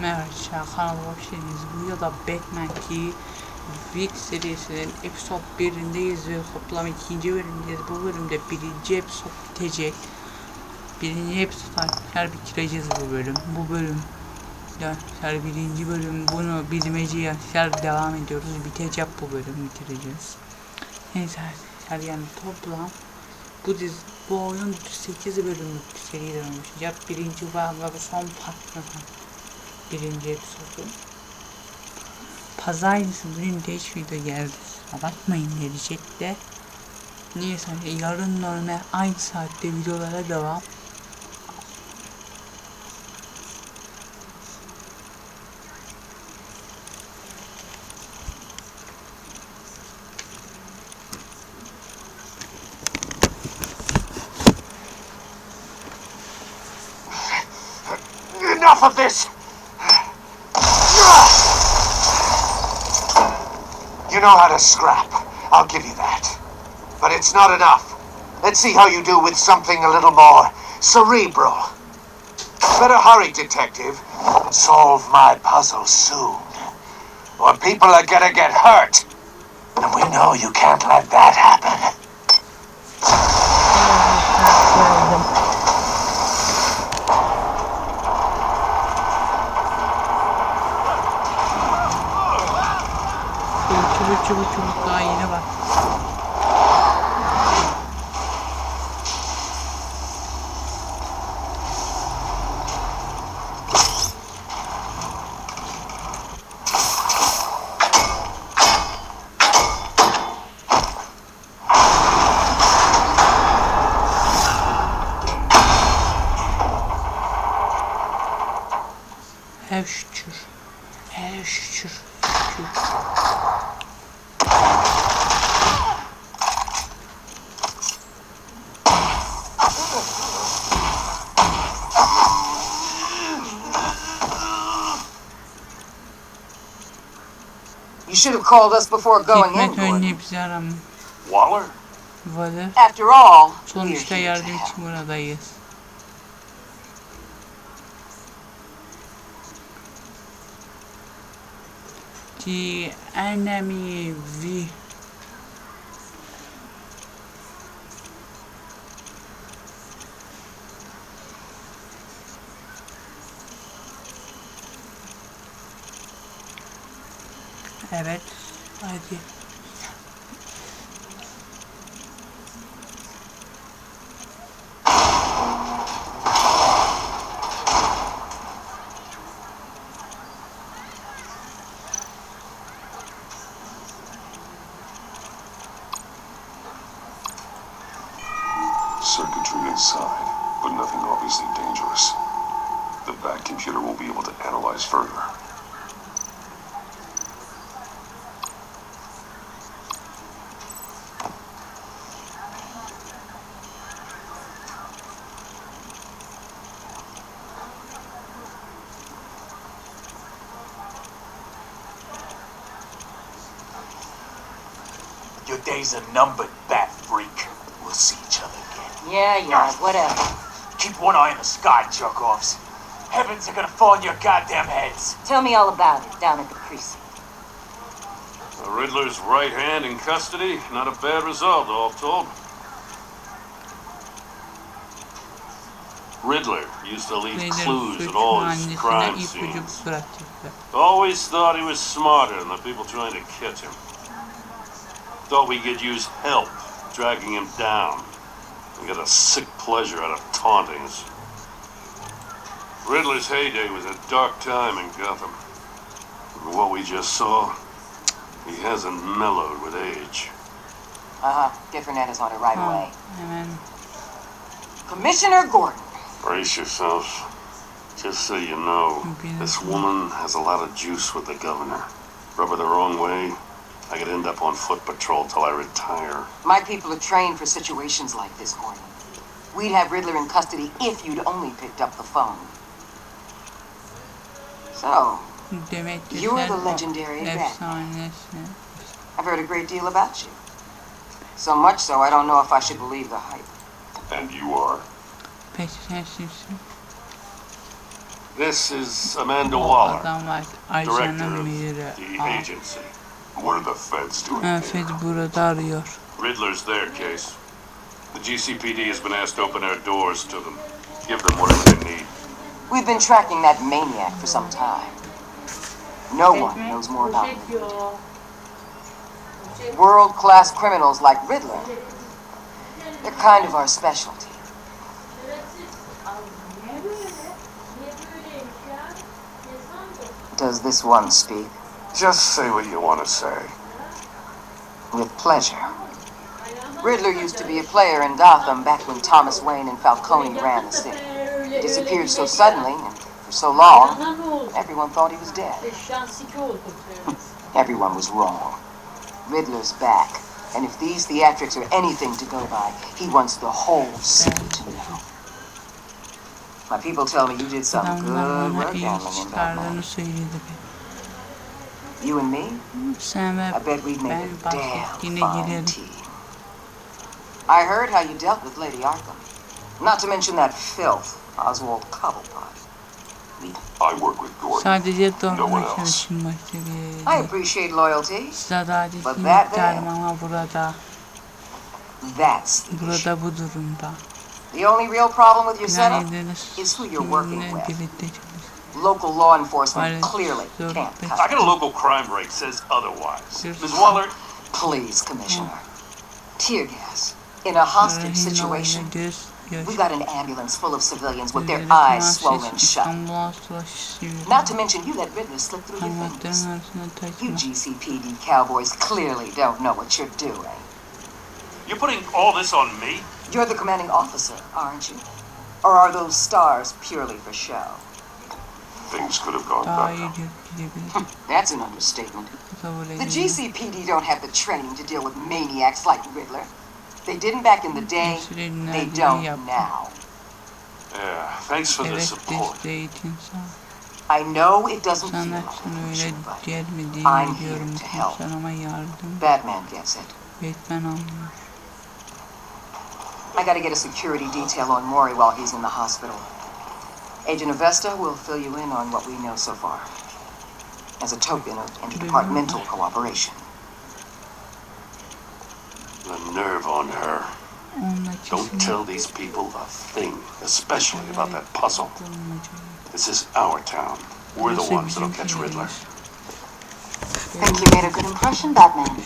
Merhaba arkadaşlar, kanalıma hoş geldiniz. Bu videoda Batman ki Week serisinin episod 1'indeyiz ve toplam 2. bölümdeyiz. Bu bölümde 1. episod bitecek. 1. episod arkadaşlar bitireceğiz bu bölüm. Bu bölüm arkadaşlar 1. bölüm, bunu bilmece arkadaşlar devam ediyoruz. Bitecek bu bölüm, bitireceğiz. Neyse arkadaşlar, yani toplam bu oyun 8 bölümlük bir seriden oluşacak. 1. ve son partta 1. episodu. Pazartesi bugün de hiç video geldi. Bakmayın gelecek de. Neyse yarın normal aynı saatte videolara devam. Enough of this! You know how to scrap, I'll give you that. But it's not enough. Let's see how you do with something a little more cerebral. Better hurry, detective. Solve my puzzle soon. Or people are gonna get hurt. And we know you can't let that happen. Çubuk daha yeni bak. Her şükür. Her şükür. You should have called us before going in, Gordon. Waller? After all, Sonuçta yardım için buradayız. The enemy we Evet, hadi. Circuitry inside, but nothing obviously dangerous. The back computer won't be able to analyze further. Your days are numbered, bat freak. We'll see each other again. Yeah, whatever. Keep one eye in the sky, jerk-offs. Heavens are gonna fall on your goddamn heads. Tell me all about it down at the precinct. The Riddler's right hand in custody, not a bad result, all told. Riddler used to leave clues at all his crime scenes. Always thought he was smarter than the people trying to catch him. Thought we could use help dragging him down and get a sick pleasure out of taunting us. Riddler's heyday was a dark time in Gotham. And what we just saw, he hasn't mellowed with age. Get Fernandez on it right away. Hemen. Commissioner Gordon. Brace yourselves. Just so you know, this woman has a lot of juice with the governor. Rub her the wrong way, I could end up on foot patrol till I retire. My people are trained for situations like this, Gordon. We'd have Riddler in custody if you'd only picked up the phone. So, you're the legendary Batman. I've heard a great deal about you. So much so, I don't know if I should believe the hype. And you are? Peki sen kimsin? This is Amanda O Waller, adam var. director Ajanın of müdürü. the agency. What are the feds doing Fed burada arıyor. Riddler's their case. The GCPD has been asked to open their doors to them. Give them whatever they need. We've been tracking that maniac for some time. No one knows more about him. World-class criminals like Riddler. They're kind of our specialty. Does this one speak? Just say what you want to say. With pleasure. Riddler used to be a player in Gotham back when Thomas Wayne and Falcone ran the city. He disappeared so suddenly and for so long, everyone thought he was dead. Everyone was wrong. Riddler's back, and if these theatrics are anything to go by, he wants the whole city to know. My people tell me you did some good Adamlar bana work iyi handling in Batman. çıkardığını söyledi. You and me? Sen ve I bet we'd make ben a damn bahsettiğine fine girelim. team. I heard how you dealt with Lady Arkham. Not to mention that filth, Oswald Cobblepot. I work with Gordon. Sadece No one doğru else. çalışılmak I üzere. appreciate loyalty. Size adaletli But that miktarım ama That's the issue. burada bu durumda. The only real problem with your Plan setup edilmiş is who you're working kiminle with. birlikte çalışıyor. Local law enforcement Maalesef clearly zor can't bir- cut I it. got a local crime rate says otherwise. Yes. Ms. Waller, Please, Commissioner. Tear gas. In a hostage situation, we got an ambulance full of civilians with their eyes swollen shut. Not to mention you let Riddler slip through your fingers. You GCPD cowboys clearly don't know what you're doing. you're putting all this on me? You're the commanding officer, aren't you? Or are those stars purely for show? Things could have gone Daha iyi better. gidebilir. That's an understatement. Kabul The ediyorum. GCPD don't have the training to deal with maniacs like Riddler. They didn't back in the day. They don't now. Yeah, thanks for the Evet, support. desteği için sağ ol. I know it doesn't feel Sana like sana öyle affection, but gelmediğini I'm biliyorum. here to help. Sen ama yardım. Batman gets it. Batman anlıyor. I gotta get a security detail on Maury while he's in the hospital. Agent Avesta will fill you in on what we know so far. As a token of interdepartmental cooperation. The nerve on her. Onunla Don't kesin tell these people a thing, especially about that puzzle. This is our town. We're the ones that'll catch Riddler. Think you made a good impression, Batman?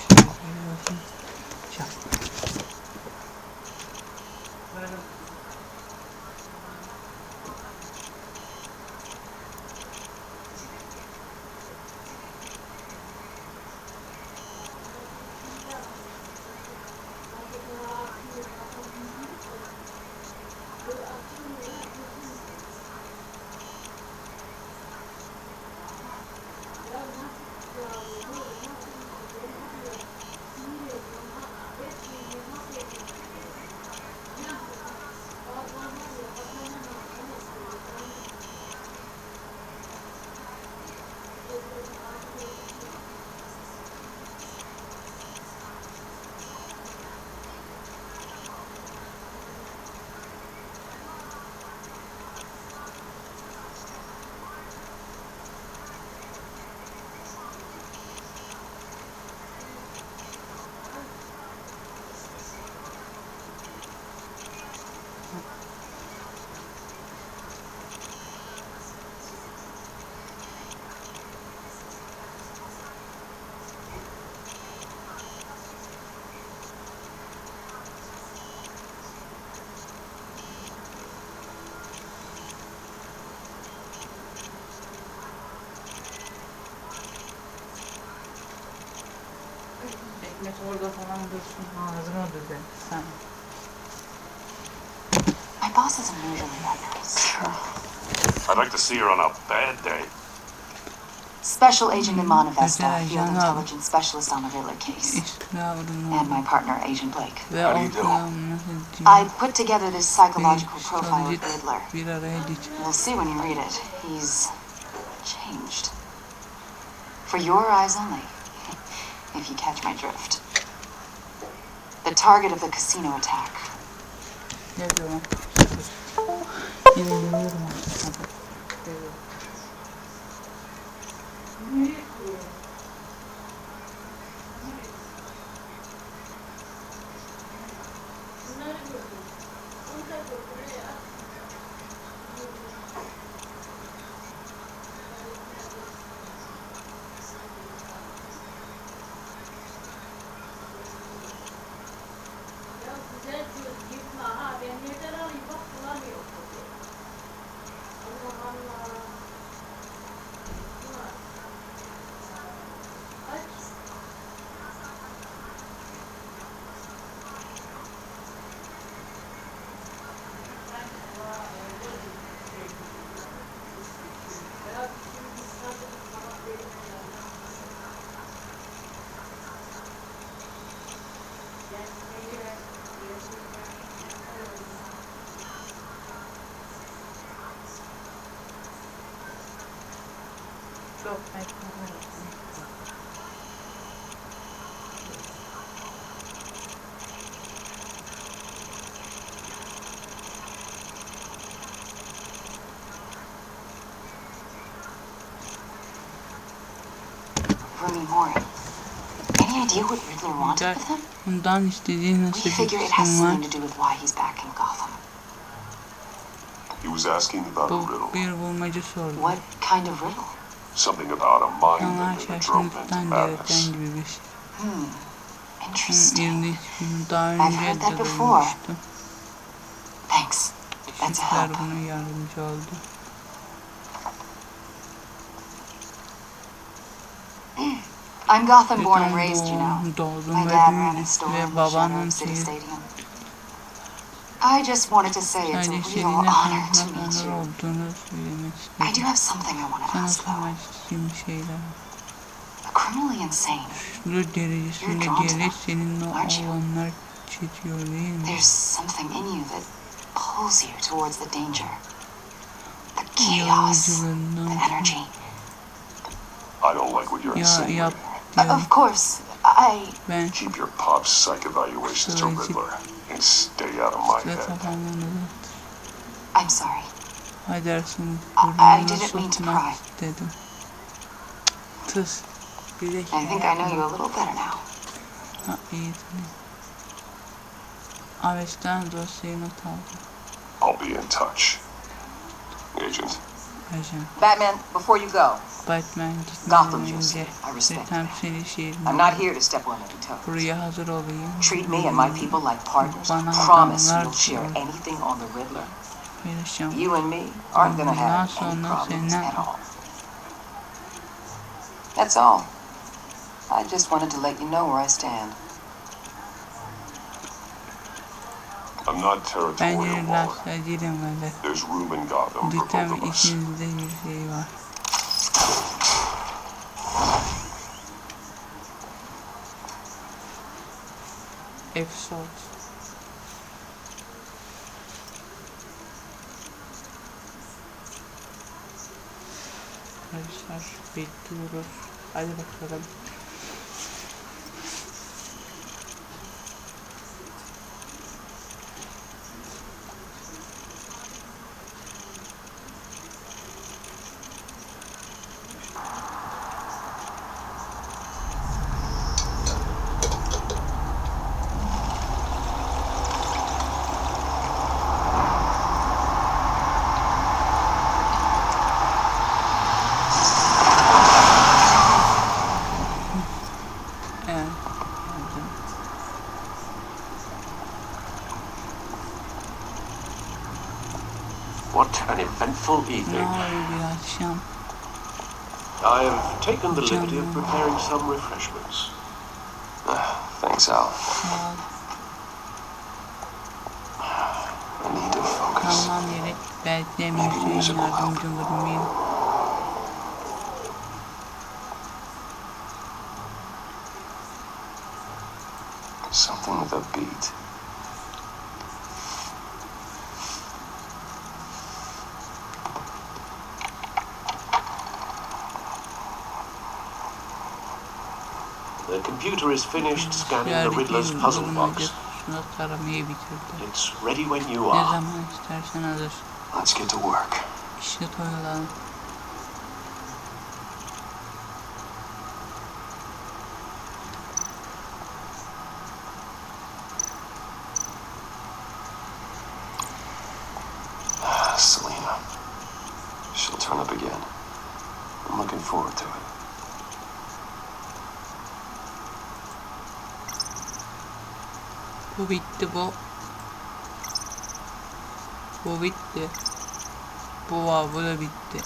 Ekmek orada falan dursun. Ağzına düzen. Sen. My boss isn't usually that nice. I'd like to see her on a bad day. Special Agent Iman Avesta, Özel Field ajan Intelligence Specialist on the Riddler case. İsrail'in And my partner, Agent Blake. ve How do you do? ortağımın I put together this psychological profile of Riddler. bir araya getir. You'll see when you read it. He's changed. For your eyes only, if you catch my drift. The target of the casino attack. Ne zaman? Yine görüyorum aslında. Evet. Çok bekliyorum. Rooney Moore. Any idea what Riddler wanted with him? Bundan istediği nasıl We bir figure it has kısım var? something to do with why he's back in Gotham. He was asking about a Bu riddle. bir bulmaca sordu. What kind of riddle? Something about a mind Sana bender that drove him into şaşkınlıktan madness. yaratan gibi bir şey. Interesting. İlginç bir daha I've önce heard de that before. duymuştum. Thanks. That's a Teşekkürler help. buna yardımcı oldu. I'm Gotham born and raised, you know. Doğdum My ve dad ran a büyüdüm store ve in the shadow babanın of City şeyi Stadium. I just wanted to say it's a sadece real seninle honor to tanışmak meet onur you. olduğunu söylemek I do istedim. have something I want to Sana ask, though. sormak istediğim şeyler var. Criminally insane. Suçlu derecesinde gereç seninle olanlar çekiyor değil mi? There's something in you that pulls you towards the danger. The chaos. The Yağcılığından energy. I don't like what you're ya insinuating. yap diyorum. Of course, Ben Keep your pop's psych evaluations to Riddler and stay out of my size head. kafamdan I'm sorry. Haders'ın I burnuna didn't mean to sokmak pry. istedim. Tıs. Bir de I think I know you a little better now. Ha iyi tamam. Aves'ten dosyayı not aldım. I'll be in touch. Agent. Ajan. Batman, before you go, Batman Gotham's gitmeden your önce city. I respect Tam that. seni şehrine I'm not here to step on any toes. buraya hazır olayım. Treat me and my people like partners. Bana Promise adamlar you'll share diyor. anything on the Riddler. Paylaşacağım. You and me aren't gonna Ondan have any sonra problems seninle at all. That's all. I just wanted to let you know where I stand. I'm not ben territorial, yeni Muller. lafta değilim öyle. There's room in Gotham for Cidden both of us. ikinizde bir şey var. Episod. Arkadaşlar bekliyoruz. Hadi bakalım. Evet. Geldim. What an eventful Ne evening. oluyor bir akşam? I have taken the liberty of preparing some refreshments. Thanks, Al. Sağ ol. I need to focus. Kalmam gerek. Belki de müziğin yardımcı olurum. Benim. Something with a beat. The computer is finished scanning the Riddler's Şehirdeki puzzle bulmaca box. kutusunu taramayı bitirdi. It's ready when you Ne are. zaman istersen hazır. Let's get to work. İşte koyulalım. Selena. She'll turn up again. I'm looking forward to it. Bu bitti bu. Bu bitti. Bu var, bu da bitti.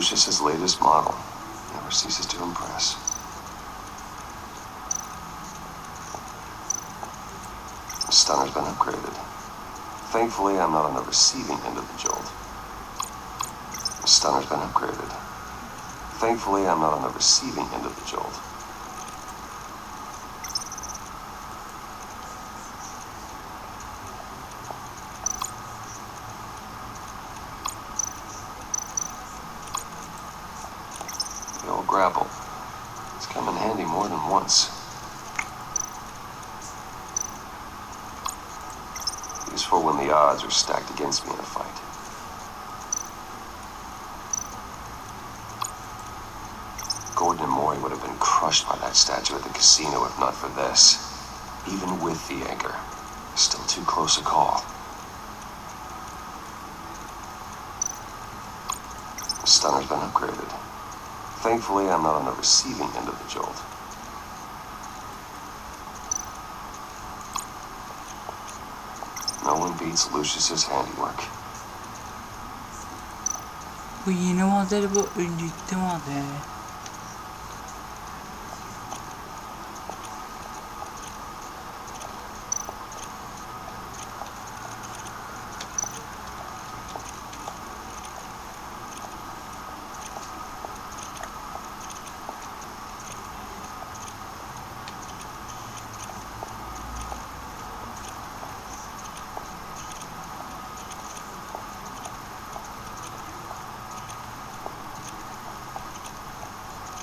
Lucius's latest model. Never ceases to impress. The stunner's been upgraded. Thankfully, I'm not on the receiving end of the jolt. The stunner's been upgraded. Thankfully, I'm not on the receiving end of the jolt. The old grapple. It's come in handy more than once. Useful when the odds are stacked against me in a fight. Gordon and Maury would have been crushed by that statue at the casino if not for this. Even with the anchor, still too close a call. The stunner's been upgraded. Thankfully, I'm not on the receiving end of the jolt. No one beats Lucius's handiwork. Bu yeni model, bu önceki model.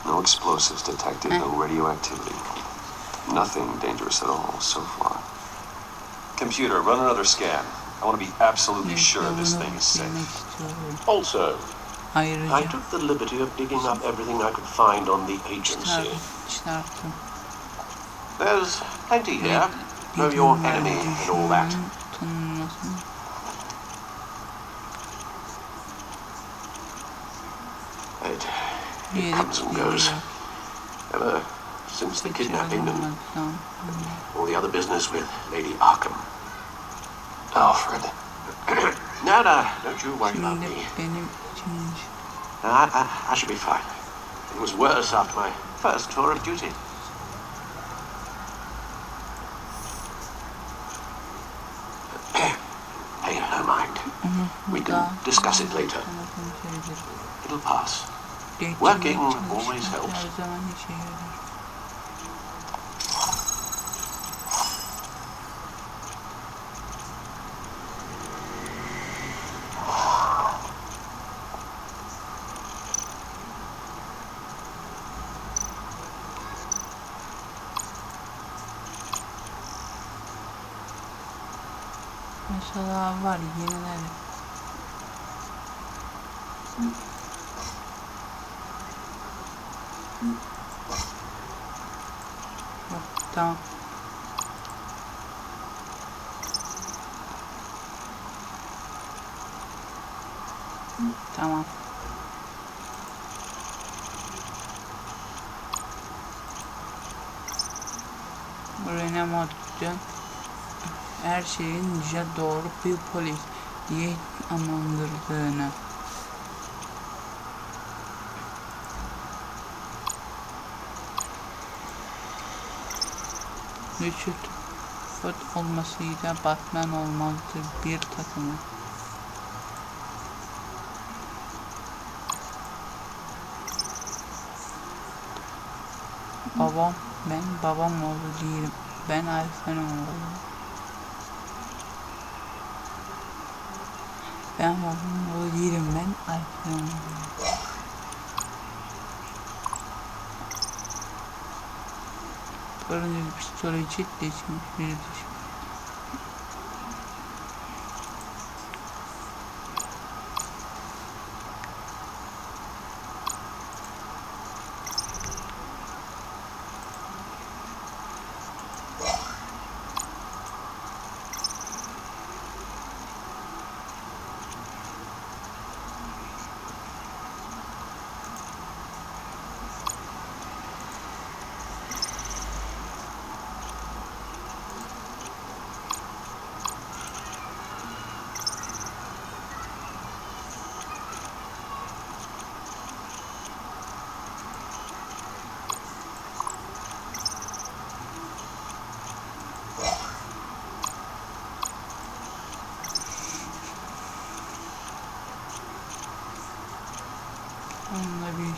No explosives detected, no radioactivity. Nothing dangerous at all so far. Computer, run another scan. I want to be absolutely sure this thing is safe. Also, I Ayrıca took the liberty of digging up everything I could find on the agency. çıkarttım. There's plenty here. Know your enemy and all that. Tanınmasın. It comes and goes. Ever since the kidnapping and all the other business with Lady Arkham. Alfred. No, don't you worry about Şimdi me. benim için I should be fine. It was worse after my first tour of duty. Hey, no mind. We can discuss it later. It'll pass. Working always helps. Her zaman işe yarar. Mesela var yenileri. Yok, tamam. Tamam. Buraya ne mod diyeceğim? Her şeyin yüce doğru bir polis diye anlandırdığını. Güçlü fut olmasıyla Batman olmazdı bir takımı. Ben babam oğlu değilim. Ben Alfa'nın oğlu. Ben babam oğlu değilim. Ben Alfa'nın oğlu. Görünür psikoloji değişmiş bir düşün.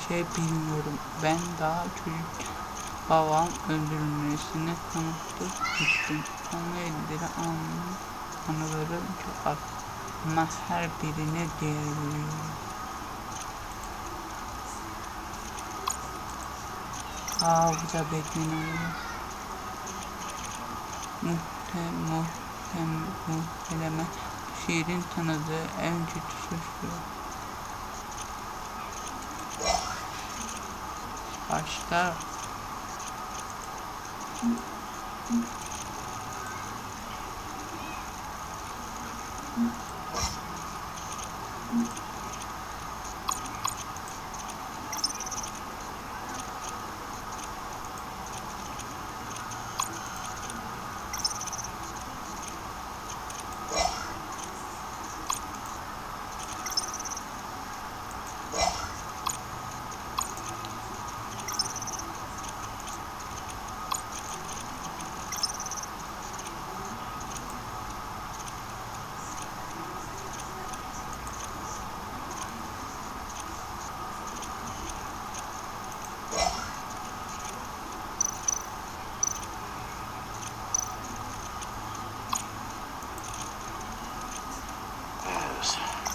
şey bilmiyorum. Ben daha çocuk babam öldürülmesine tanıklık ettim. Onun elleri anılarım çok az. Ama her birine değer veriyorum. Bu da bekleniyor. Muhtemelen şiirin tanıdığı en kötü suçlu. Başta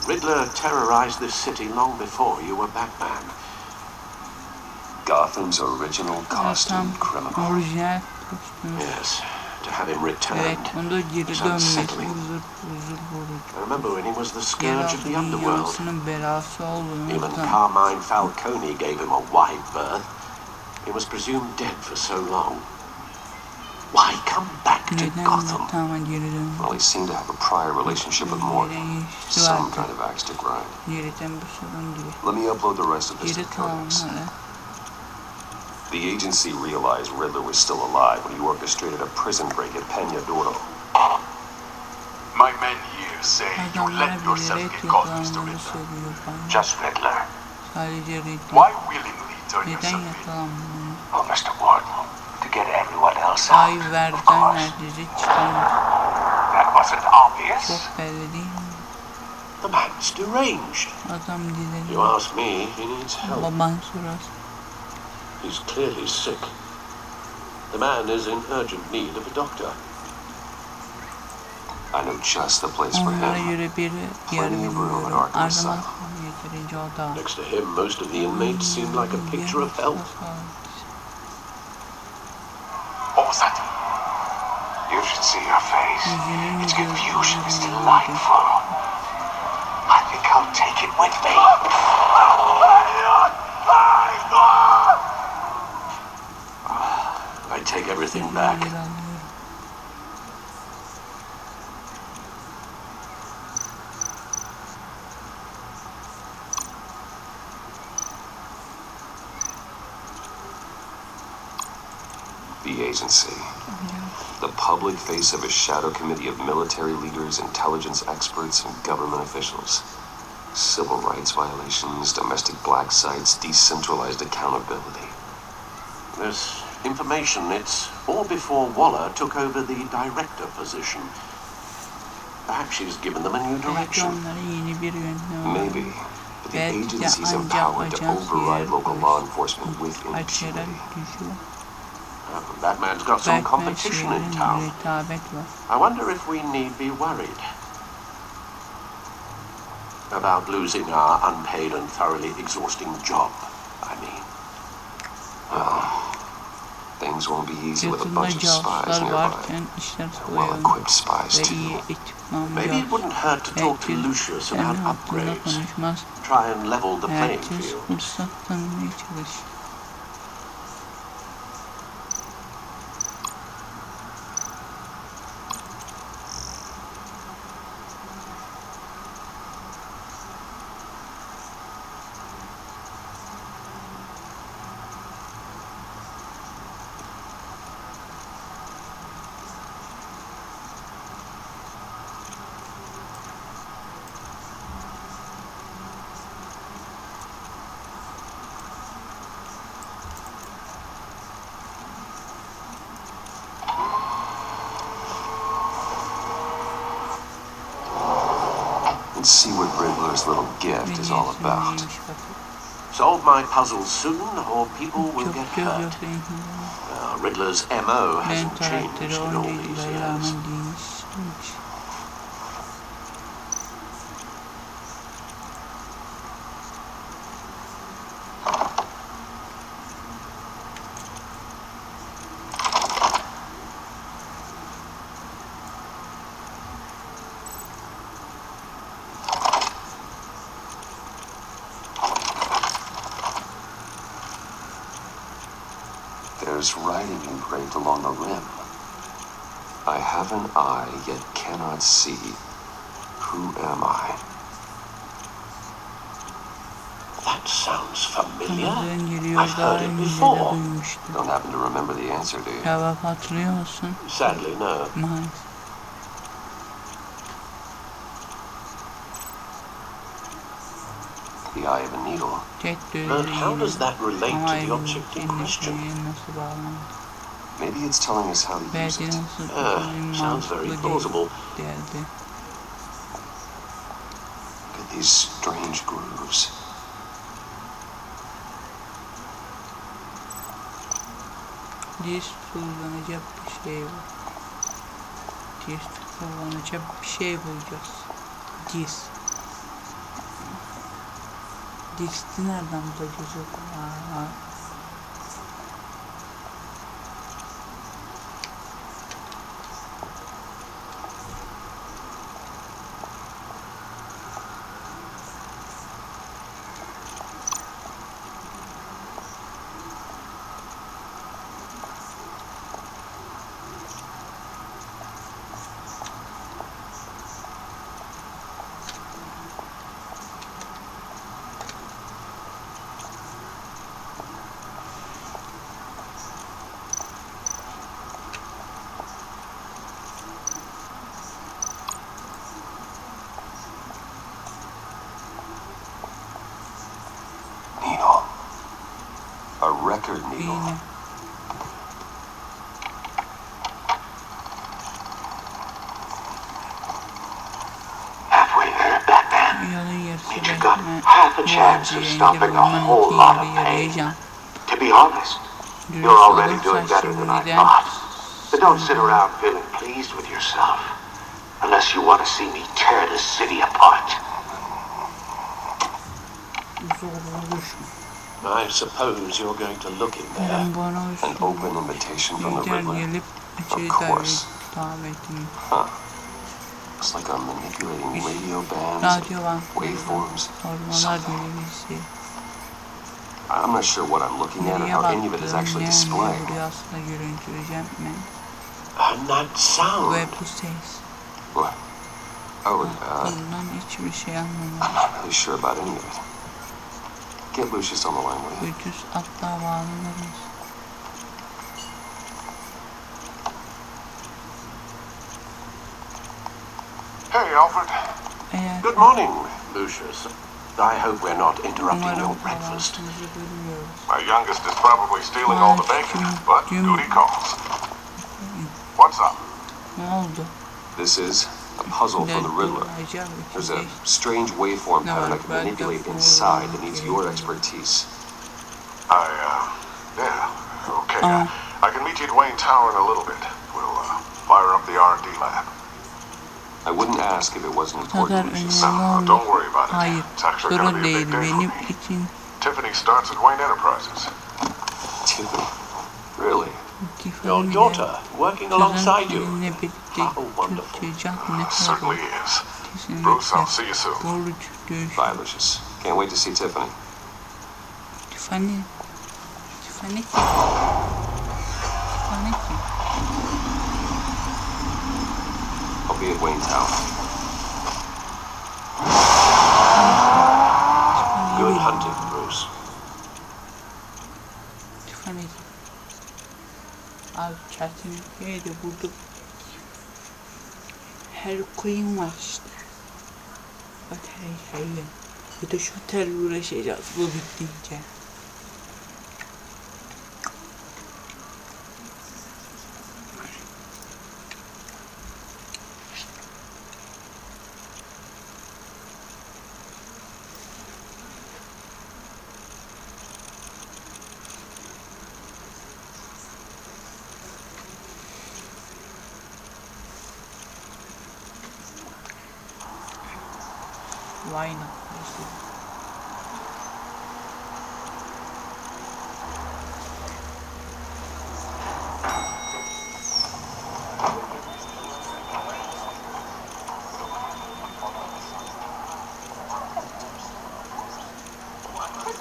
Riddler terrorized this city long before you were Batman. Gotham's original costume criminal. Orijinal kostüm. Yes, to have him returned. Evet, onda geri is dönmesi unsettling. huzur borucu. I remember when he was the scourge of the underworld. Dünyasının belası olduğunu Even unutmam. Carmine Falcone gave him a wide berth. He was presumed dead for so long. Why come back to Neden Gotham? tamamen geri döndü? Well, he seemed to have a prior relationship with Morgan. Some kind of axe to grind. Geriden bir sorun gibi. Let me upload the rest of this to Geri the codex. tamamları. The agency realized Riddler was still alive when he orchestrated a prison break at Peñadoro. My men here say you Adamlara let yourself bilerek get caught, Mr. yakalandığını Riddler. söylüyor bana. Just Riddler. Sadece Riddler. Why willingly turn Neden yourself in? yakalandığını. Oh, Mr. Warden, to get everyone else Ay out, of verden course. neredeyse çıkamıyor. That wasn't obvious. Çok belli değil mi? The man's deranged. Adam You dileniyor. ask me, he needs help. Baban sorar. He's clearly sick. The man is in urgent need of a doctor. I know just the place for Onlara him. göre bir yer Plenty of room at bilmiyorum. Arkham Arkadan Asylum. yeterince oda. Next to him, most of the inmates seem like a picture of health. What was that? You should see your face. Yüzünün Its confusion is gözlerinin delightful. I think I'll take it with me. I take everything back. geri alıyorum. The agency. The public face of a shadow committee of military leaders, intelligence experts, and government officials. Civil rights violations, domestic black sites, decentralized accountability. There's information. It's all before Waller took over the director position. Perhaps she's given them a new Belki direction. onlara yeni bir yöntem Maybe. But the Belki de agency's ancak empowered to ajans override yer local law enforcement with açarak impunity. düşüyor. Batman's got some Batman competition in şehrinin town. rekabet var. I wonder if we need be worried about losing our unpaid and thoroughly exhausting job, I mean. Things won't be easy with a Sırtında bunch of spies casuslar nearby. varken işler Well-equipped spies, ve too. iyi ekipmanlı Maybe it wouldn't hurt to talk to herkes Lucius en about hakkında upgrades. konuşmaz. Try and level the playing Herkes field. fırsat tanımaya çalışır. Let's see what Riddler's little gift is all about. Neymiş bakın. Solve my puzzles soon, or people will Çok get göz hurt. yapayım. Riddler's M.O. Ben hasn't changed karakteri in all onca these yıllara years. rağmen değişmiş. There's writing engraved along the rim. I have an eye, yet cannot see. Who am I? That sounds familiar. Tanıdığın geliyor I've daha heard it önce de before. duymuştum. Don't happen to remember the answer, do you? Cevap hatırlıyor musun? Sadly, no. Maalesef. The eye of a needle. Tek But how düzlüğüyle does that relate ama to the object in question? endişeye nasıl bağlandı? Maybe it's telling us how to use Belki it. nasıl Sounds very mantıklı plausible. geldi. Look at these strange grooves. Diz kullanacak bir şey var. Diz kullanacak bir şey bulacağız. Diz. Diz'i nereden bulacağız yok? Needle. A record needle. İğne. Halfway there, Batman. Yolun yarısı Means you've got bekle. half a Bu chance of acıyı stopping engel a olman whole iki lot of yarı pain. yarayacağım. To be honest, Dürüst you're already doing olursan better than I şimdiden thought. But don't sit around feeling pleased with yourself. Unless you want to see me tear this city apart. zor olur. I suppose you're going to look in there. Ben bana An open invitation from the lider Riddler. gelip acıyı Of course. davetimi. It's like I'm manipulating radio bands, Radyo and var. waveforms. Formalar Something. delirisi. I'm not sure what I'm looking at or Nereye how any of it is baktığım actually ne displaying. buraya aslında görüntüleyeceğim mi? And that sound. Ve bu ses. What? Oh, Bundan hiçbir şey anlamadım. I'm not really sure about any of it. Get Lucius on the line, will you? Ucuz atla bağlanırız. Hey, Alfred. Eğer Good morning, Lucius. I hope we're not interrupting your umarım breakfast. bağlantımızı bölmüyoruz. My youngest is probably stealing all the bacon, but Jim. duty calls. What's up? Ne oldu? This is a puzzle from the Riddler. Acaba There's a şey. strange waveform No, pattern I but can manipulate the inside that full- needs your expertise. Yeah, okay. Uh. I can meet you at Wayne Tower in a little bit. We'll, fire up the R&D lab. I wouldn't ask if it wasn't Bu kadar important, Lucius. önemli Don't oldu. worry about it. Hayır, It's actually gonna sorun be a değil big day for benim me. için. Tiffany starts at Wayne Enterprises. Tiffany. Really? Your daughter working alongside you. Sizinle birlikte How wonderful. tutacak ne kadar Certainly is. kesinlikle Bruce, I'll see you soon. doğru görüş. Bye, Lucius. Can't wait to see Tiffany. Tiffany. Tiffany kim? Tiffany kim? I'll be at Wayne Tower. Good hunting, Bruce. Tiffany kim? Abi Çetinlik'e de burada her koyun var işte. Bak her şey. Bir de şu tel uğraşacağız bu bittince. why not?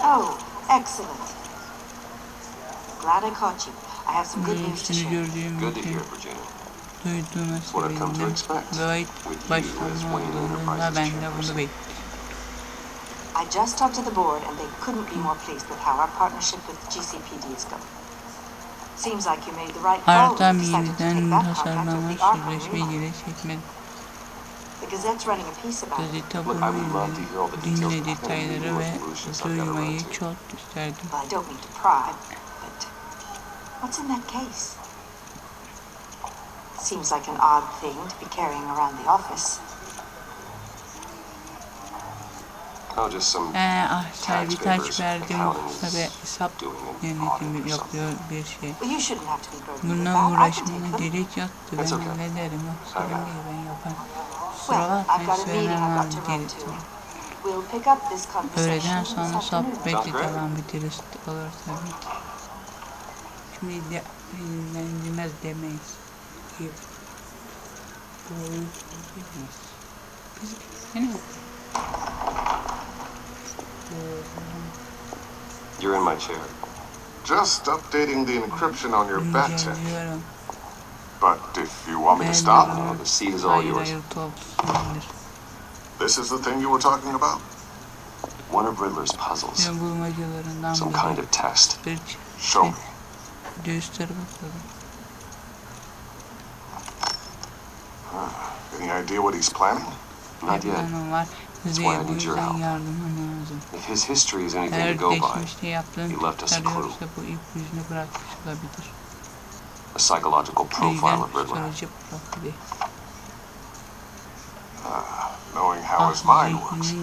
Oh, excellent. Glad I caught you. I have some good news to Seni share. gördüğüm Good to için hear, Virginia. duyduğuma What I've come to sevindim. expect. Gayet With you as başlanma Wayne olduğunda Enterprises ben de bunu chairperson. bekliyorum. I just talked to the board and they couldn't be more pleased with how our partnership with GCPD is going. Seems like you made the right call Haritam when you decided to take yeniden that contract tasarlama with the Arkham sözleşmeyi Remodel. geri çekmedi. The Gazette's running a piece about it. Gazete Look, I would love to hear all the details dinle behind the detayları new ve resolutions I've got to run duymayı to. çok isterdim. Well, I don't mean to pry, but what's in that case? Seems like an odd thing to be carrying around the office. Oh, just some Arsay tax birkaç papers, verdim accounting tabi is hesap doing an audit yönetimi or yapıyor something. bir şey. Well, you shouldn't have to be burdened with Bundan that. I can uğraşmana take them. gerek yoktu. Ben That's okay. hallederim. Yoksa I got ben it. değil, ben yaparım. Well, Kusura I've got a bakmayın, meeting I've got to söylemem run to. gerekiyor. We'll pick up this conversation Öğleden this sonra afternoon. sohbetle great. devam ederiz. Olur tabii ki. Şimdi de dinlenmez demeyiz. Ki bu oyun bilmeyiz. Biz yine You're in my chair. Just updating the encryption on your bat tech. inceliyorum. But if you want me to Ben stop, No, the seat is all hayır yours. hayır topsundur. this is the thing you were talking about? One of Riddler's puzzles. Ben bulmacalarından Some kind of test. bir Show me. göster bakalım. Any idea what he's planning? Not yet. Planım var. That's Bize why I bu need your yüzden help. yardımın lazım. If his history is anything Eğer to go by, geçmişte yaptığın he left us a clue. tutarıyorsa bu ipucunu bırakmış olabilir. a psychological profile of Riddler. Psikoloji profili. Knowing how his mind works.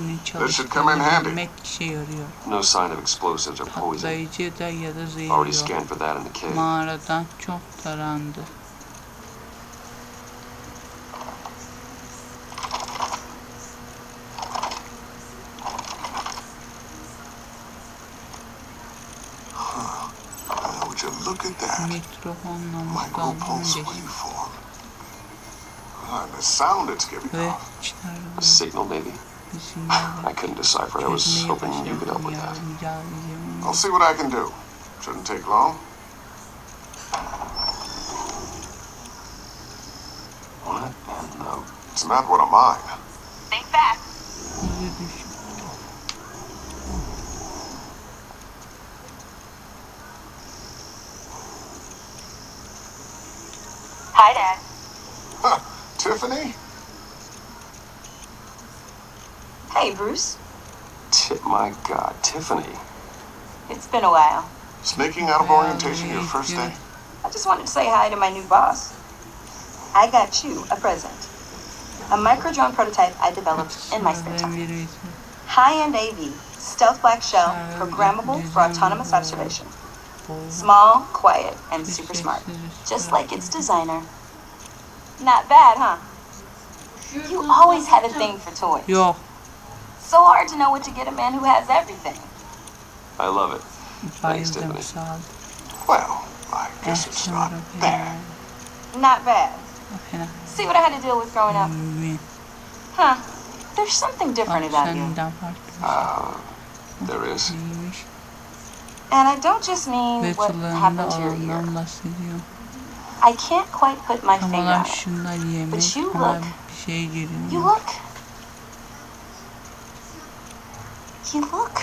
This should come in handy. Bilmek işe yarıyor. No sign of explosives or poison. Patlayıcı da ya da zehir Already yok. scanned for that in the cave. Mağaradan çok tarandı. Would you look at that? Mikrofonla Micropulse muhtemelen waveform. And the sound it's giving ve off. A çıkardı. signal, maybe? I couldn't decipher. I was hoping you could help with that. I'll see what I can do. Shouldn't take long. What in the... It's not one of mine. Think fast. Hi, Dad. Huh. Tiffany? Hey, Bruce. My God, Tiffany. It's been a while. Sneaking out of orientation your first day? I just wanted to say hi to my new boss. I got you a present. A micro-drone prototype I developed in my spare time. High-end AV, stealth black shell, programmable for autonomous observation. Small, quiet, and super smart. Just like its designer. Not bad, huh? You always had a thing for toys. Yok. So hard to know what to get a man who has everything. I love it. Thanks, Bayıldım, Tiffany. sağ ol. Well, I guess it's not bad. Not bad. Fena. See what I had to deal with growing up? Mi? Huh. There's something different about you. Senden farklı There is. neymiş? And I don't just mean Ve what kullanımda happened to your ear. alandan bahsediyor. I can't quite put my Tam finger olarak on it. şunda yemek But you ama look- bir şey You görünüyor. look. You look.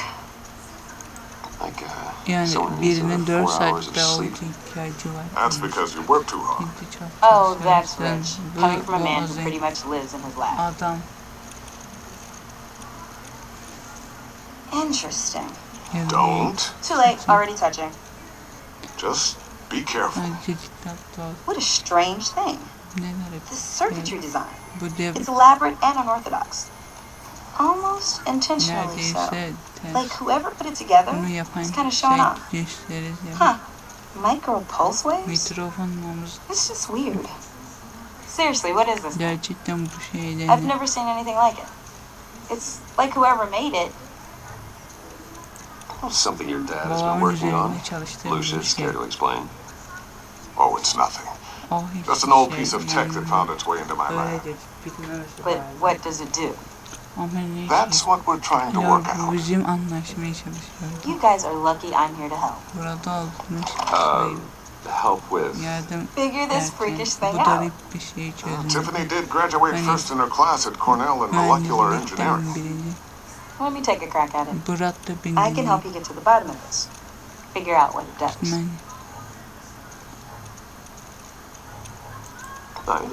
Like, Yani someone needs birinin 4 4 hours of saatte sleep. uyku ihtiyacı var. That's because you work too hard. Çünkü çok Oh, that's çalışıyorsun. rich. Bu Coming from a man who boğazın pretty much lives in his lab. adam Interesting. yazıyor. Don't. Too late. Already touching. Just be careful. Sadece dikkatli ol. What a strange thing. Neler This yapıyor? circuitry design. Bu dev It's elaborate and unorthodox. Almost intentionally so. neredeyse Like ters. whoever put it together Bunu yapan is kind of showing off. gösteririz Huh. ya. Micro pulse waves? Mikrofonumuz It's just weird. Seriously, what is this? gerçekten bu şeyden I've never seen anything like it. It's like whoever made it. Something your dad has been Babamın working on. üzerinde çalıştığım bir Lucius, şey. care to explain? Oh, it's nothing. O hiçbir Just an old şey, piece of tech that found its way into my lab. öyledir. Bilmemesi But lazım. what does it do? Ama ne That's şey? what we're trying to Ya work bu out. bizim anlaşmaya çalışıyoruz. You guys are lucky I'm here to help. Burada olduğunuz Help with... yardım Figure this freakish ederken thing bu out. garip bir şeyi çözmek. Tiffany did graduate Hani first in her class at Cornell in molecular engineering. Mühendislikten birini Let me take a crack at it. bıraktı I can beni. help you get to the bottom of this. Figure out what it does. Ben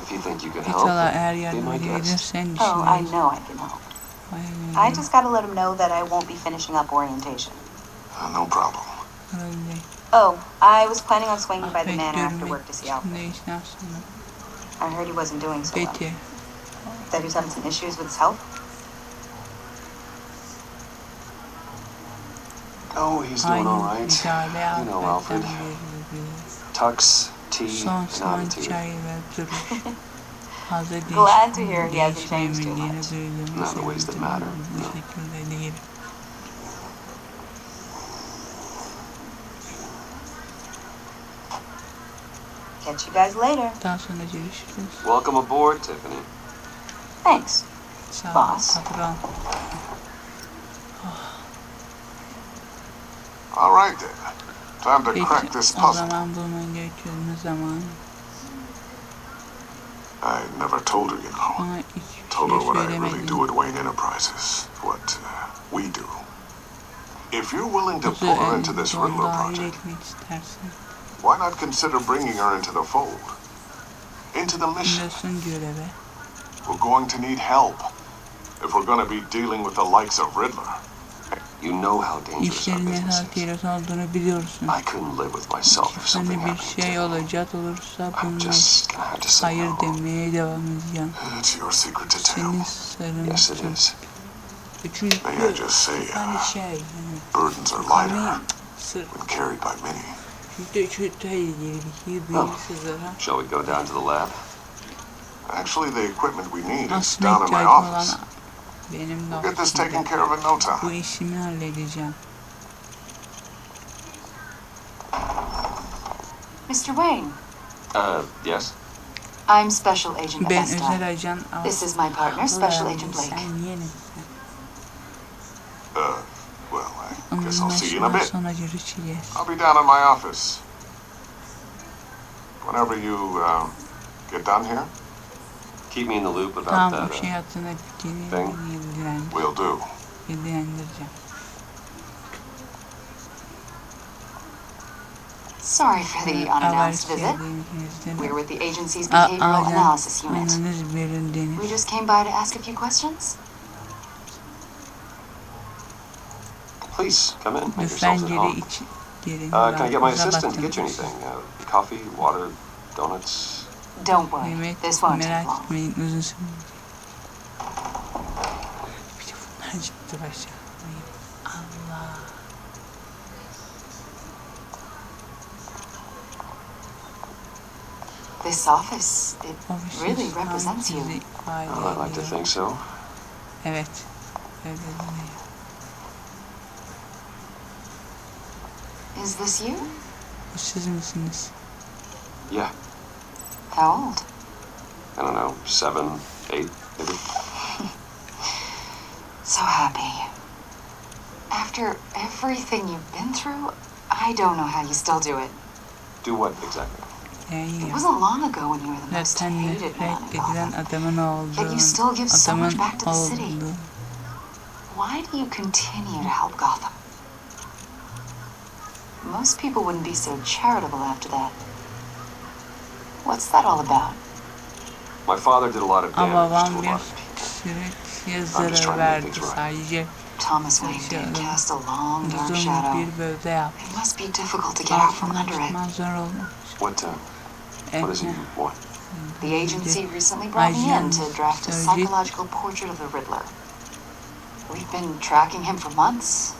If you think you can help, İnşallah eğer be yardım my guest. edebilirsen Oh, I düşünürüz. know I can help. I just gotta let him know that I won't be finishing up orientation. No problem. Öyle. Oh, I was planning on swinging by the Afet manor after görmek work to see Alfred. için de işten sonra. I heard he wasn't doing so well. Peki. That he was having some issues with his health. Oh, he's doing all Aynı right. idare You know, Alfred'den Alfred. beri. Tucks, tea, Son and son attitude. çay ve duruş. Fazla Glad to hear he hasn't değişme changed too emeğini much. duyduğumu Not the ways that matter, Bu no. şekilde değil. Catch you guys later. Daha sonra görüşürüz. Welcome aboard, Tiffany. Thanks. Sağ ol Boss. patron. All right then. Time to crack this Peki o puzzle. zaman bulmanın çözme zamanı. I never told her, you know. Bana hiçbir Told her şey what I really söylemedin. do at Wayne Enterprises. What we do. If you're willing to Bizi pull her into this en Riddler dahil project, etmek istersen. why not consider bringing her into the fold? Into the mission. Biliyorsun göreve. We're going to need help if we're going to be dealing with the likes of Riddler. You know how dangerous our İşlerin ne business kadar is. tehlikeli olduğunu biliyorsun. I couldn't live with myself if something Hani bir happened. şey olacak olursa I'm bunlar just gonna have to say hayır no. demeye devam edeceğim. It's your secret to tell. Senin sırrın. Yes, it is. Çünkü May I just say, hani şey, hani burdens are lighter hani sır. when carried by many. Çünkü çok tehlikeli bir büyük sızlara. Shall we go down to the lab? Actually, the equipment we need is Aslında down in my ihtiyacım office. olan benim de We'll get this taken ofisinde. care of in no Bu time. işimi halledeceğim. Mr. Wayne, Yes. I'm Special Agent Ben Estelle. özel ajan This is my partner, Special Agent Blake. Sen yenisin. Well, I guess I'll see you in a Anlaşma bit. sonra görüşeceğiz. I'll be down in my office. Whenever you get done here, Keep me in the loop about Tamam that. o şey hakkında fikrini Thing. we'll do. bilgilendireceğim. Sorry for the unannounced Haber visit. geldiğinizde We're with the agency's Behavioral Analysis Unit. ananız verildiniz. We just came by to ask a few questions. Please, come in. Make Lütfen yourselves at geri home. iç gelin. Can I get my Rahatsıza assistant to get you bakın. anything? Coffee, water, donuts? Don't worry, Yemek this won't take merak long. etmeyin uzun sürmeyecek. Bir de bunlar çıktı başa. Allah. This office, it Ofis really tam represents you. sizi ifade I'd like to ediyor. think so. Evet. Öyle değil. Is this you? Bu siz misiniz? Yeah. How old? I don't know, 7, 8, maybe. So happy. After everything you've been through, I don't know how you still do it. Do what exactly? İyi It ya. wasn't long ago when you were the most Zaten hated man nefret in edilen Gotham. adamın Yet you still give so adamın much back to the city. olduğu. Why do you continue to help Gotham? Most people wouldn't be so charitable after that. What's that all about? My father did a lot of Ama damage babam to a bir lot of people. sürü I'm just trying to zarar make verdi things right. sadece. Thomas Wayne did cast a long, dark Uzun shadow. bir bölge yaptı. It must be difficult to get out from Altından under it. çıkman zor olmuş. What is it you want? The agency recently brought me in Ajan to draft a söyleyecek. psychological portrait of the Riddler. We've been tracking him for months,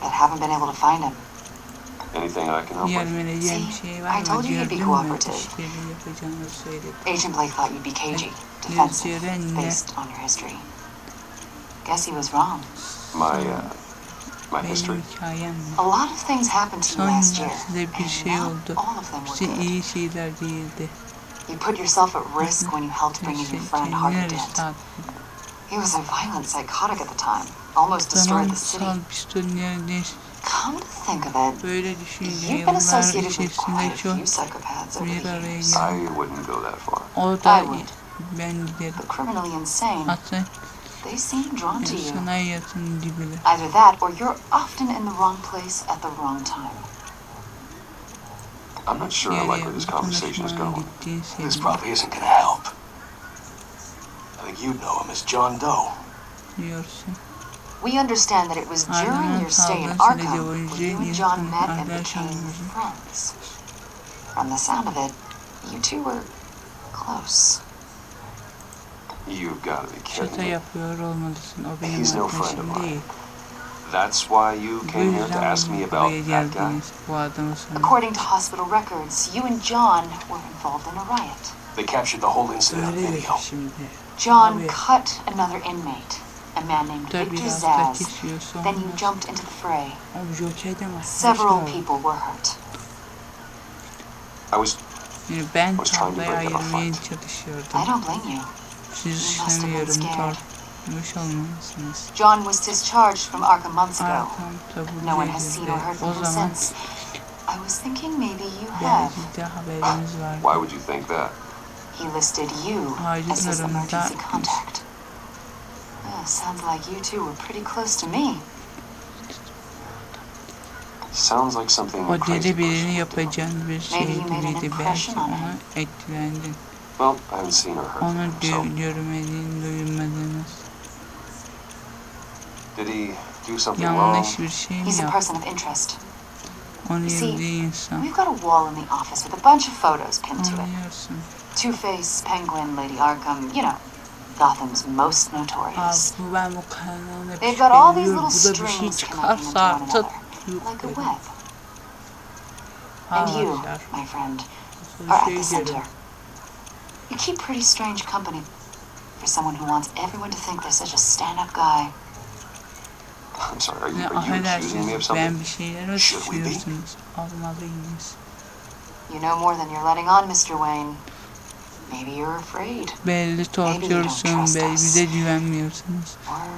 but haven't been able to find him. Anything I can help Diğer with? vereceğim See, şey var I told mı? you you'd be Gördün mü? cooperative. İşbirliği yapacağını söyledi. Agent Blake thought you'd be cagey, Yes, defensive, you're in, yeah. based on your history. Guess he was wrong. My history. Benim hikayem mi? A lot of things happened to you Son last year, size bir şey and oldu. not all of them were İşte good. iyi şeyler değildi. You put yourself at risk when you helped bring in your friend Harvey Kendine Dent. risk attın. He was a violent psychotic at the time, almost destroyed the city. Zamansal pistollerin Come to think of it, böyle düşünce you've been yıllar associated with içerisinde quite a çok few psychopaths over bir the araya years. geldi. I wouldn't go that far. O da I would. ben giderim. But criminally insane, Hatta they seem drawn to you. sana hayatın dibine. Either that, or you're often in the wrong place at the wrong time. I'm not sure I like where this conversation is going. gittiğin This sevgili probably isn't gonna help. I think you know him as John Doe. diyorsun. We understand that it was during Ardından your stay in kaldığın süreci Arkham boyunca where you and John yakın met and became arkadaşlarımızın friends. From the sound of it, you two were close. You've got to be şaka kidding me. yapıyor olmalısın. O benim He's no friend of arkadaşım mine. değil. That's why you Bu came here to ask me yüzden about buraya that guy? geldiniz bu adamı sana. According to hospital records, you and John were involved in a riot. They captured the whole incident on Öyle video. şimdi. John Tabii. cut another inmate, a man named Da Victor biraz da Zaz. kesiyor sonra. Then you jumped into the fray. O Joker'de mi? Several people were hurt. I was Yani ben was trying to tarlaya break up a ayırmaya fight. çalışıyordum. I don't blame you. Siz You must have been istemiyorum scared. tartmış olmalısınız. John was discharged from Arkham months ago. Arkam tabu No one has seen or heard edildi. from O him zaman since. I was thinking maybe you have. belki de haberiniz var. Why would you think that? He listed you Aile as his durumunda emergency contact. Sounds like you two were pretty close to me. Sounds like something o crazy deli birini person would do. yapacağın bir şey Maybe you made an gibiydi. Belki impression on ona him. etkilendin. Well, I haven't seen or heard from Onu him, so görmediğin, duymadınız. did he do something wrong? Yanlış bir şey mi He's a yaptı? person of interest. Onu See, yediği insan. We've got a wall in the office with a bunch of photos pinned to it. Anlıyorsun. Two-Face, Penguin, Lady Arkham, you know, Gotham's most Abi notorious. bu ben bu kanalın hep They've got all these biliyorum. little Bu da bir şey strings connecting into çıkarsa one artık another, like a web. And you, arkadaşlar. my friend, Bir are at şey the center. diyorum. You keep pretty strange company for someone who wants everyone to think they're such a stand-up guy. I'm sorry, are Ne you accusing me of affedersiniz something? ben bir şeyler Should we be? suçluyorsunuz. Almalıyız. You know more than you're letting on, Mr. Wayne. Maybe you're afraid. Belli tortuyorsun, belli bize güvenmiyorsunuz. Or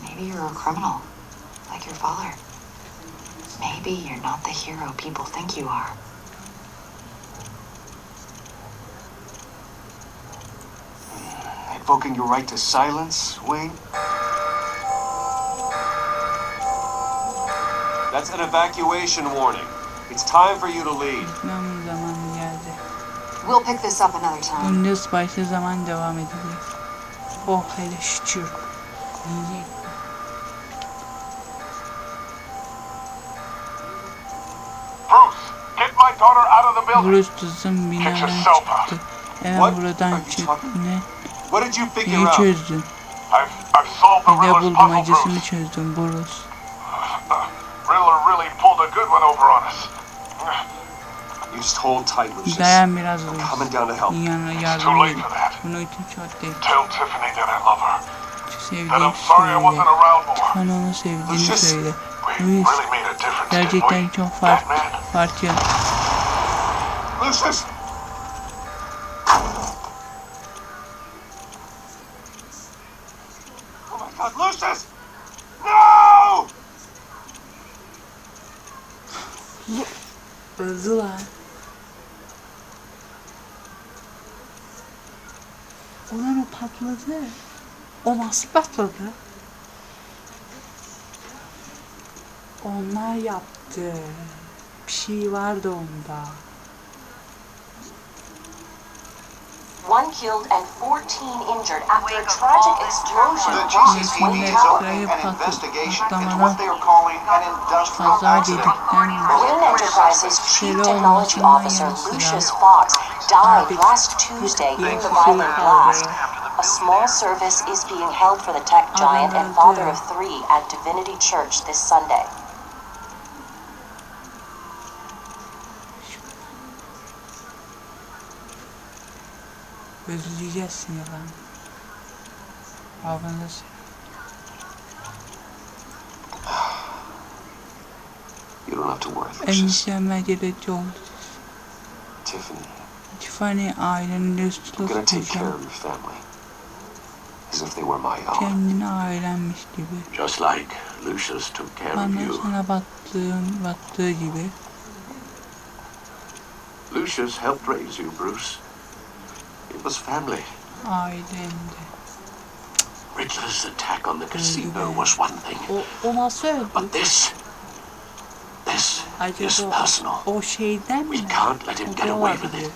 maybe you're a criminal, like your father. Maybe you're not the hero people think you are. Invoking your right to silence, Wayne? That's an evacuation warning. It's time for you to leave. Gitmem zamanı geldi. We'll pick this up another time. Bundes başka zaman devam edecek. Oh hele şükür. İyi. Bruce, get my daughter out of the building. Bruce kızım binadan çıktı. Hemen buradan çık. Ne? What did you figure Neyi out? çözdün? I've solved the Bir de Riddler's puzzle, bulmacasını Bruce. çözdüm Bruce. Riddler really pulled a good one over on us. You just hold tight, Lucius. Dayan biraz I'm Bruce. coming down to help. Yana It's yardım too late edin. for that. Bunu için çok değil. Tell Tiffany that I love her. Şu And sevdiğini I'm sorry I söyle. wasn't around more. Bana onu sevdiğini Lucius. söyle. We Luis really made a difference, didn't gerçekten we? çok Batman? fark yarattı. Lucius! Oh my God, Lucius! No! Öldü lan. Ulan o patladı. O nasıl patladı? Onlar yaptı. Bir şey vardı onda. One killed and 14 injured after a tragic explosion The rocked GCPD is Wayne opening an investigation into patlamadan what they are calling an industrial kaza accident. dedikten Wayne Enterprises Chief Şeyle Technology olmasından Officer yanı sıra Lucius Fox died bir- last Tuesday in the violent blast. A small service is being held for the tech giant and father of 3 at Divinity Church this Sunday. özleyeceksin ya lan. Babanız don't have to worry, En Lucius. mükemmel oldu. Tiffany ailenin I'm üstü gonna take care tutacağım. of your family. As if they were my own. Kendini ailenmiş gibi. Just like Lucius took care of Bana you. sana baktığı gibi. Lucius helped raise you, Bruce. It was family. Ailemde. Riddler's attack on the casino was one thing. O nasıl öldü? But this is Acaba personal. o şeyden mi? We can't let him get away with it.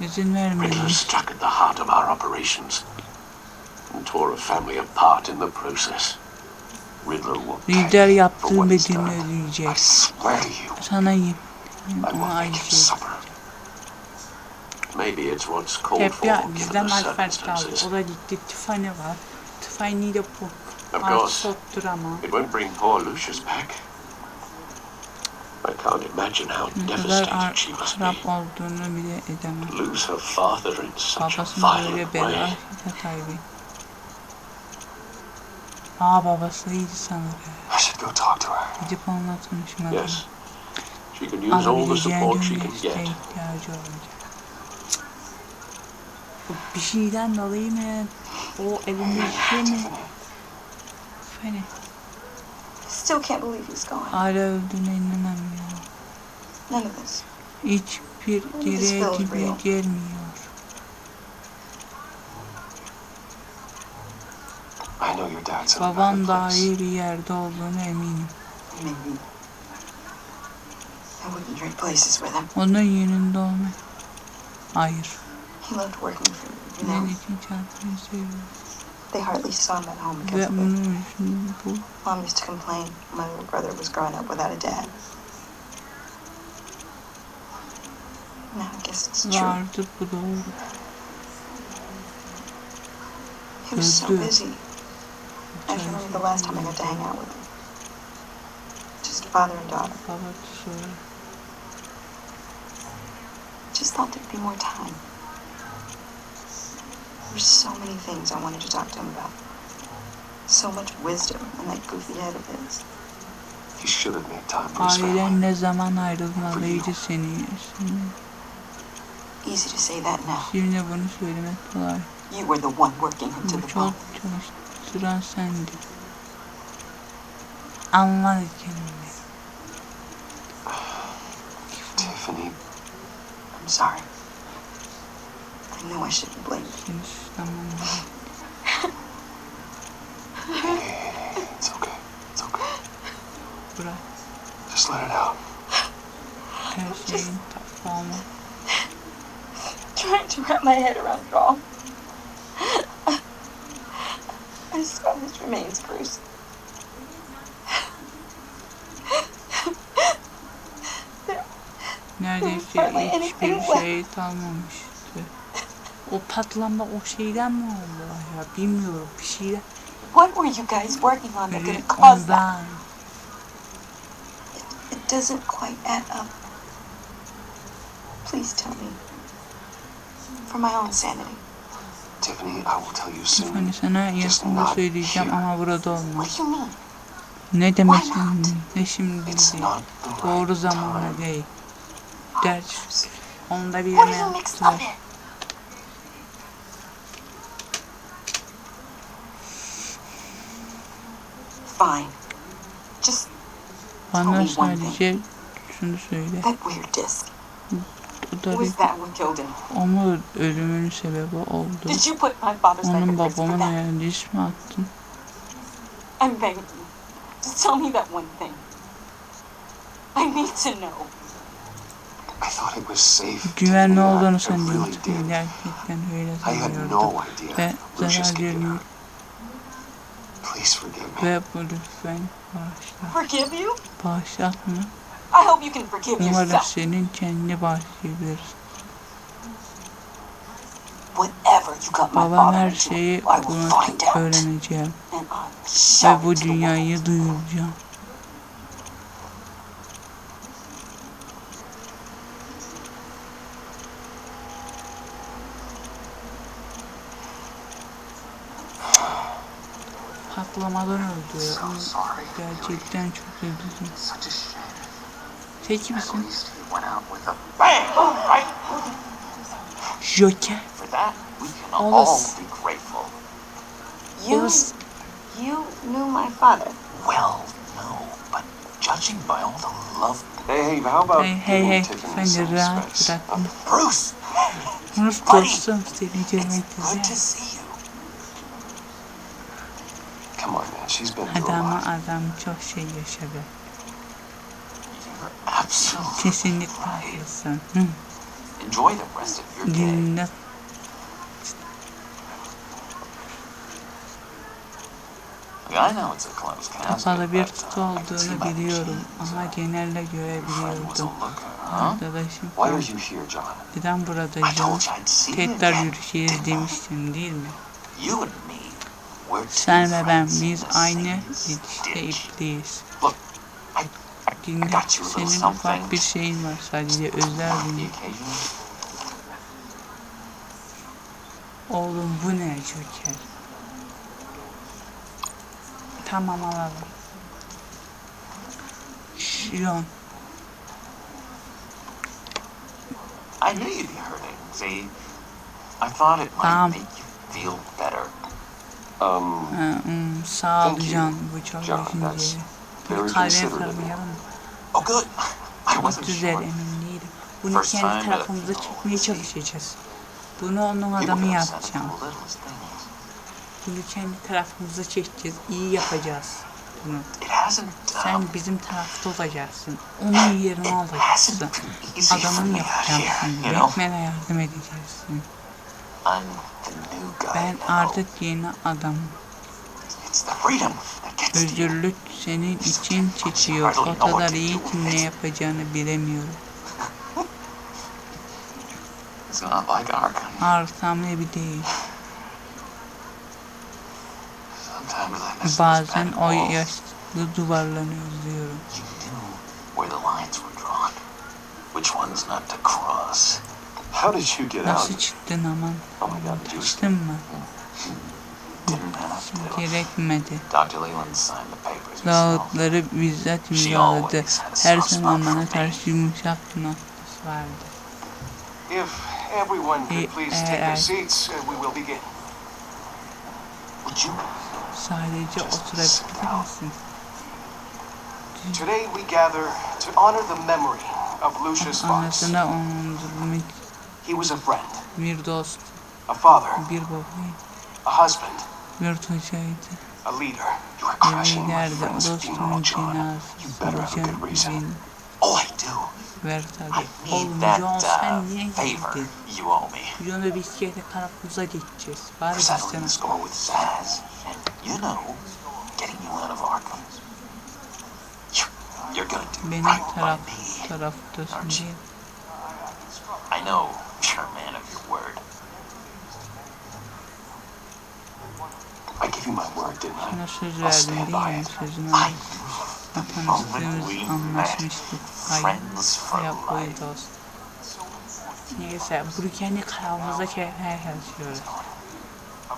İzin Riddler vermeyin. struck at the heart of our operations and tore a family apart in the process. Riddler will Lider pay for yaptığın what he's bedelini done. I ödeyecek. swear to you, Sana I will ona make aynı him şey. suffer. Maybe it's what's called Hep for ya given bizden the Alfred kaldı. circumstances. O da gitti. Tiffany var. Tiffany de bu. Of Artık course, soktur ama. it won't bring poor Lucius back. I can't imagine how Ne kadar devastated she must be. harap olduğunu bile edemem. To lose her father in such a Babasını violent böyle way. bela kaybı. Babasıydı sanırım. I should go talk to her. Gidip onunla tanışmadım. Yes. She can use all the Alabileceğin support she tüm can desteğe get. ihtiyacı olacak. Bir şeyden dolayı mı? O elindeki şey mi? Tiffany. Still can't believe he's gone. Hala öldüğüne inanamıyorum. None of this. Hiçbir gereği gibi gelmiyor. I know your dad's in a better Baban daha place. iyi bir yerde olduğunu eminim. Maybe. I wouldn't trade places with him. Onun yönünde olmak. Hayır. He loved working for you, you Benim know. için çalışmayı seviyorum. They hardly saw him at home because Ve of it. onun için bu Mom used to complain my little brother was growing up without a dad. Now I guess it's true. vardı, bu doğru. He was so Öldü. busy. I can remember the last time I got to hang out with him. Just father and daughter. Babası sonra. Just thought there'd be more time. There's so many things I wanted to talk to him about. So much wisdom in that goofy head of his. He should have made time for his Ailen family. ne zaman ayrılmalıydı seni? Easy to say that now. Şimdi bunu söylemek kolay. You were the one working him to Bu the çok bone. çalıştıran sendin. Anladı kendini. Tiffany, I'm sorry. I know I shouldn't blame you. Seni suçlamam. hey, it's okay. It's okay. Bırak. Just let it out. Her şeyin tamamı. Trying to wrap my head around it all. I saw his remains, Bruce. Neredeyse hiçbir şey kalmamıştı. O patlama o şeyden mi oldu ya? Bilmiyorum, bir şeyden. What were you guys working on that Biri could have caused that? ondan. It doesn't quite add up. Please tell me. For my own sanity. Tiffany, I will tell you soon. Tiffany, sana Just yakında not söyleyeceğim here. ama burada olmaz. What do you mean? Ne demek Why not? şimdi? Ne şimdi It's değil. not the Doğru right zamanla time. değil. Ders. Onda bir What are yeme you mixed up yaptılar. in? Fine. Just tell Bana me one sadece thing. şunu söyle. That weird disc. O da Was that what killed him? onun ölümünün sebebi oldu. Did you put my father's life Onun at risk for babamın that? hayalini mi attın? I'm begging you. Just tell me that one thing. I need to know. I thought it was safe. Güvenli Tiffany. olduğunu I sen really diyordun. did. Gerçekten öyle I had sanıyordum. no idea Ve Lucius zarar could get görmüyor. hurt. Please forgive me. Ve bu lütfen bağışla. Forgive you? Bağışlatma. I hope you can forgive Umarım yourself. senin kendini bağışlayabiliriz. Whatever you got my Babam father her into, şeyi I will bunu find out. öğreneceğim. And I'll Ve shout bu it to the world. dünyayı duyuracağım. Patlamadan öldü. So sorry. Gerçekten çok üzüldüm. Such a shame. Tek misin? least he went out with a bang, right? Joker. For that, we can all Olas. be grateful. You knew my father. Well, no, but judging by all the love... Hey, how about Hey, giving hey, Tiffany sen de some rahat space? bırakın. Bruce! Unut Buddy, dostum, seni görmek it's good to güzel. see you. Come on, man. She's been through a Adama lot. adam çok şey yaşadı. You're absolutely Kesinlikle right. haklısın. Enjoy the rest of your day. Dinle. I know it's a close casket, Kapalı bir but, kutu I can see olduğunu by the biliyorum genes. ama genelde Your friend was a görebiliyordum. looker, huh? Arkadaşım Why are you here, John? neden burada I John? told you I'd see you Tekrar again, yürüyeceğiz didn't I? demiştin değil mi? You and me, we're two Sen ve ben friends in biz the aynı same didişte ditch. ipliyiz. Look, I Dinle, got you a little senin something. ufak bir şeyin var sadece özel The günü. occasion. Oğlum bu ne Joker? Tamam alalım. John. I knew you'd be hurting. See, I thought it might Tamam. make you feel better. Sağ ol Thank you, John, bu çok John. That's düşünceli. very Bir kahve considerate of you. sarmayalım mı? Oh, good. I Çok wasn't güzel, sure. emin değilim. Bunu First kendi time tarafımıza that- çekmeye çalışacağız. Bunu onun People adamı get yapacağım. upset at the littlest things. Bunu kendi tarafımıza çekeceğiz. İyi yapacağız bunu. It hasn't. Sen bizim tarafta olacaksın. Onun yerini alacaksın. Easy for Adamın me out here, yapacaksın. you know. Batman'e yardım edeceksin. I'm the new guy Ben now. artık yeni adamım. It's the freedom that gets to you. Özgürlük senin için çekiyor. O kadar iyi ki ne yapacağını bilemiyorum. It's not like Arkham. Arkham evi değil. Sometimes I miss those Bazen bad o walls. yaşlı duvarlarını özlüyorum. You knew where the lines were drawn. Which ones not to cross. How did you get out? Nasıl çıktın aman? Oh my God, did you Kaçtın mı? Didn't have to. Gerekmedi. Dr. Leland signed the papers herself. Dağıtları bizzat imzaladı. Her zaman bana karşı yumuşak bir noktası vardı. If everyone could please take their eğer seats, we will begin. Would you? sadece oturabilir misin? Today we gather to honor the memory of Lucius Fox. Anasına onurlamak He was a friend, bir dost, a father, bir babaydı, a husband, bir hocaydı. a leader. You are Bir crashing my liderdi. friend's funeral, Dostumun John. You cenazesi better have a olacak good reason. izin Oh, I do. ver I tabi. need Oğlum that John sen niye favor gittin? you owe me. John'u biz kendi tarafımıza geçeceğiz. Var For mı settling sana? the score with Zaz. And, you know, getting you out of Arkham. You're gonna do Benim right by me. taraftasın diye. I know you're a man of your word. I gave you my word, didn't I? Sana söz I'll verdim stand değil by mi? it. Sözümü I knew the moment tanıştığımız we met, anlaşmıştık. Hayır. friends for Yapmayı life. dost. Neyse bunu kendi kanalımıza çekmeye çalışıyoruz.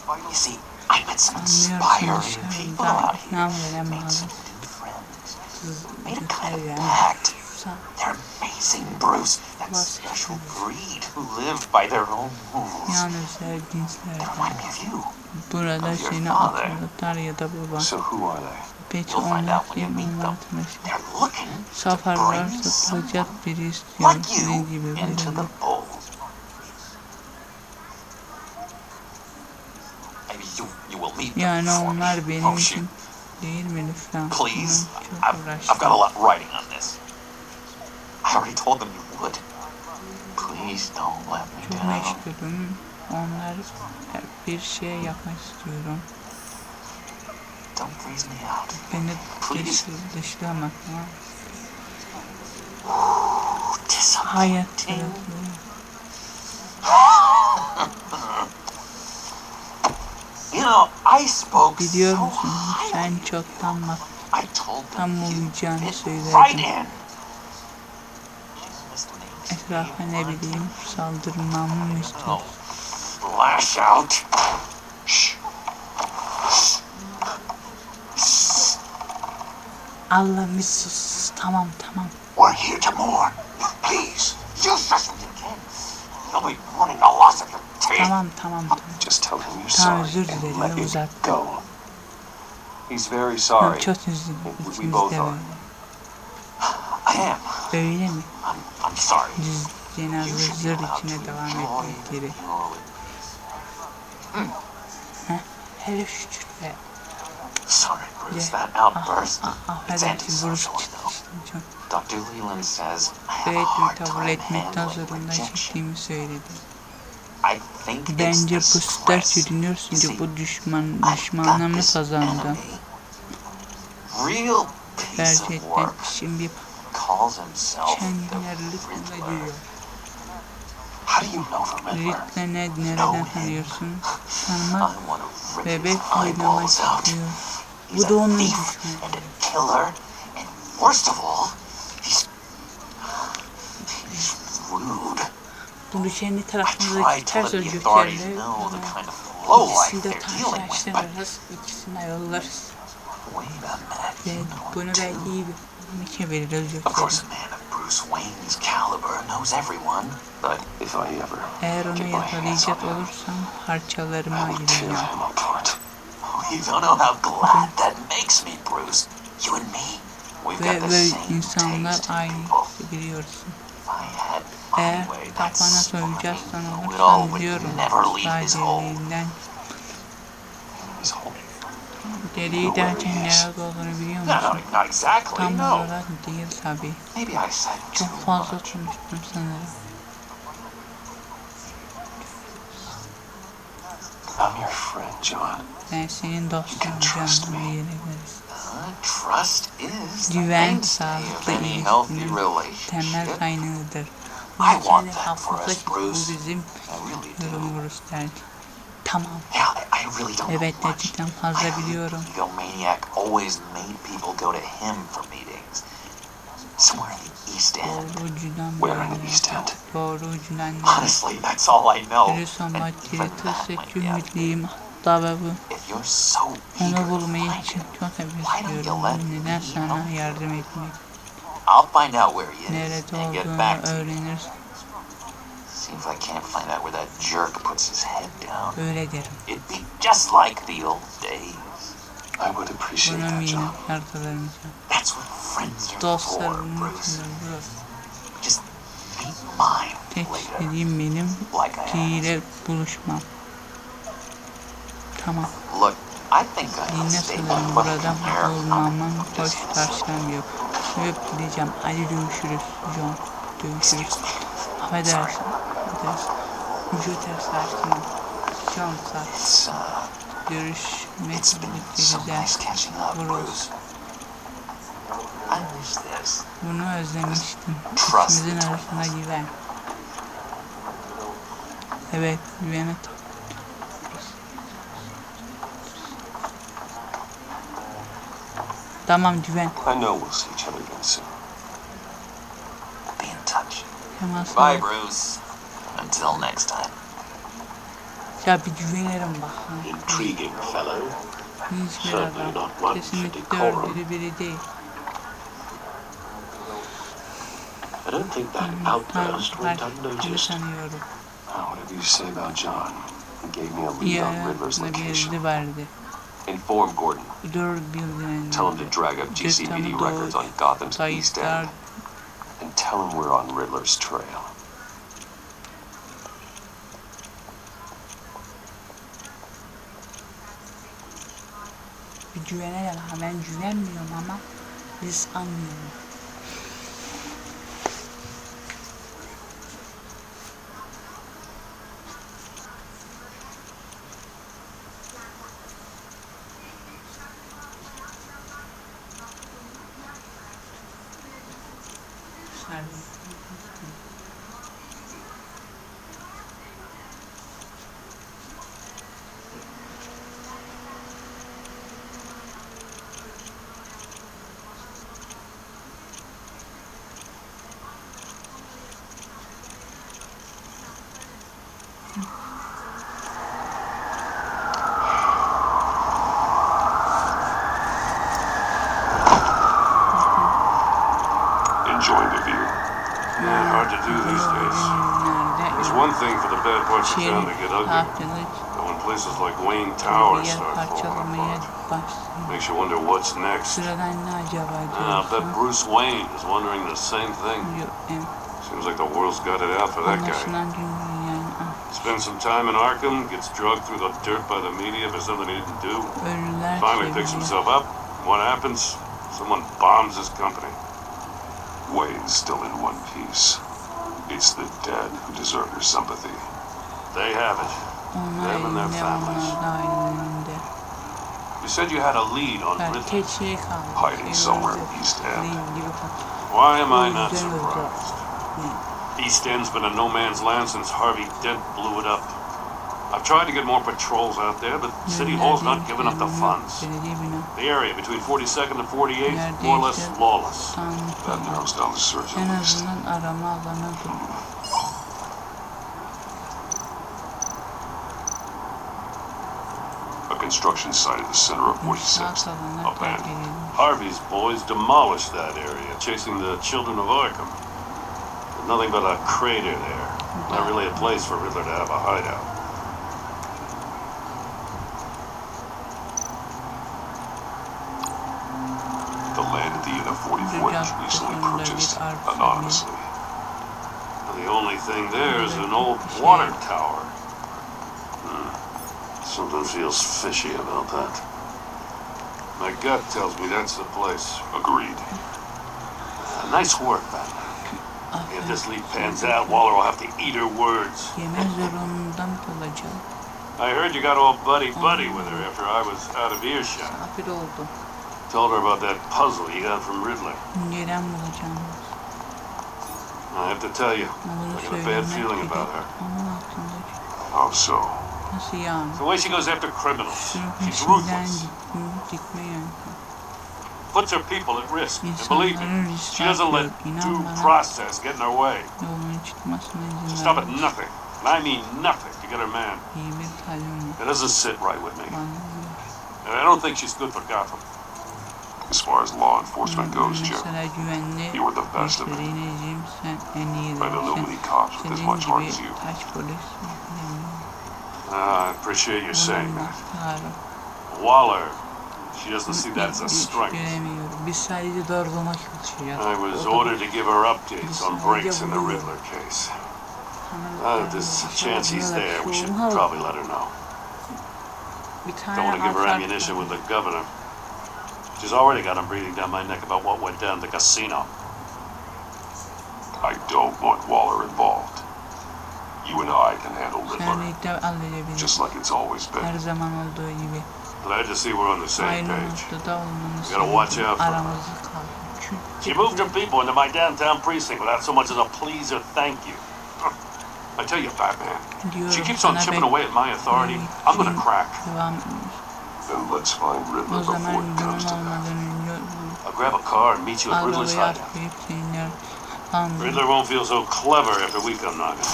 You see, I met some Anlıyorsun inspiring people dışarıda out ikna here. veren Made bazı some new friends. kız Made a kind of Joker yani. pact. Susam. They're amazing, Bruce. That special breed who live by their own rules. Yani özel They cinslerden. remind me of you. Burada Of your seni father. hatırlatır ya da baban. So who are they? Peki You'll find onlar out when you kim? meet Onları them. tanışın. They're looking to Safarlar bring satılacak someone biri istiyor. like Ne you gibi into birini. the fold. Maybe you will meet them Yani for onlar me. benim Oh, shoot. için değil mi lütfen? Please, Bunun çok I've got a uğraştım. lot writing on this. I already told them you would. Please don't let me Çok down. meşgulüm. Onlar bir şey yapmak istiyorum. Don't freeze me out. Beni Please. dışlamak mı? Disappointing. Hayat tarafı. You know, I spoke Biliyor so musun? Sen highly. çoktan bak. I told Tam them you olacağını fit söylerdim. right in. Etrafa ne bileyim saldırmamı mı No. istiyorsun? Lash out. Shh. Allah bir sus. Tamam tamam. We're here to mourn. Please, use this again. You'll be mourning the loss of your teeth. Tamam. Just tell him you're Tamam, sorry özür dilerim, and let uzak. it go. He's very sorry. Çok üzüldüm. We İkimiz both de are. böyle. I am. Öyle mi? I'm sorry. Düz cenaze zır içine devam etmek gerek. Hele şükür be. Sorry, Bruce. That outburst. It's Affedersin Bruce. antisocial, though. Dr. Leland says I have a Evet, hard kabul time etmekten handling zorunda rejection. çektiğimi söyledi. I think it's Bence the bu stres stress. çözünüyorsun You ki see, bu I've got düşmanlığımı this kazandı. enemy. Real piece of Gerçekten work. şimdi Calls himself the Chandler'lık Riddler. diyor. How do you know the Riddler? Rick'le nereden Know him. tanıyorsun? I Tanımak want to rip bebek his oynamak eyeballs out. istiyor. He's Bu da a onun thief düşmanı. and a killer, and worst of all, he's rude. Bunu kendi I tarafımızdaki tried to ters let the sözcüklerle authorities know the kind of lowlife ikisini de they're dealing with, but karşılaştırırız, ikisini yollarız. wait a minute, Ve you know bunu it too. belki iyi bir çeviririz Of course, yoksa. a man of Bruce Wayne's caliber knows everyone, but If I ever Eğer onu get my hands yakalayacak on him, olursam parçalarıma I will tear ayıracağım. him apart. you don't know how glad that makes me, Bruce. You and me, we've got Ve the böyle same insanlar taste in aynı people. biliyorsun. If I had Eğer my way, that kafana smarmy soyacaksan know-it-all olursan would biliyorum. never leave his hole. Sadeliğinden His whole deliği derken nerede olduğunu biliyor No, musun? not exactly, Tam no. olarak değil tabi. Maybe I said too Çok fazla much. konuştum sanırım. I'm your friend, John. Ben senin dostum trust canım me. diyebiliriz. Trust is the Güven mainstay sağlıklı of any healthy ilişkinin temel relationship. kaynağıdır. Bu I ülkede want that for hafıza us, ki bu Bruce. bizim I really do. yorumumuz derdi. Tamam. Yeah, I really don't Evet, know much. gerçekten fazla My biliyorum. egomaniac always made people go to him for meetings. Somewhere in the East End. Doğru ucundan Where in the böyle. East End? Doğru ucundan böyle. Honestly, that's all I know. Dürüst And olmak even that gerekirse might be outdated. cümleliyim. Hatta ve bu. If you're so eager Onu to bulmayı find için him, çok why don't you istiyorum. let Neden me sana help you? yardım etmek? I'll find out where he is Nerede and get olduğunu back to you. öğrenirsin. Seems I can't find out where that jerk puts his head down. Öyle derim. It'd be just like the old days. I would appreciate Buna that, John. minnettar kalacağım. That's what friends are for, Dostlar bunun Bruce. içindir Bruce. Just meet mine Tek later. istediğim benim Like I asked. ile buluşmam. Tamam. Look, I think I Dinle stay sanırım put burada here. olmamın hoş Just karşılamıyor. Sebep gideceğim. Hadi görüşürüz John. Görüşürüz. excuse me. Affedersin. Affedersin. Ucu sakin ol. John sakin. It's Görüşmek it's been birlikte so güzel. nice catching up, Bruce. Bruce. I miss this. Bunu özlemiştim. Trust İkimizin the arasında güven. Evet, güvene Tamam, güven. I know we'll see each other again soon. Be in touch. Hemen Bye, sonra. Bruce. Until next time. Ya bir güvenirim bak. Intriguing fellow. Hiçbir Certainly adam. not one for Kesinlikle decorum. öldürü biri değil. I don't think that Ben outburst went seni unnoticed. tanıyorum. Whatever you say about John, he gave me a İyi lead on Riddler's hayatında bir location. yeri vardı. Inform Gordon. Dur bildiğin. Tell him to drag up GCPD records on Gotham's East End. And tell him we're on Riddler's trail. Bir güvene bak. Ben güvenmiyorum ama biz anlıyorum. Enjoying the one thing for the bad parts of town to get ugly. Dağıtılır. But when places like Wayne Tower Yer start falling parçalamaya apart, başlıyor. makes you wonder what's next. Sıradan ne acaba I bet diyorsun? Bruce Wayne is wondering the same thing. Seems like the world's got it out for that guy. Anlaşılan dünyanın Spends some time in Arkham, gets drugged through the dirt by the media for something he didn't do. ölüler Finally picks çeviriyor. himself up. What happens? Someone bombs his company. Wayne's still in one piece. It's the dead who deserve your sympathy. They have it. Onlar Them and their elinde, families. onlar da elinde. You said you had a lead on Ben Ridley. tek şey kaldı. Hiding somewhere in East End. Dediğim gibi patladı. Why am O I not yüzden surprised? öldü. East End's been a no man's land since Harvey Dent blew it up. I've tried to get more patrols out there, but City Hall's not giving up the funds. Belediye bina. The area between 42nd and 48th, more or less lawless. That narrows down the search En at least. azından arama alanıdır. A construction site at the center of 46th. İnşaat alanı terk Abandoned. edilmiş. Harvey's boys demolished that area, chasing the children of Arkham. There's nothing but a crater there. Not really a place for Riddler to have a hideout. The land at the end of 44th was recently purchased anonymously. The only thing there is an old water tower. Something feels fishy about that. My gut tells me that's the place. Agreed. Nice work, Batman. If this lead pans out, Waller will have to eat her words. Yeme zorundan kalacak. I heard you got all buddy-buddy with her after I was out of earshot. Afir oldu. Told her about that puzzle you got from Riddler. Neden bulacağım? I have to tell you, Bunu I got a bad feeling söylemek about her. onun hakkında. How so? Nasıl yani? The way she goes after criminals. Sırf She's peşinden ruthless. gitme yöntemi. Puts her people at risk. And believe me, she doesn't let due process get in her way. Yolun çıkmasına She'll izin stop at vermez. nothing, and I mean nothing, to get her man. İyi bir talim var. It doesn't sit right with me. Bana And I don't think she's good for Gotham. As far as law enforcement goes, Jim, mesela güvenli you were the best of it. müşterineciyim, sen en I know iyisin. nobody cops with as Senin much heart gibi as you. taş polis. I appreciate you saying Bunun that. miktarı. Waller, she doesn't see that as a Hiç strength. göremiyorum. Biz sadece doğrulamak çalışacağız. I was ordered to give her updates on breaks in the Riddler case. If there's a chance he's there, we should probably let her know. Bir Don't tane want to give her alçak ammunition var. with the governor. She's already got him breathing down my neck about what went down at the casino. I don't want Waller involved. You and I can handle Sen Riddler, birlikte halledebiliriz. just like it's always Her been. zaman olduğu gibi. Glad to see we're on the same Aynı page. noktada olmanı gotta watch sevindim. out for her. Aramızda kaldı. She moved her people into my downtown precinct without so much as a please or thank you. I tell you, Batman, Diyorum she keeps on sana chipping away at my authority. I'm gonna crack. Devam ediyoruz. Then let's find O Riddler zaman before it comes bunun to olmadan that. önce I'll grab a car and meet you at Riddler's arabaya hideout. atlayıp seninle anladım. Riddler won't feel so clever after we come knocking.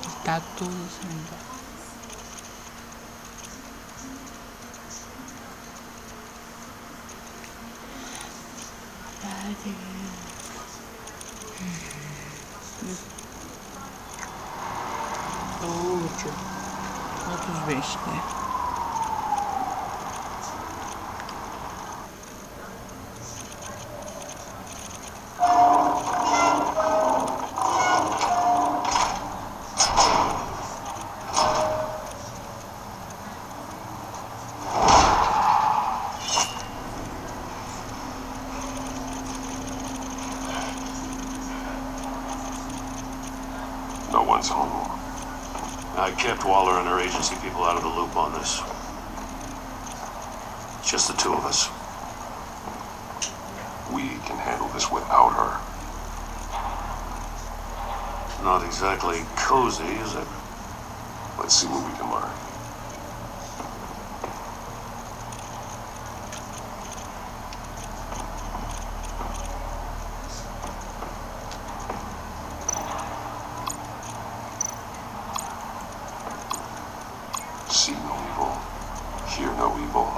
Dikkatli ol sen de. Hadi. Doğucu. 35'te. No one's home. I kept Waller and her agency people out of the loop on this. It's just the two of us. We can handle this without her. Not exactly cozy, is it? Let's see what we can learn. See no evil, hear no evil,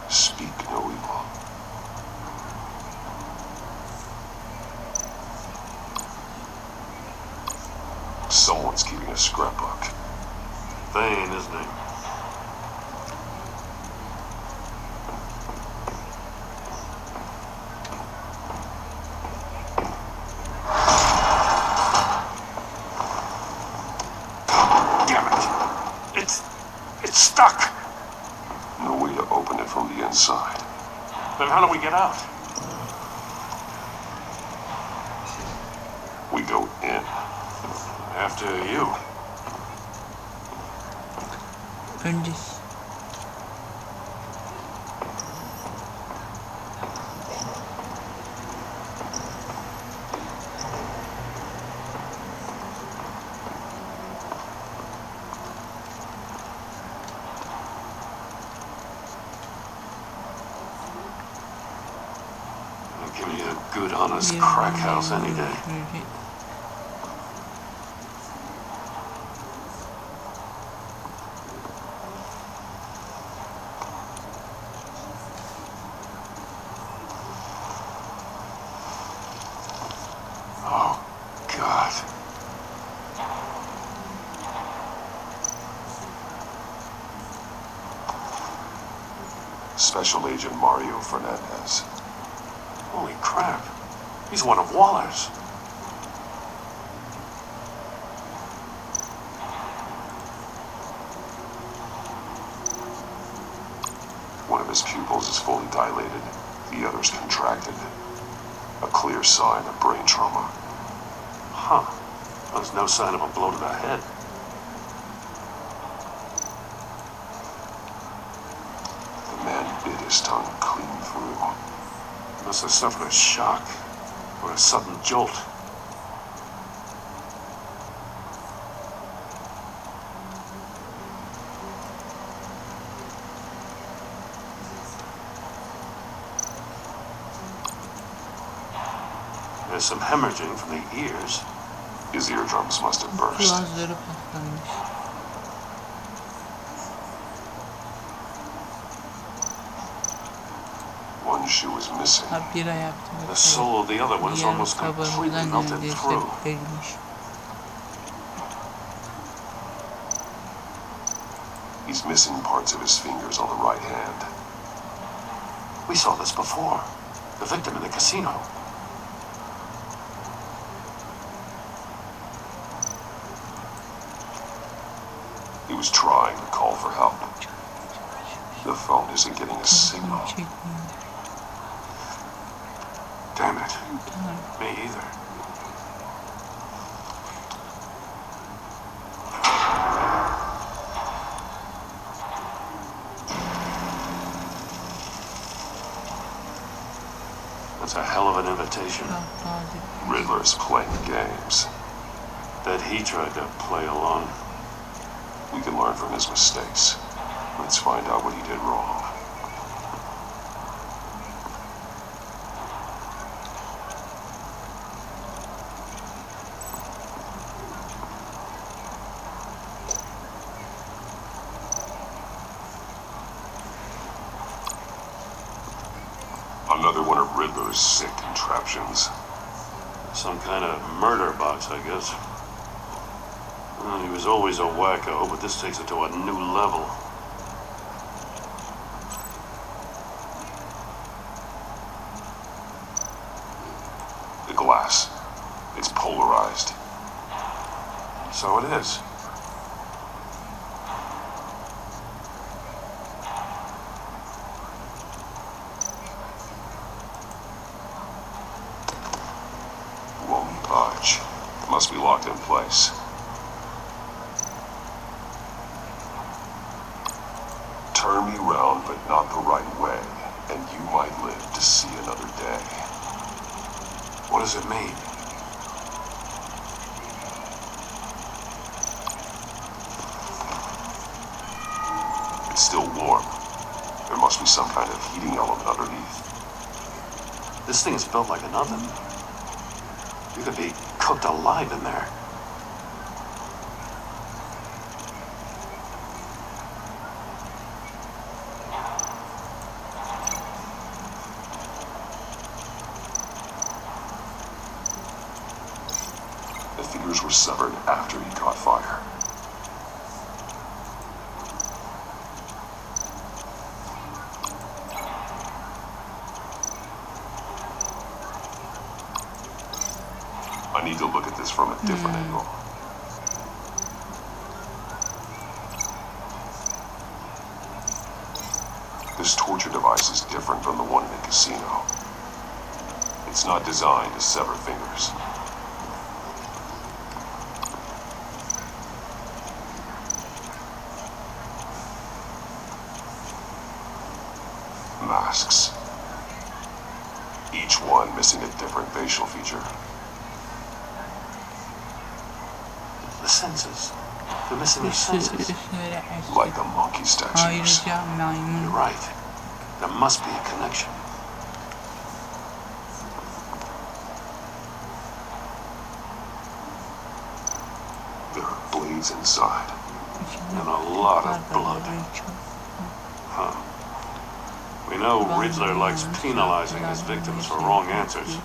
speak no evil. Someone's keeping a scrapbook. Thane, isn't he? Damn it. It's stuck. No way to open it from the inside. Then how do we get out? We go in. After you. Önce I'll give you a good, honest crack house any day. Oh, God. Special Agent Mario Fernandez. Holy crap. He's one of Waller's. One of his pupils is fully dilated. The other's contracted. A clear sign of brain trauma. Huh. There's no sign of a blow to the head. The man bit his tongue clean through. Must have suffered a shock or a sudden jolt. There's some hemorrhaging from the ears. His eardrums must have burst. kulakları patlamış. One shoe is missing. Ha, bir ayakta The ve sole of the other one is diğer almost completely kabuğundan melted neredeyse through. erimiş. He's missing parts of his fingers on the right hand. We saw this before. The victim in the casino. He was trying to call for help. The phone isn't getting a signal. Çekmiyor. Damn it. Tamam. Me either. That's a hell of an invitation. Çok nazik. Riddler's playing games. That he tried to play along. We can learn from his mistakes. Let's find out what he did wrong. Another one of Riddler's sick contraptions. Some kind of murder box, I guess. Well, he was always a wacko, but this takes it to a new level. The glass. It's polarized. So it is. Won't budge. Must be locked in place. Turn me round, but not the right way, and you might live to see another day. What does it mean? It's still warm. There must be some kind of heating element underneath. This thing is built like an oven. You could be cooked alive in there. The fingers were severed after he caught fire. I need to look at this from a different angle. This torture device is different from the one in the casino. It's not designed to sever fingers. Masks. Each one missing a different facial feature. The senses. They're missing their senses. Like the monkey statues. Ayrıca maymun. You're right. There must be a connection. There are blades inside. And a lot of blood. Huh. We know Riddler likes penalizing his victims for wrong answers.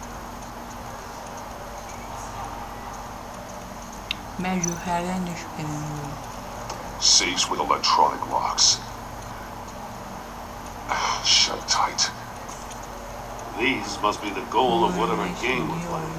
Ben Joker'den de şüpheleniyorum. Safes with electronic locks. Shut tight. These must be the goal of whatever game we're playing.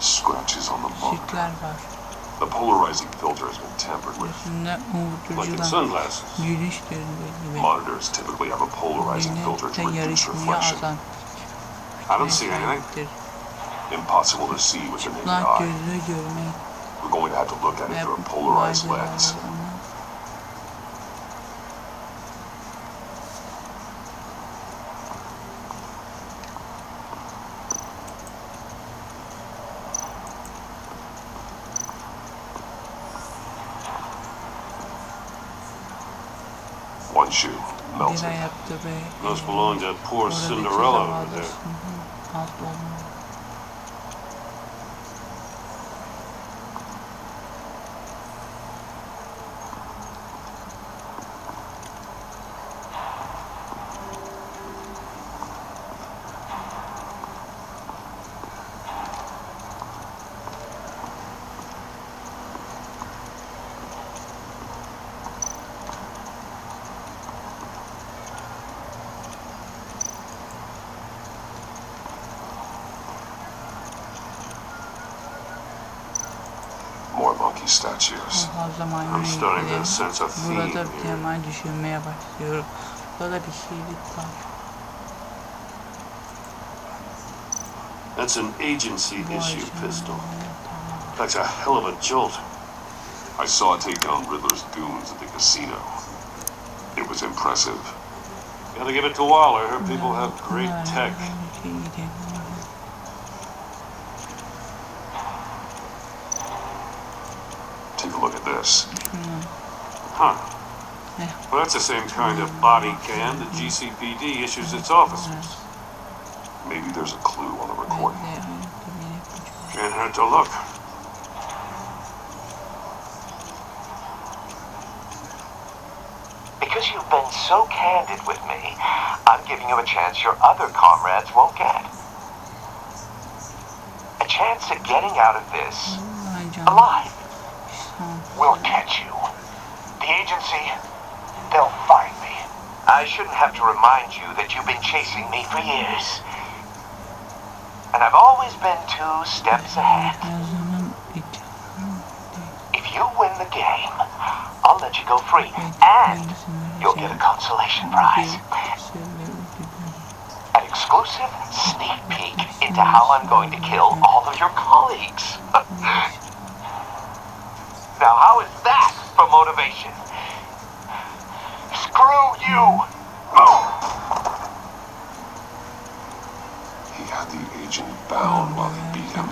Scratches on the bunk. Sütler var. The polarizing filter has been tampered with. Üstünde Like in uğultucudan sunglasses. gülüş göründüğü gibi. Monitors typically have a polarizing filter to Güneşte reduce yarışmayı reflection. azaltır. I don't see anything. Impossible to see with the naked Çıplak eye. gözle görmek We're going to have to look at it ve through a polarized lens. maceralarını One shoe melted. bira yaptı ve Must belong to poor oradaki Cinderella over zavallı there. alt olmalı. More monkey statues. Fazla maymun I'm starting to ilgili. sense a theme Burada bir here. tema düşünmeye başlıyorum. Burada bir şeylik var. That's an agency Bu issue aşamada pistol. tamam. That's a hell of a jolt. I saw it take down Riddler's goons at the casino. It was impressive. Gotta give it to Waller. Her people have great tech. Take a look at this. Huh. Well, that's the same kind of body cam that GCPD issues its officers. Maybe there's a clue on the recording. Can't hurt to look. Because you've been so candid with me, I'm giving you a chance your other comrades won't get. A chance at getting out of this alive. We'll catch you. The agency, they'll find me. I shouldn't have to remind you that you've been chasing me for years. And I've always been 2 steps ahead. If you win the game, I'll let you go free. And you'll get a consolation prize. An exclusive sneak peek into how I'm going to kill all of your colleagues. Now, how is that for motivation? Screw you! He had the agent bound while he beat him.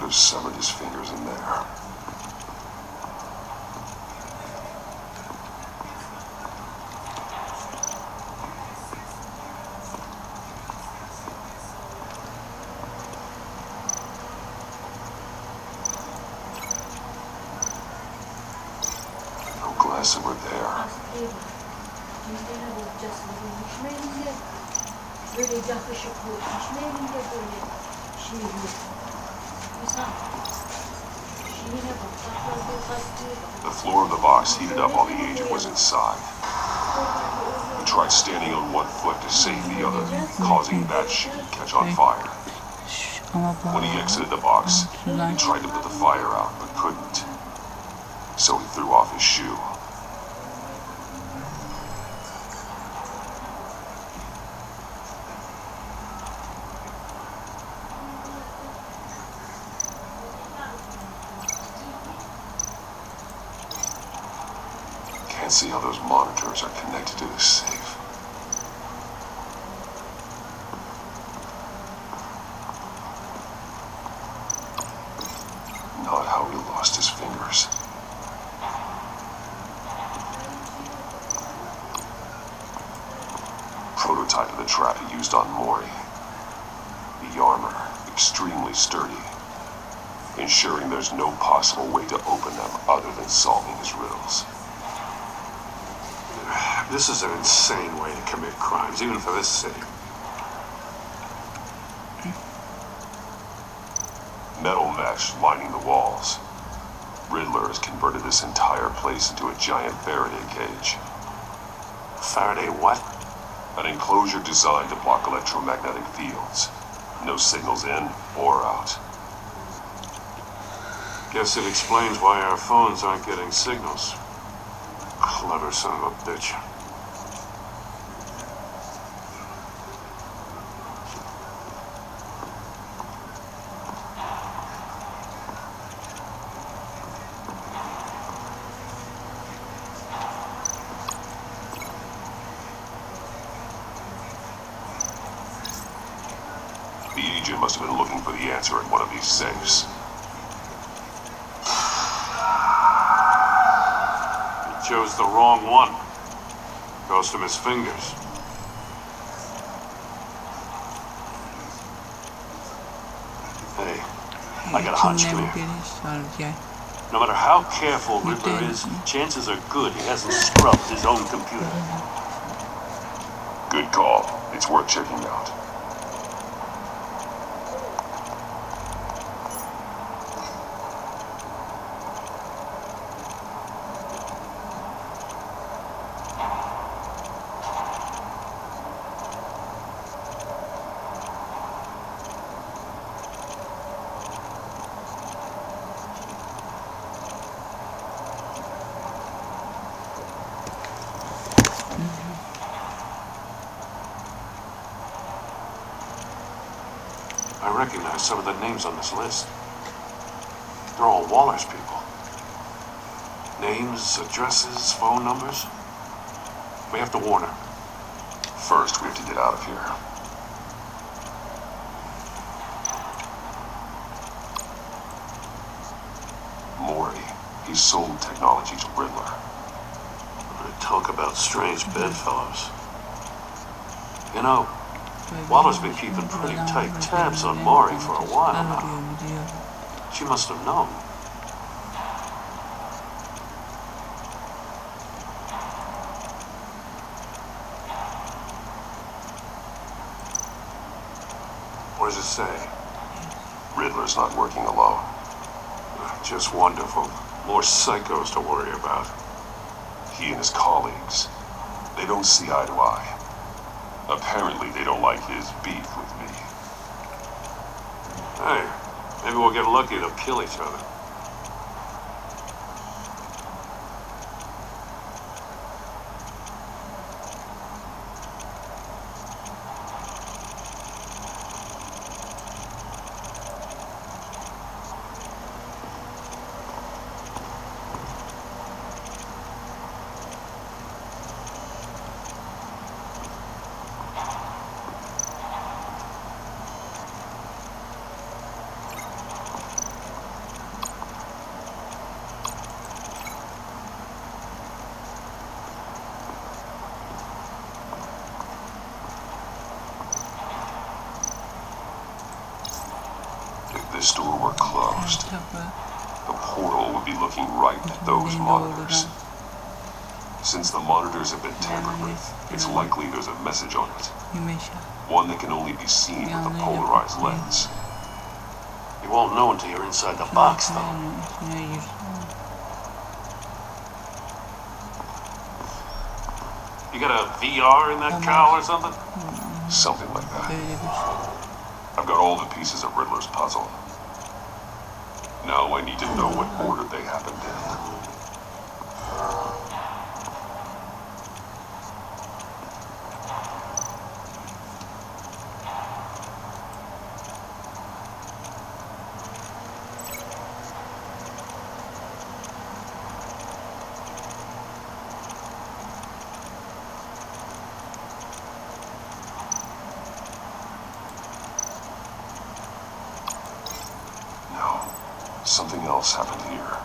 could have severed his fingers in there. No glass over there. The floor of the box heated up while the agent was inside. He tried standing on one foot to save the other, causing that shit to catch on fire. When he exited the box, he tried to put the fire out, but couldn't. So he threw off his shoe. Can't see how those monitors are connected to the safe. Not how he lost his fingers. Prototype of the trap he used on Mori. The armor, extremely sturdy, ensuring there's no possible way to open them other than solving his riddles. This is an insane way to commit crimes, even for this city. Metal mesh lining the walls. Riddler has converted this entire place into a giant Faraday cage. Faraday what? An enclosure designed to block electromagnetic fields. No signals in or out. Guess it explains why our phones aren't getting signals. Clever son of a bitch. The agent must have been looking for the answer in one of these safes. He chose the wrong one. Cost him his fingers. Hey, I got a hunch here. No matter how careful Riddler is, chances are good he hasn't scrubbed his own computer. Good call. It's worth checking out. I recognize some of the names on this list. They're all Waller's people. Names, addresses, phone numbers. We have to warn her. First, we have to get out of here. Mori, he sold technology to Riddler. Talk about strange bedfellows. You know, Waller's been keeping pretty tight tabs on Mori for a while now. She must have known. What does it say? Riddler's not working alone. Just wonderful. More psychos to worry about. He and his colleagues, they don't see eye to eye. Apparently, they don't like his beef with me. Hey, maybe we'll get lucky to kill each other. were closed, the portal would be looking right at those monitors. Since the monitors have been tampered with, it's likely there's a message on it. One that can only be seen with a polarized lens. You won't know until you're inside the box, though. You got a VR in that cowl or something? Something like that. I've got all the pieces of Riddler's puzzle. Now I need to know what order they happened in. Something else happened here.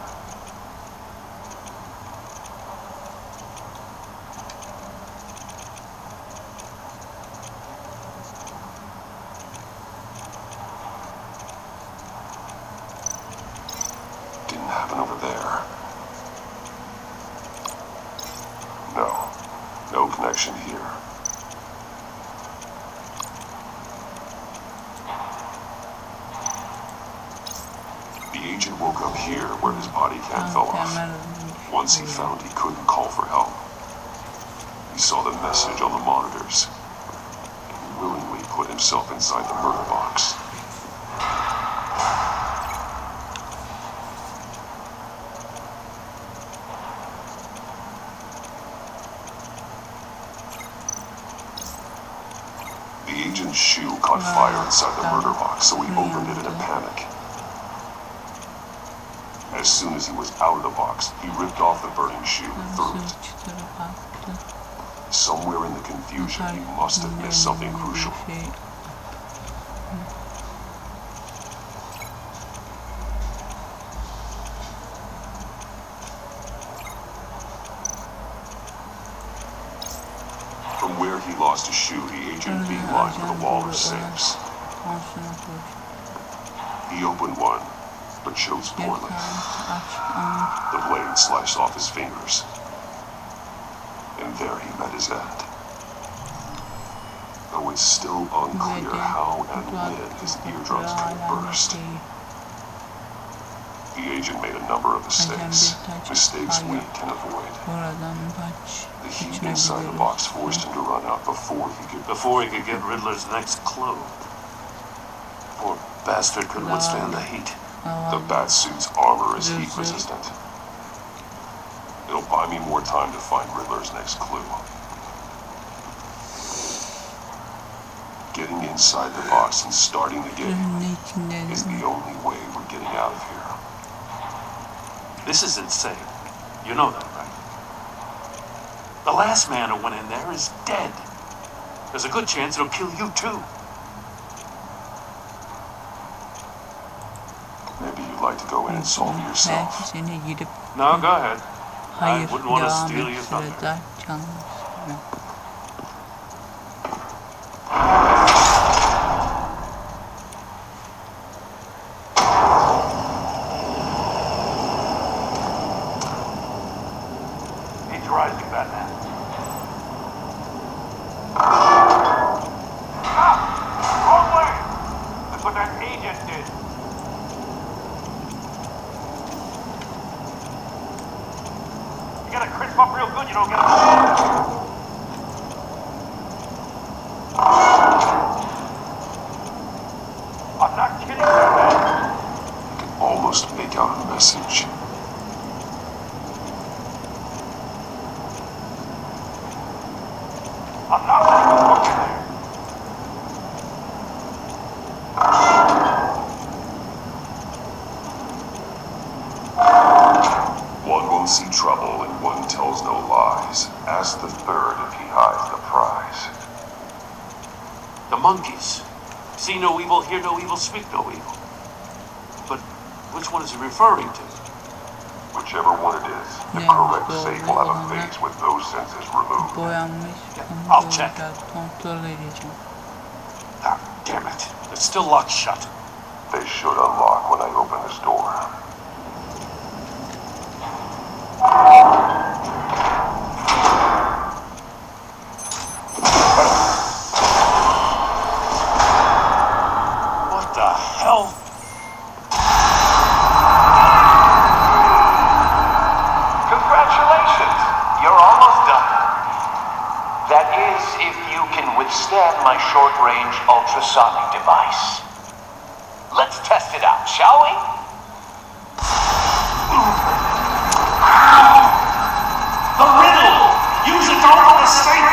Didn't happen over there. No connection here. The agent woke up here where his body cam fell off. Once he found he couldn't call for help, he saw the message on the monitors and willingly put himself inside the murder box. The agent's shoe caught fire inside the murder box, so he opened it in a panic. As soon as he was out of the box, he ripped off the burning shoe and threw it. Somewhere in the confusion, he must have missed something crucial. From where he lost his shoe, the agent beelined for the wall of safes. He opened one, but chose poorly. The blade sliced off his fingers, and there he met his end. Though it's still unclear how and when his eardrums could have burst. The agent made a number of mistakes we can avoid. The heat inside the box forced him to run out before he could get Riddler's next clue. Poor bastard couldn't withstand the heat. The Batsuit's armor is heat resistant. It'll buy me more time to find Riddler's next clue. Getting inside the box and starting the game is the only way we're getting out of here. This is insane. You know that, right? The last man who went in there is dead. There's a good chance it'll kill you too. Maybe you'd like to go in and solve it yourself. No, go ahead. I wouldn't want to steal your thunder. Need your eyes like that, man. Stop! Wrong way! That's what that agent did. You gotta crisp up real good, you don't get it. I'm not kidding you, man. I can almost make out a message. I'm not looking there. One won't see trouble and one tells no lies. Ask the third if he hides the prize. The monkeys. See no evil, hear no evil, speak no evil. But which one is he referring to? Whichever one it is, the correct safe will have a face with those senses removed. I'll check. Ah, damn it. It's still locked shut. They should unlock when I open this door. What the hell? Congratulations! You're almost done. That is, if you can withstand my short-range ultrasonic device. Let's test it out, shall we? The riddle! Use it to open the safe!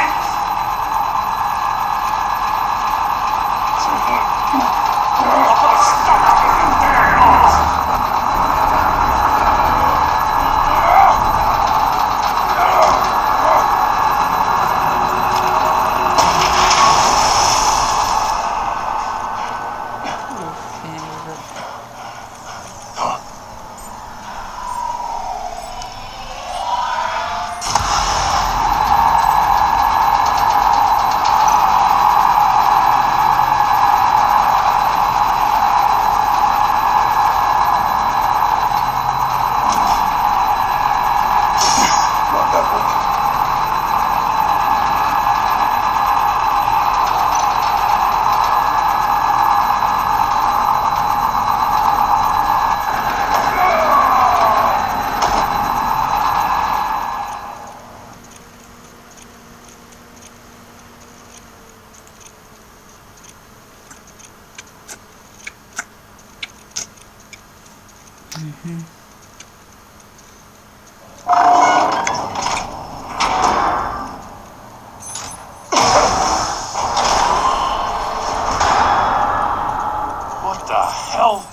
What the hell?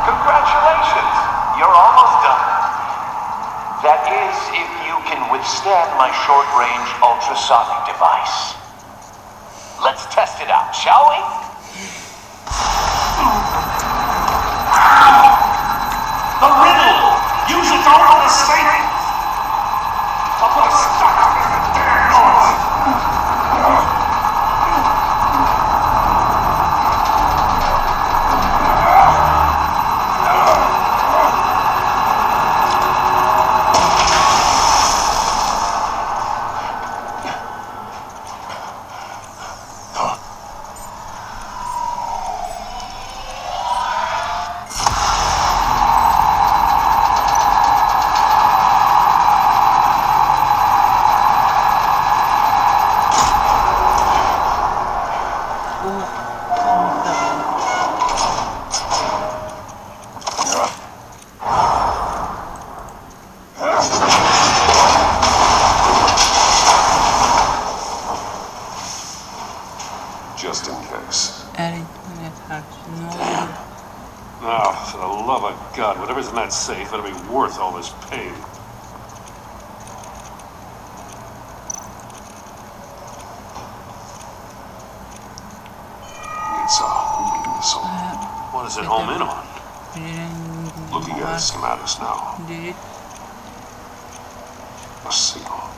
Congratulations! You're almost done. That is, if you can withstand my short-range ultrasonic device. Let's test it out, shall we? The riddle! Use it to open the safe! I'll put a stop to this damn noise! Just in case. Oh, for the love of God, whatever's in that safe better be worth all this pain. It's a homing missile. What does it home in on? Looking at the schematics now. A signal.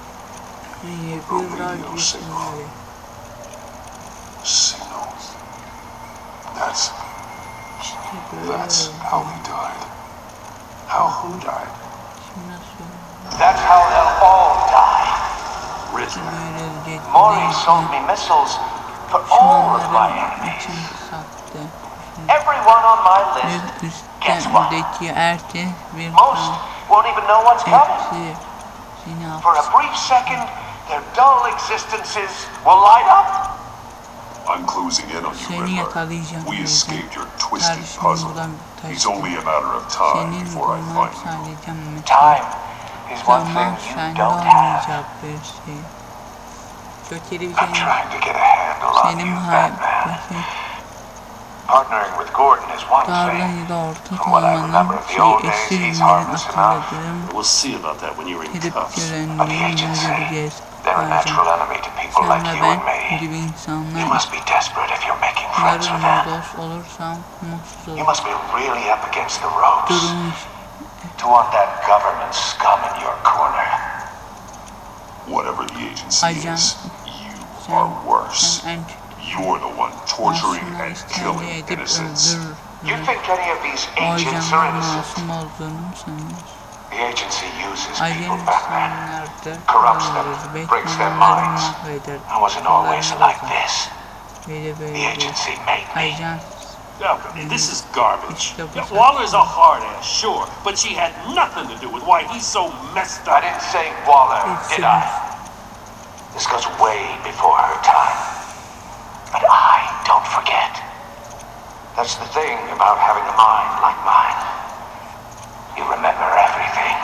Radio signal. Signals. That's how he died. How who died? That's how they'll all die. Written. Maury sold me missiles for all of my enemies. Everyone on my list gets one. Most won't even know what's coming. For a brief second, their dull existences will light up. I'm closing in on you, Riddler. We escaped your twisted puzzle. It's only a matter of time before I find you. Time is one thing you don't have. I'm trying to get a handle on you, Batman. Partnering with Gordon is one thing. From what I remember of the old days, he's harmless enough. We'll see about that when you're in cuffs. But the agency, they're a natural enemy to people like you and me. You must be desperate if you're making friends with them. You must be really up against the ropes to want that government scum in your corner. Whatever the agency is, you are worse. You're the one torturing and killing innocents. You think any of these O agents are ajanların innocent? masum olduğunu mu sanıyorsun? The agency uses Ajan people, Batman. insanlarda Corrupts them, kullanırız. breaks their Batman onları minds. mahveder. I wasn't always Akıllarını like bozar. this. Böyle The böyle agency made me. ajan This is garbage. İşte bu Yeah, Waller's a hard ass, sure, but she had nothing to do with why he's so messed I up. didn't say Waller, did I? This goes way before her time. But I don't forget. That's the thing about having a mind like mine. You remember everything.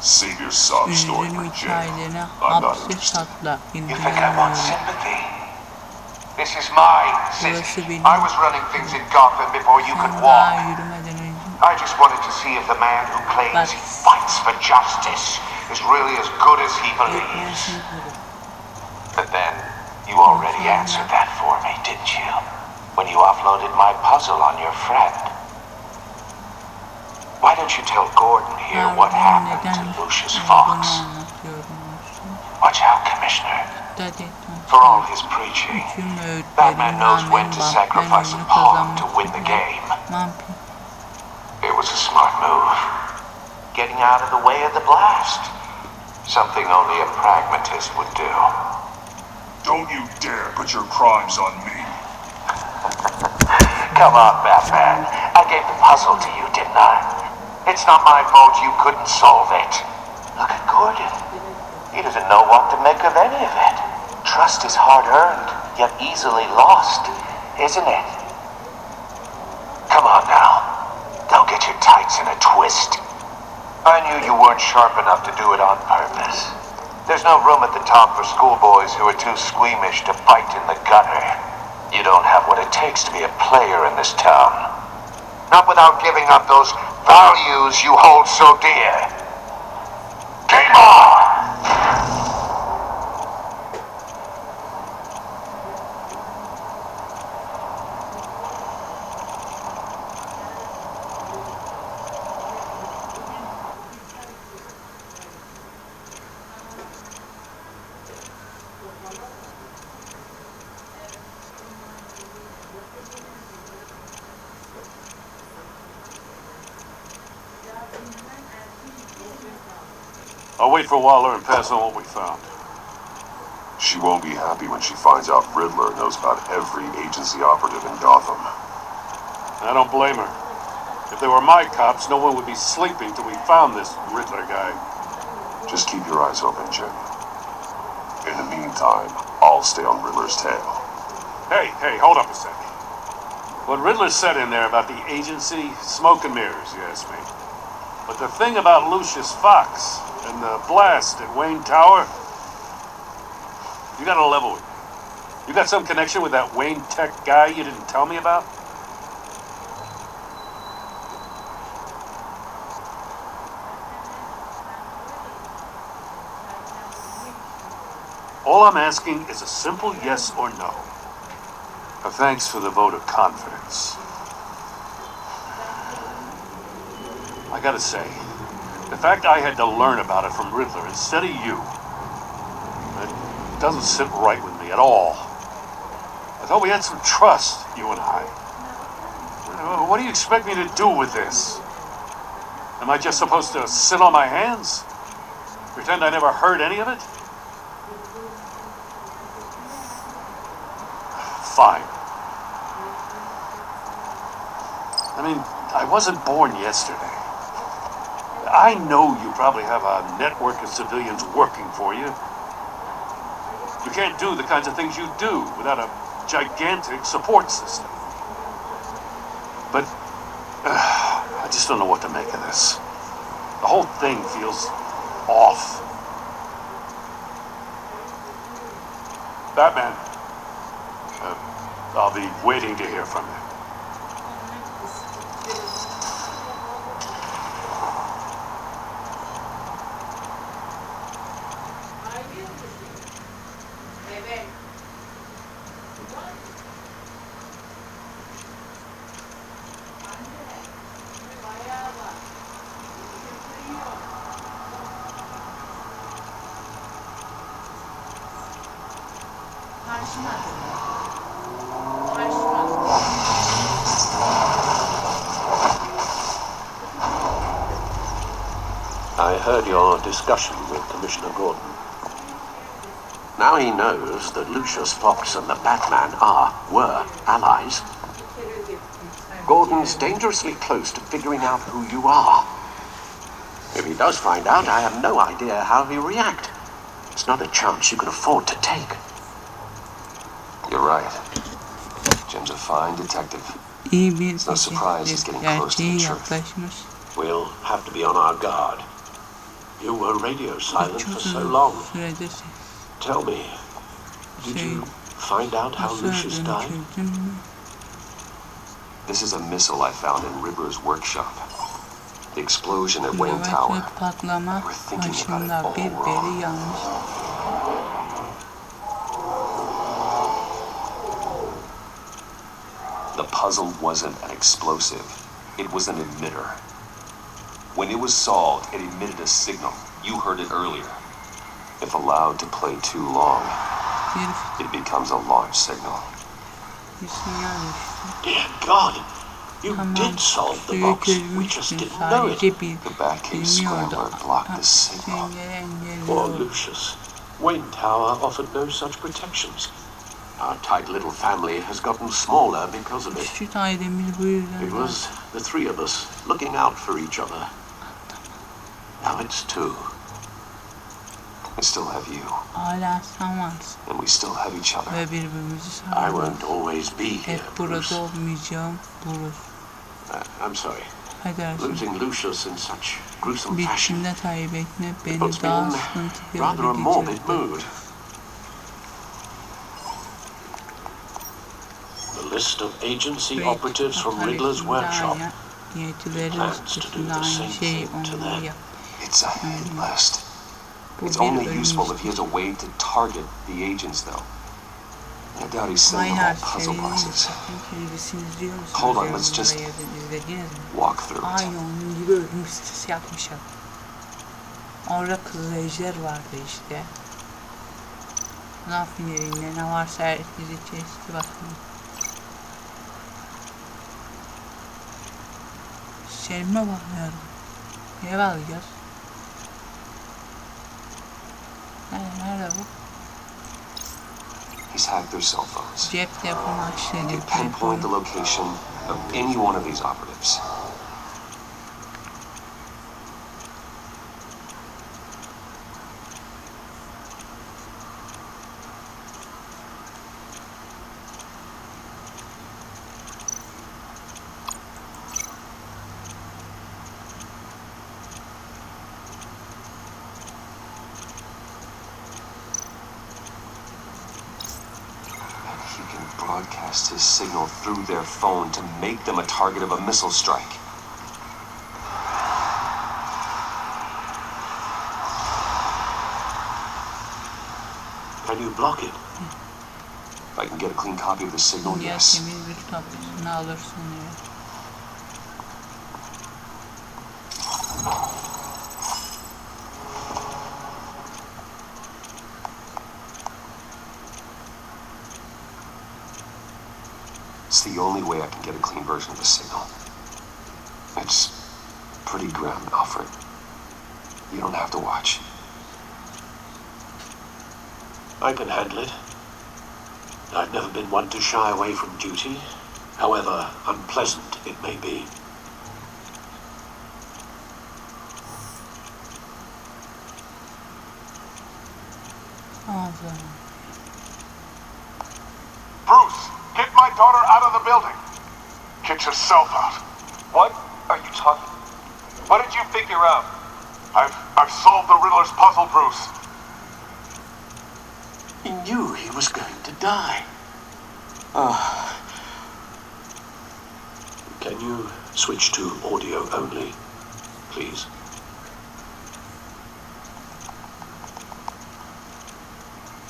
Save your sob story üzgün for jail. hikayelerine I'm not hapse interested. tatla You think I want ilgilenmiyorum. sympathy? This is my Burası city. benim. I was running things in Gotham before you could Sen daha walk. yürümeden önce I just wanted to see if the man who claims he But- fights for justice is really as good as he believes. etmezsin kuru. But then, you already answered that for me, didn't you? When you offloaded my puzzle on your friend. Why don't you tell Gordon here what happened to Lucius Fox? Anlatıyorum olsun. Watch out, Commissioner. Dikkat et. For all his preaching, Tüm Batman öğütlerine knows when rağmen to Batman sacrifice oyunu a pawn to kazanmak win the bile game. vampir. It was a smart move. Getting out of the way of the blast. Something only a pragmatist would do. Don't you dare put your crimes on me. Come on, Batman. I gave the puzzle to you, didn't I? It's not my fault you couldn't solve it. Look at Gordon. He doesn't know what to make of any of it. Trust is hard-earned, yet easily lost, isn't it? Come on now. Don't get your tights in a twist. I knew you weren't sharp enough to do it on purpose. There's no room at the top for schoolboys who are too squeamish to fight in the gutter. You don't have what it takes to be a player in this town. Not without giving up those values you hold so dear. Game on! I'll wait for Waller and pass on what we found. She won't be happy when she finds out Riddler knows about every agency operative in Gotham. I don't blame her. If they were my cops, no one would be sleeping till we found this Riddler guy. Just keep your eyes open, Jim. In the meantime, I'll stay on Riddler's tail. Hey, hold up a sec. What Riddler said in there about the agency, smoke and mirrors, you ask me. But the thing about Lucius Fox and the blast at Wayne Tower, you gotta level with me. You got some connection with that Wayne Tech guy you didn't tell me about? All I'm asking is a simple yes or no. Thanks for the vote of confidence. I gotta say, the fact I had to learn about it from Riddler instead of you, it doesn't sit right with me at all. I thought we had some trust, you and I. What do you expect me to do with this? Am I just supposed to sit on my hands? Pretend I never heard any of it? Fine. I mean, I wasn't born yesterday. I know you probably have a network of civilians working for you. You can't do the kinds of things you do without a gigantic support system. But I just don't know what to make of this. The whole thing feels off. Batman, I'll be waiting to hear from you. Karşıma. heard your discussion with Commissioner Gordon. Now he knows that Lucius Fox and the Batman were allies. Gordon's dangerously close to figuring out who you are. If he does find out, I have no idea how he'll react. It's not a chance you can afford to take. You're right. Jim's a fine detective. İyi bir It's no surprise he's getting close to gerçeğe the truth. yaklaşmış. We'll have to be on our guard. You were radio silent Çok for so uzun long. süredir Tell me, did you find out how nasıl Lucius öldüğünü died? çözdün mü? This is a missile I found in Riddler's workshop. The explosion at Wayne Tower. Yavaş patlama başında bir yanlış. The puzzle wasn't an explosive. It was an emitter. When it was solved, it emitted a signal. You heard it earlier. If allowed to play too long, it becomes a launch signal. Bir sinyal düştü. Dear God, you Tamam, did solve the suyu box. We just çözmüşsün. didn't know it. Sadece bir The Batcave bilmiyordu. scrambler blocked the signal. Süngeri Poor engelliyor. Lucius. Wayne Tower offered no such protections. Our tight little family has gotten smaller because of it. Küçük ailemiz bu yüzden. It was the three of us looking out for each other. Now it's two. We still have you, Hala sen varsın. and we still have each other. Ve birbirimizi I sarıyoruz. won't always be here, Hep Bruce. burada olmayacağım. Bruce. I'm sorry. Affedersin. Losing Lucius in such gruesome fashion Biçimde kaybetme beni puts me daha in sıkıntıya rather a morbid geçirdi. mood. The list of agency operatives from Riddler's workshop. Niyetilerin Plans to do üstünde the aynı same şeyi thing to onlara them. yap. It's a hit list. Bu It's bir only ölüm useful if he has listesi. a way to target the agents, though. I doubt he's sending them Aynen all puzzle serinin boxes. sakın kelimesini izliyor musunuz? Hold on, Yorumlara let's just yazın, izlediniz mi? Walk through it. Aynı onun gibi ölüm listesi yapmışım. Orada kızılejler vardı işte. Sınav finalinde ne varsa herkes içerisinde bakın. Selime bakmıyorum. Neye bakacağız? Nerede bu? He's hacked their cell phones. Cep telefonu He açtığını can pinpoint the location of any one of these operatives. He can broadcast his signal through their phone to make them a target of a missile strike. Can you block it? If I can get a clean copy of the signal, Dünya yes. temiz bir tablosunu alırsın ya. It's the only way I can get a clean version of the signal. It's pretty grim, Alfred. You don't have to watch. I can handle it. I've never been one to shy away from duty, however unpleasant it may be. Ağzım. Bruce, get my daughter out of the building. Get yourself out. What are you talking? What did you figure out? I've solved the Riddler's puzzle, Bruce. He knew he was going to die. Can you switch to audio only, please?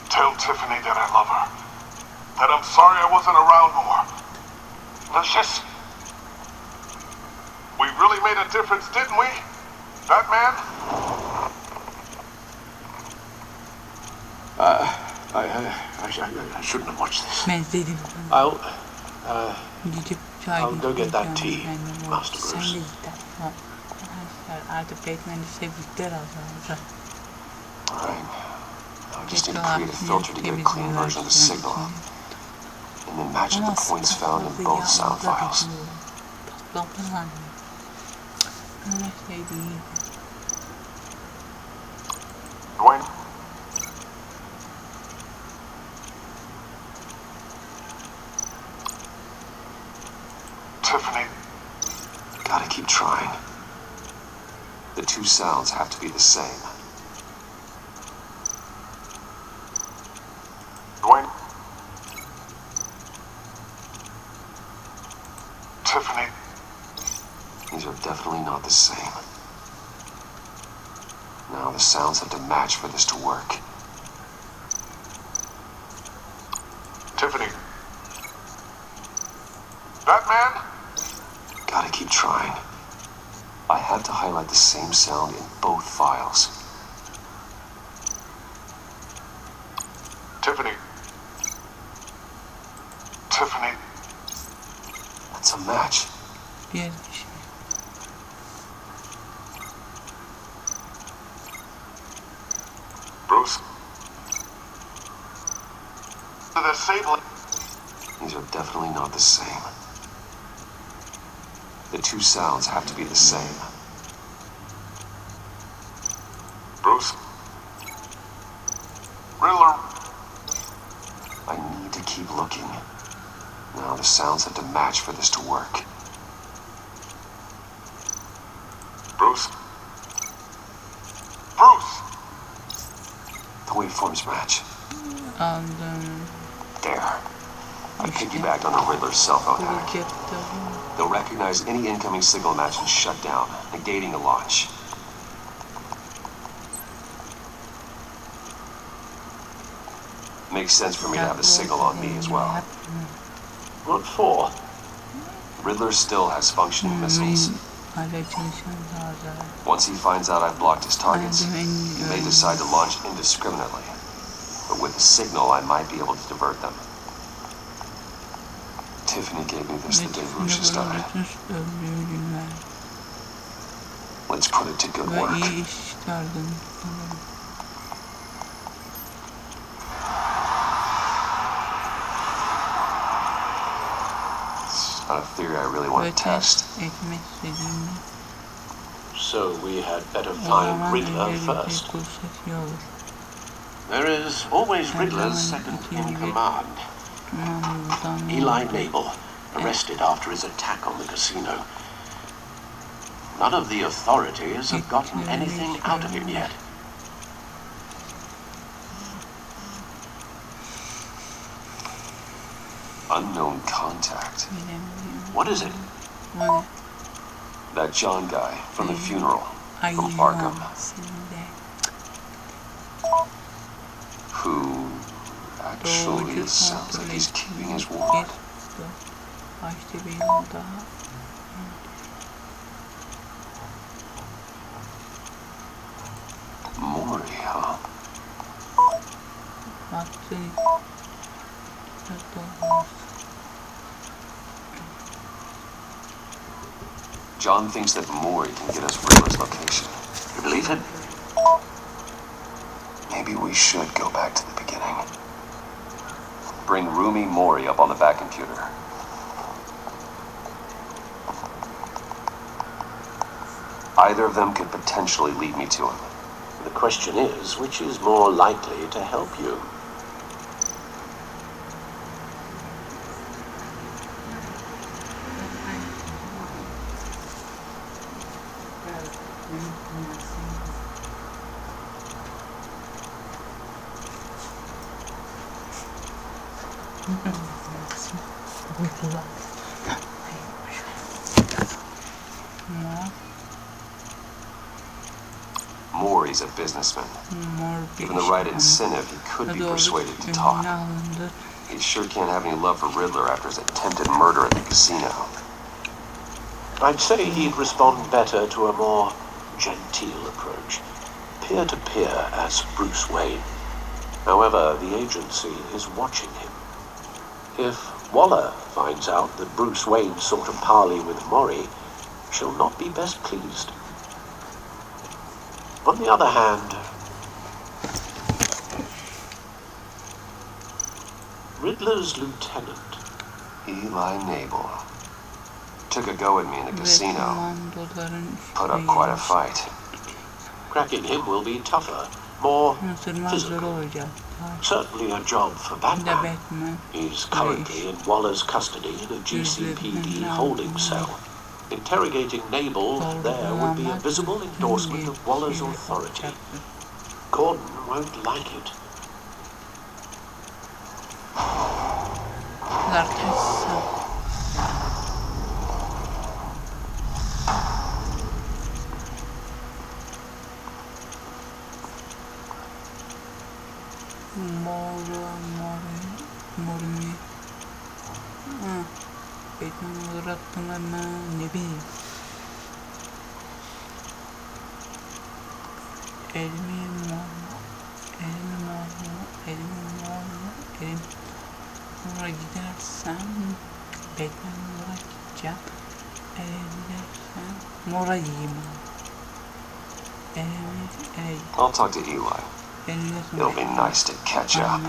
Tell Tiffany that I love her. That I'm sorry I wasn't around more. Lucius, we really made a difference, didn't we? Batman? I shouldn't have watched this. Ben dedim. I'll Gidip çay I'll go get that tea, getireceğim. Master Sen Bruce. de git. Tamam. arkadaşlar. Artık Batman'i sevdikler azaldı. Alright. Now I just need to create a filter to get a clean version of the signal. And then match it the points found in both sound files. Patlamaz anne. Öyle şey değil. Dwayne? Tiffany? Gotta keep trying. The two sounds have to be the same. Dwayne? Tiffany? These are definitely not the same. Now the sounds have to match for this to work. Tiffany? Batman? Gotta keep trying. I have to highlight the same sound in both files. Tiffany? Tiffany? That's a match. Diğer bir şey. Bruce? The sable. These are definitely not the same. The two sounds have to be the same. Bruce? Riddler? I need to keep looking. Now the sounds have to match for this to work. Bruce? Bruce! The waveforms match. Aldım. There. I piggybacked on the Riddler's cell phone hack. Cepte. They'll recognize any incoming signal match and shut down, negating the launch. Makes sense for me to have the signal on me as well. What for? Riddler still has functioning missiles. Hala çalışan lazım. Once he finds out I've blocked his targets, he may decide to launch indiscriminately. But with the signal, I might be able to divert them. Tiffany gave me this the day Rusha started. Let's put it to good Ve work. iyi iş çıkardın. It's not a theory I really want to test. Etmek istediğimde. So we had better O find zaman Riddler öyle bir şey first. bulsak iyi olur. There is always Riddler's second in command. Eli Mabel, arrested after his attack on the casino. None of the authorities have gotten anything out of him yet. Unknown contact. What is it? O That John guy from the funeral, ne? from Arkham, Aslında. who actually sounds like he's keeping his word. Başta bir yol daha. Mori, huh? Baktı. John thinks that Mori can get us Riddler's location. You believe him? Maybe we should go back to the beginning. Bring Rumi Mori up on the back computer. Either of them could potentially lead me to him. The question is, which is more likely to help you? Mori's a businessman. Given the right incentive, he could be persuaded to talk. He sure can't have any love for Riddler after his attempted murder at the casino. I'd say he'd respond better to a more genteel approach. Peer-to-peer as Bruce Wayne. However, the agency is watching him. If Waller finds out that Bruce Wayne sought a parley with Mori, she'll not be best pleased. On the other hand, Riddler's lieutenant, Eli Nabel. Took a go at me in a Ve casino. komandoların Put up quite a fight. cracking him will be tougher, more Isırmaz zor physical. olacak. Certainly a job for Bir de Batman. Batman. He's currently in Waller's custody in a GCPD holding cell. Interrogating Nabel there would be a visible endorsement of Waller's authority. Gordon won't like it. Arkadaşlar. Mormi. Batman olarak bunlarla ne bileyim. Elimi sonra gidersem Batman olarak gideceğim. Gidersem mora yiyeyim. I'll talk to Eli. It'll be nice to catch up.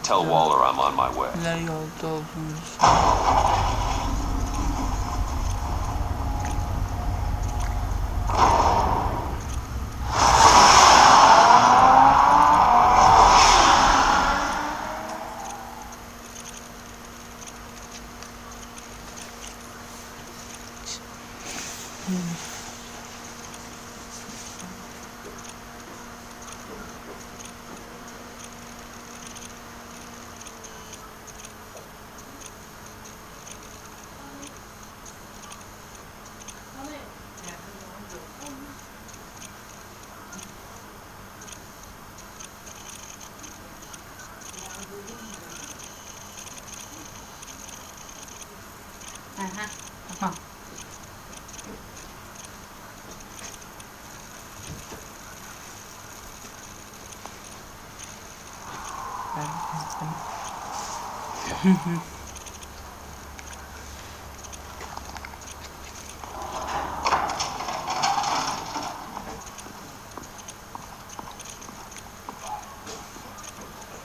Tell Waller I'm on my way. Neler yolda olduğumuzu. Aha.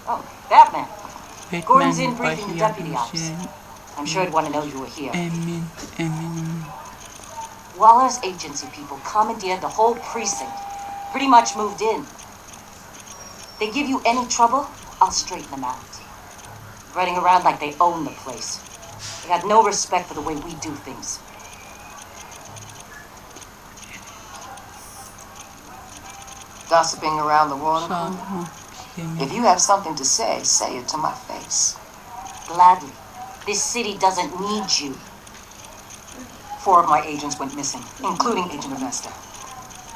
Oh, Batman. Gordon's in Batman briefing the deputy office. I'm sure he'd want to know you were here. Eminim. Waller's agency people commandeered the whole precinct. Pretty much moved in. They give you any trouble, I'll straighten them out. Running around like they own the place. They got no respect for the way we do things. Gossiping around the water cooler? If you have something to say it to my face. Gladly. This city doesn't need you. 4 of my agents went missing, including Agent Ernesto.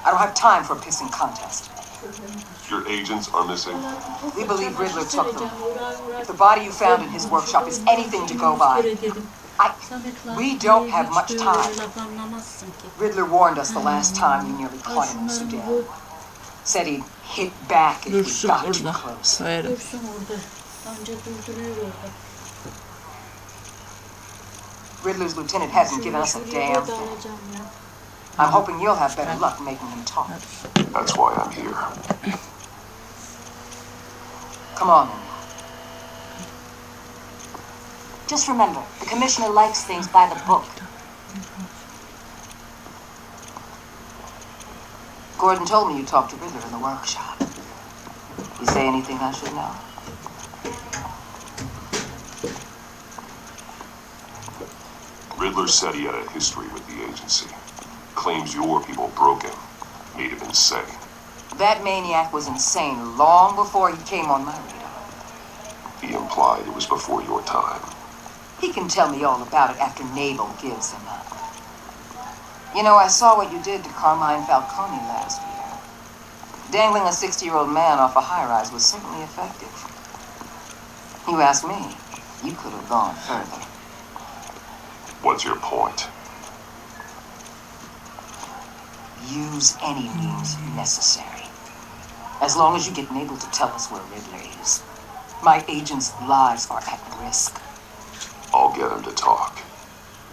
I don't have time for a pissing contest. Your agents are missing. We believe Riddler took them. If the body you found in his workshop is anything to go by, we don't have much time. Riddler warned us the last time we nearly caught him in Sudan. Said he'd hit back if we got too close. Riddler's lieutenant hasn't given us a damn thing. I'm hoping you'll have better luck making him talk. That's why I'm here. Come on, then. Just remember, the commissioner likes things by the book. Gordon told me you talked to Riddler in the workshop. You say anything I should know? Riddler said he had a history with the agency. Claims your people broke him. Made him insane. That maniac was insane long before he came on my radar. He implied it was before your time. He can tell me all about it after Nabel gives him up. You know, I saw what you did to Carmine Falcone last year. Dangling a 60-year-old man off a high-rise was certainly effective. You ask me, you could have gone further. What's your point? Use any means necessary. As long as you get Nabel to tell us where Riddler is. My agents' lives are at risk. I'll get him to talk.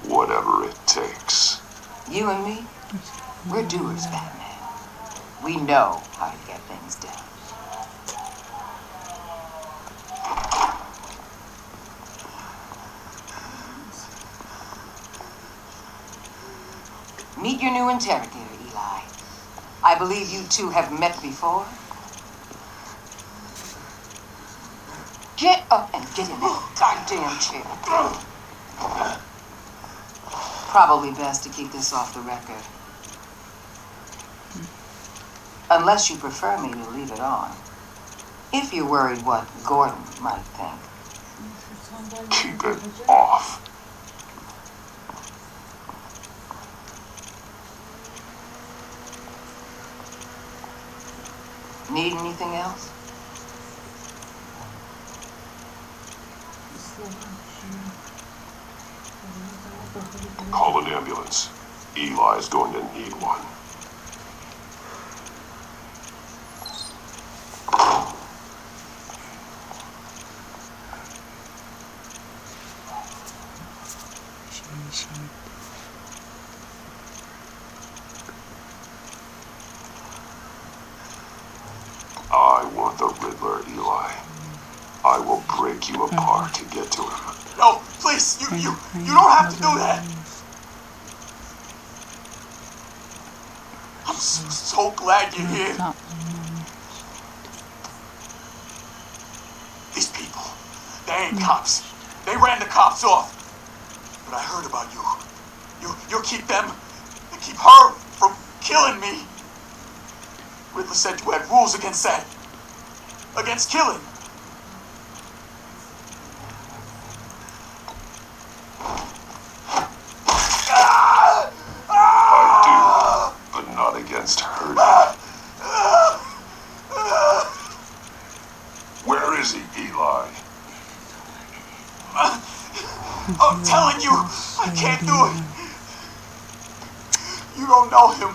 Whatever it takes. You and me, we're doers, Batman. We know how to get things done. Meet your new interrogator, Eli. I believe you two have met before. Get up and get in that goddamn chair. Probably best to keep this off the record. Unless you prefer me to leave it on. If you're worried what Gordon might think. Keep it off. Need anything else? Call an ambulance. Eli's going to need one. I want the Riddler, Eli. I will break you apart to get to him. No, please, you don't have to do that. I'm so glad you're here. These people, they ain't cops. They ran the cops off. But I heard about you. You'll keep them and keep her from killing me. Riddler said you had rules against that. Against killing. Against hurting. Where is he, Eli? I'm telling you, I can't do it. You don't know him.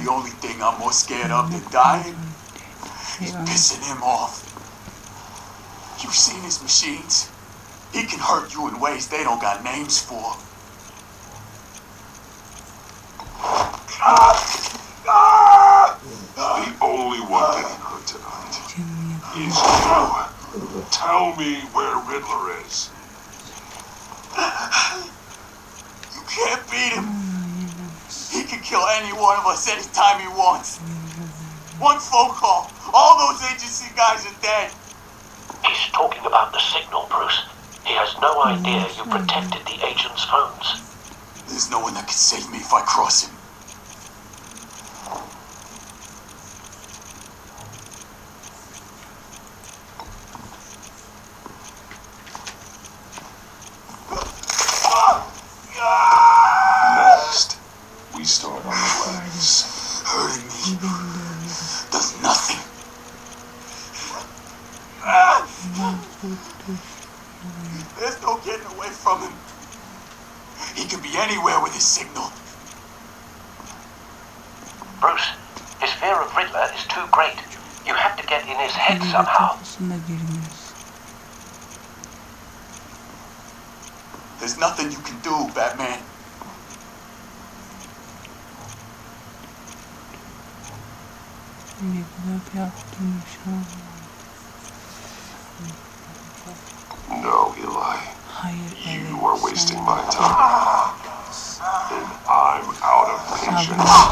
The only thing I'm more scared of than dying is pissing him off. You've seen his machines. He can hurt you in ways they don't got names for. The only one getting hurt tonight is you. Tell me where Riddler is. You can't beat him. He can kill any one of us anytime he wants. One phone call, all those agency guys are dead. He's talking about the signal, Bruce. He has no idea you protected the agent's phones. There's no one that can save me if I cross him. Next, we start on the legs. Hurting me does nothing. There's no getting away from him. He can be anywhere with his signal. Bruce, his fear of Riddler is too great. You have to get in his head somehow. There's nothing you can do, Batman. No, Eli. You are wasting my time. And I'm out of patience.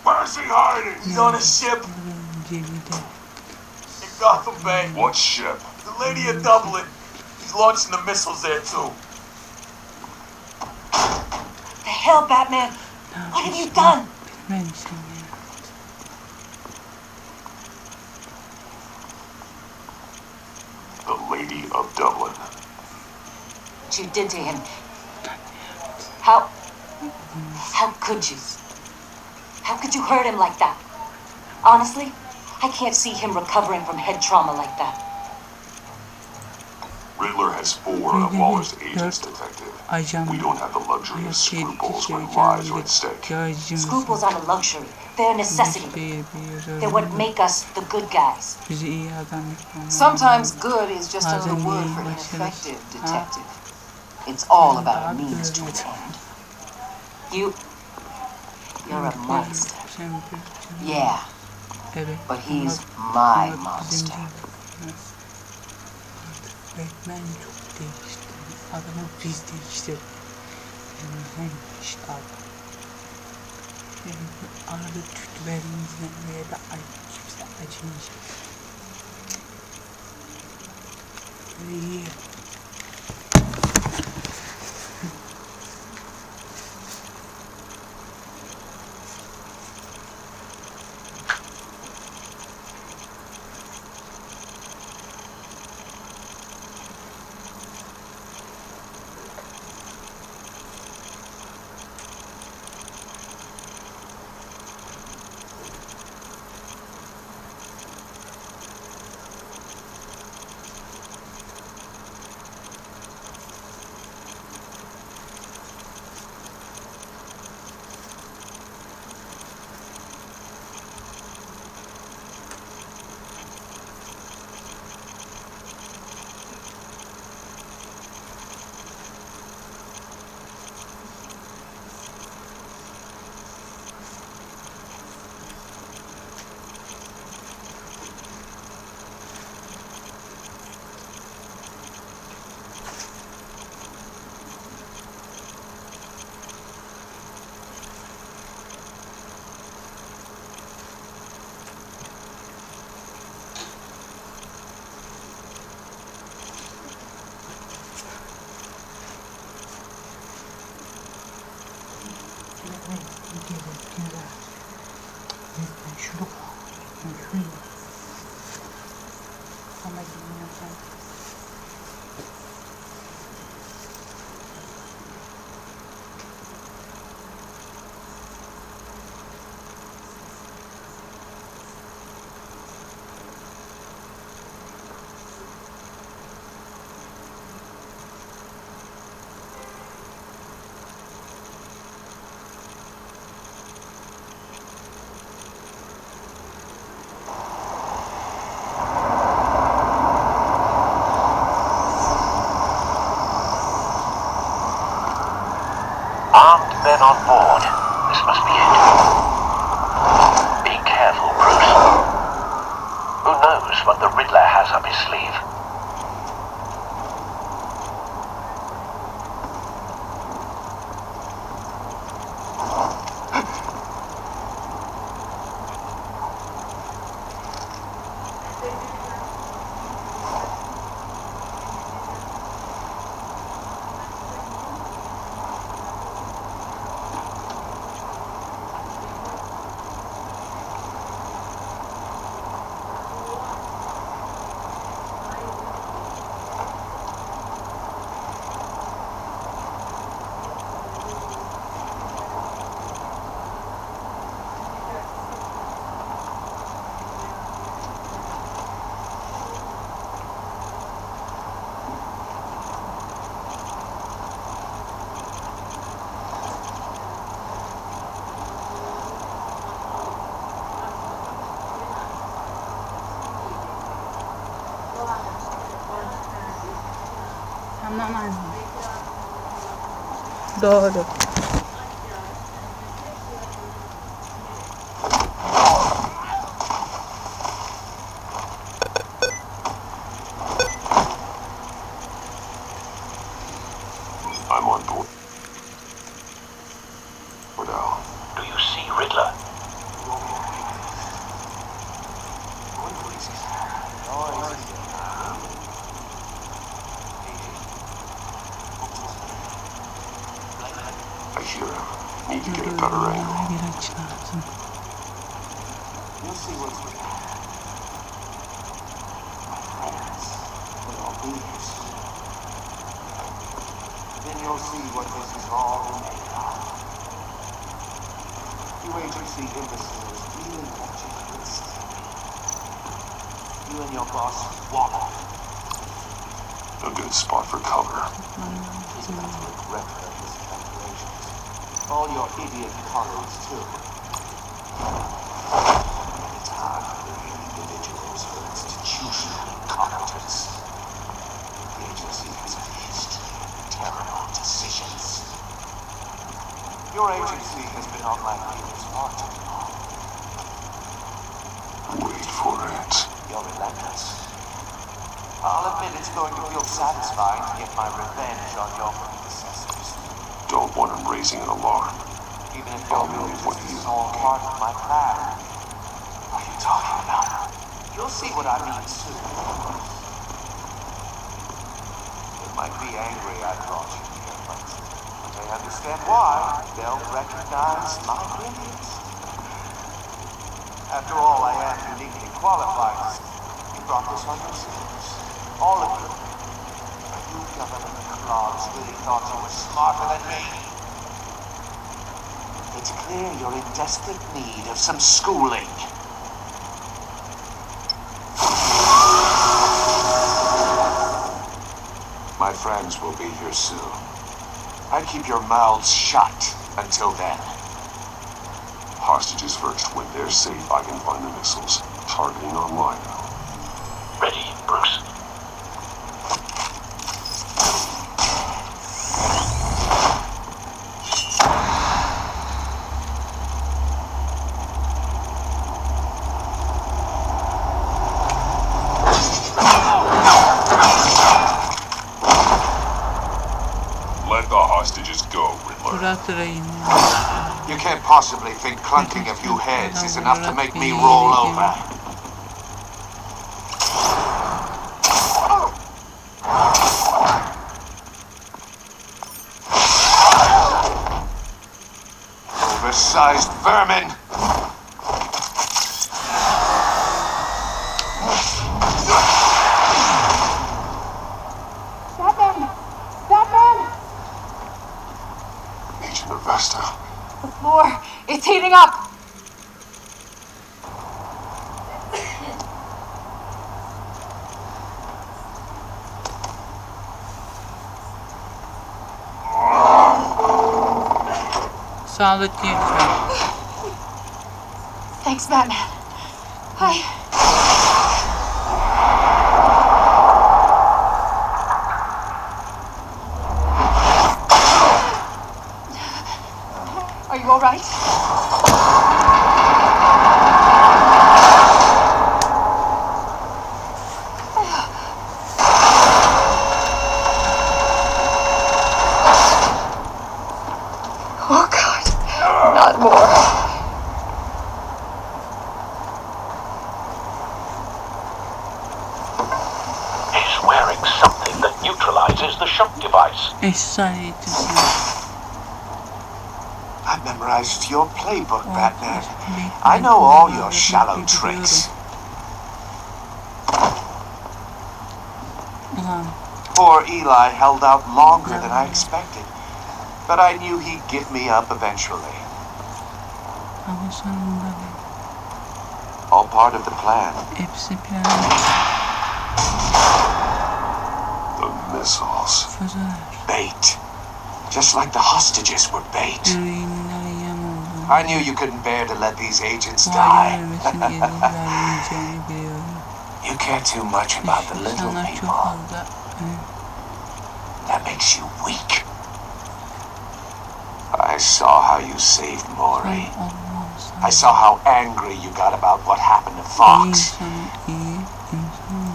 Where's he hiding? He's on a ship in Gotham Bay. What ship? The Lady of Dublin. He's launching the missiles there too. The hell, Batman? What have you done? The Lady of Dublin. what you did to him. How could you? How could you hurt him like that? Honestly, I can't see him recovering from head trauma like that. Riddler has 4 of Waller's agents, Detective. We don't have the luxury of scruples when lives are at stake. Scruples aren't a luxury. They're a necessity. They're what make us the good guys. Sometimes good is just another word for ineffective, Detective. It's all about a means to an end. You're a monster. Yeah, but he's my monster. Batman çok değişti. Adamı biz değiştirdik. Yani işte abi. Arada tütülerimizden veya da kimse acımayacak. İyi. Armed men on board. This must be it. Be careful, Bruce. Who knows what the Riddler has up his sleeve? Anlamaz mı? Doğru. I'm on board. Now. Do you see Riddler? I hear him. Need to get a better angle. Bir aç lazım. You'll see what's with me. My hands will all be his. Then you'll see what this is all made of. You agency imbeciles really want you to listen. You and your boss walk off. A good spot for cover. He's going to regret their miscalculations. All your idiot colleagues, too. It's hard to believe individuals with institutional incompetence. The agency has a history of terrible decisions. Your agency has been on my heels far too long. Wait for it. You're relentless. I'll admit it's going to feel satisfying to get my revenge on your predecessors. Don't want him raising an alarm. Even if you're really just a small part of my plan. What are you talking about? You'll see what I mean soon. They might be angry I brought you here, but when they understand why, they'll recognize my brilliance. After all, I am uniquely qualified. You brought this on yourselves. All of you. You government clogs really thought you were smarter than me. It's clear you're in desperate need of some schooling. My friends will be here soon. I keep your mouths shut until then. Hostages first. When they're safe, I can find the missiles. Targeting online. Ready, Bruce? Let the hostages go, Riddler. You can't possibly think clunking a few heads is enough to make me roll over. Oversized vermin! Agent Avesta. The floor, it's heating up. Sağlıklı yaşam. Thanks, Batman. Hi. Are you all right? Oh, God. Not more. He's wearing something that neutralizes the shock device. Efsaneyetim. I memorized your playbook, Batman. I know all your shallow tricks. Ulan. Poor Eli held out longer than I expected. But I knew he'd give me up eventually. Ama sonunda All part of the plan. hepsi plan. The missiles. Füzeler. Bait. Just like the hostages were bait. Yüreğimden yem oldu. I knew you couldn't bear to let these agents Bu die. ailenin ölmesini izin vermeyeceğini biliyorum. You care too much about the little İnsanlar çok people. fazla That makes you weak. I saw how you saved Maury. olmazsa. I saw how angry you got about what happened to İyi Fox. insanı iyi insan.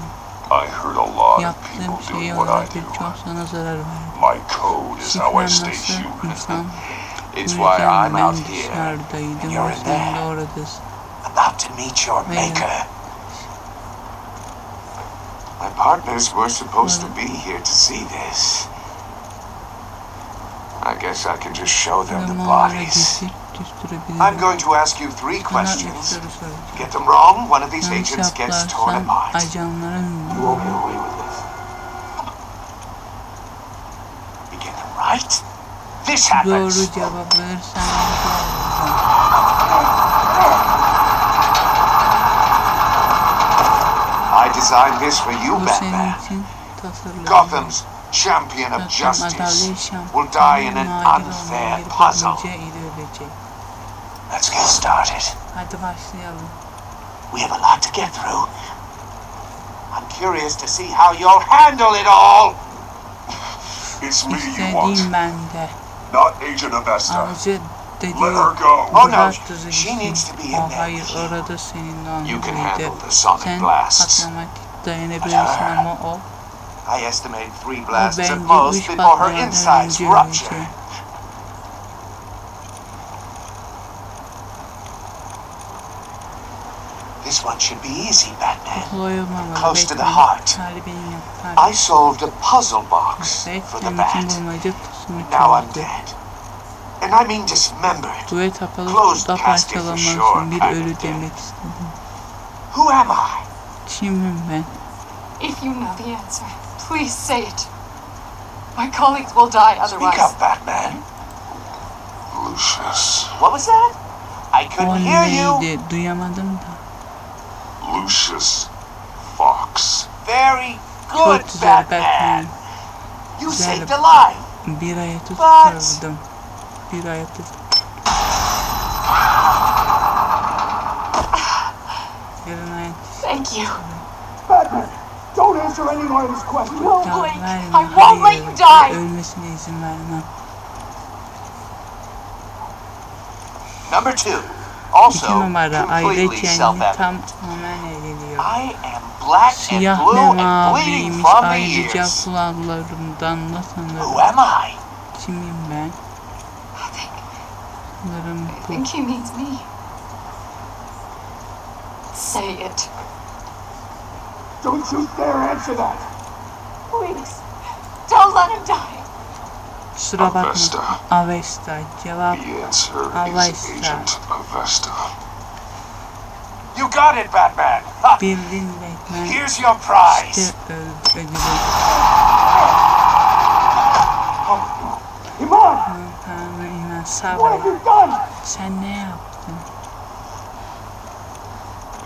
I heard a lot of Yaptığım people şeyi doing what ona I do. birçok sana zarar verdi. My code is how I Şifren stay nasıl human. insan? It's Bu why yüzden I'm ben out here dışarıdaydım and ve you're in sen there, de oradasın. about to meet your Aynen. maker. My partners were supposed to be here to see this. I guess I can just show them the Zamanlara bodies. geçip I'm düştürebilirim. going to ask you 3 Sana 3 questions. soru soracağım. Get them wrong, one of these Yanlış agents gets torn yaparsan apart. ajanlara You won't get away with this. You get them right? This happens. Doğru cevap verirsen I designed this for you, bu senin Batman. için tasarladım. Gotham's champion of Gotham justice adalet will die in şampiyonu an nadir unfair olan bir puzzle. bulmaca ile ölecek. Let's get started. Hadi başlayalım. We have a lot to get through. I'm curious to see how you'll handle it all. It's me you İstediğim want, bende. not Agent Avesta. Avcı dedi. Let her go. Oh no, Bırak kızı she needs gitsin. to be in O there hayır with you. orada seninle You can olmalıydı. handle the sonic Sen blasts. patlamatik dayanabilirsin ama o I estimate 3 blasts at bence most 3 before her patlamadan insides önce rupture. ölecek. This one should be easy, Batman. Kolay olmamalı. Close to the Batman. heart. Kalbin I solved a puzzle box for the Batman için bat. bulmaca tasını Now I'm çözdü. dead. And I mean dismembered. Duet kapalı Closed kutuda casket for parçalanmak sure, için bir kind ölü of demek istedim. Who am I? Kimim ben? If you know the answer, please say it. My colleagues will die Speak otherwise. up, Batman. Lucius. What was that? I O couldn't hear you. neydi? Duyamadım da. Lucius Fox. Very Çok good, güzel Batman. Batman. You Güzel. saved a life. Bir hayatı But- kurtardım. Bir hayatı. Yarın hayat. Thank you. Batman, don't answer any more of these questions. No, Ya Blake. verme. I won't let you Hayır. die. Ölmesine izin vermem. Number 2. İki Also numara completely aile kendini self-evident. tamamen eğleniyor. I am black and Siyah blue ve and bleeding maviymiş from the ayrıca ears. kulaklarımdan da Who sanırım. am I? Kimim ben? Sanırım I bu. think he means me. Say it. Don't you dare answer that. Please. Don't let him die. Kusura bakma. Avesta. Avesta. Cevap The answer Avesta. is Agent Avesta. You got it, Batman. Ha, bildin Batman. here's your prize. İşte ödülü. Iman, Tanrı inan what sabır. have you done? Sen ne yaptın?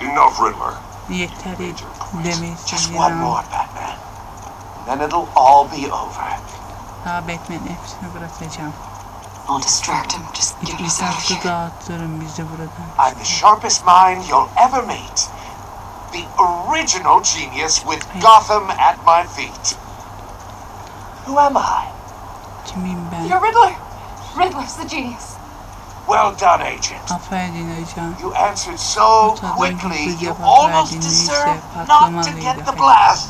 Enough, Riddler. Yeter Just demeyi one more, Batman. Then it'll all be over. Daha Batman hepsini bırakacağım. I'll distract him. Just get us out of İsafı here. dağıtırım bizi buradan. I'm the sharpest mind you'll ever meet. The original genius with Gotham at my feet. Who am I? Kimim ben? You're Riddler. Riddler's the genius. Well done, Agent. Affedin hocam. You answered so Ortadan quickly, hızlı you cevap almost verdiğinde deserve ise not to patlamalıydı. get the blast.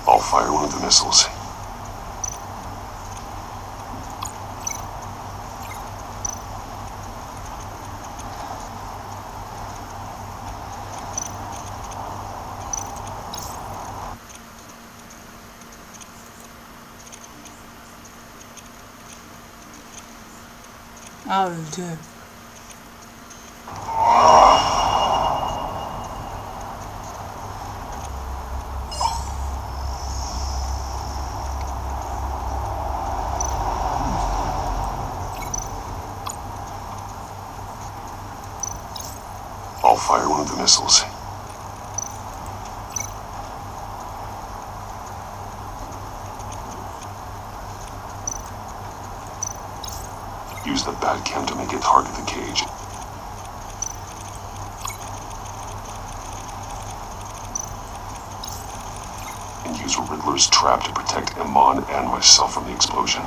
I'll fire one of the missiles. Aa öldü. I'll fire one of the missiles. Use the bat cam to make it target the cage. And use Riddler's trap to protect Iman and myself from the explosion.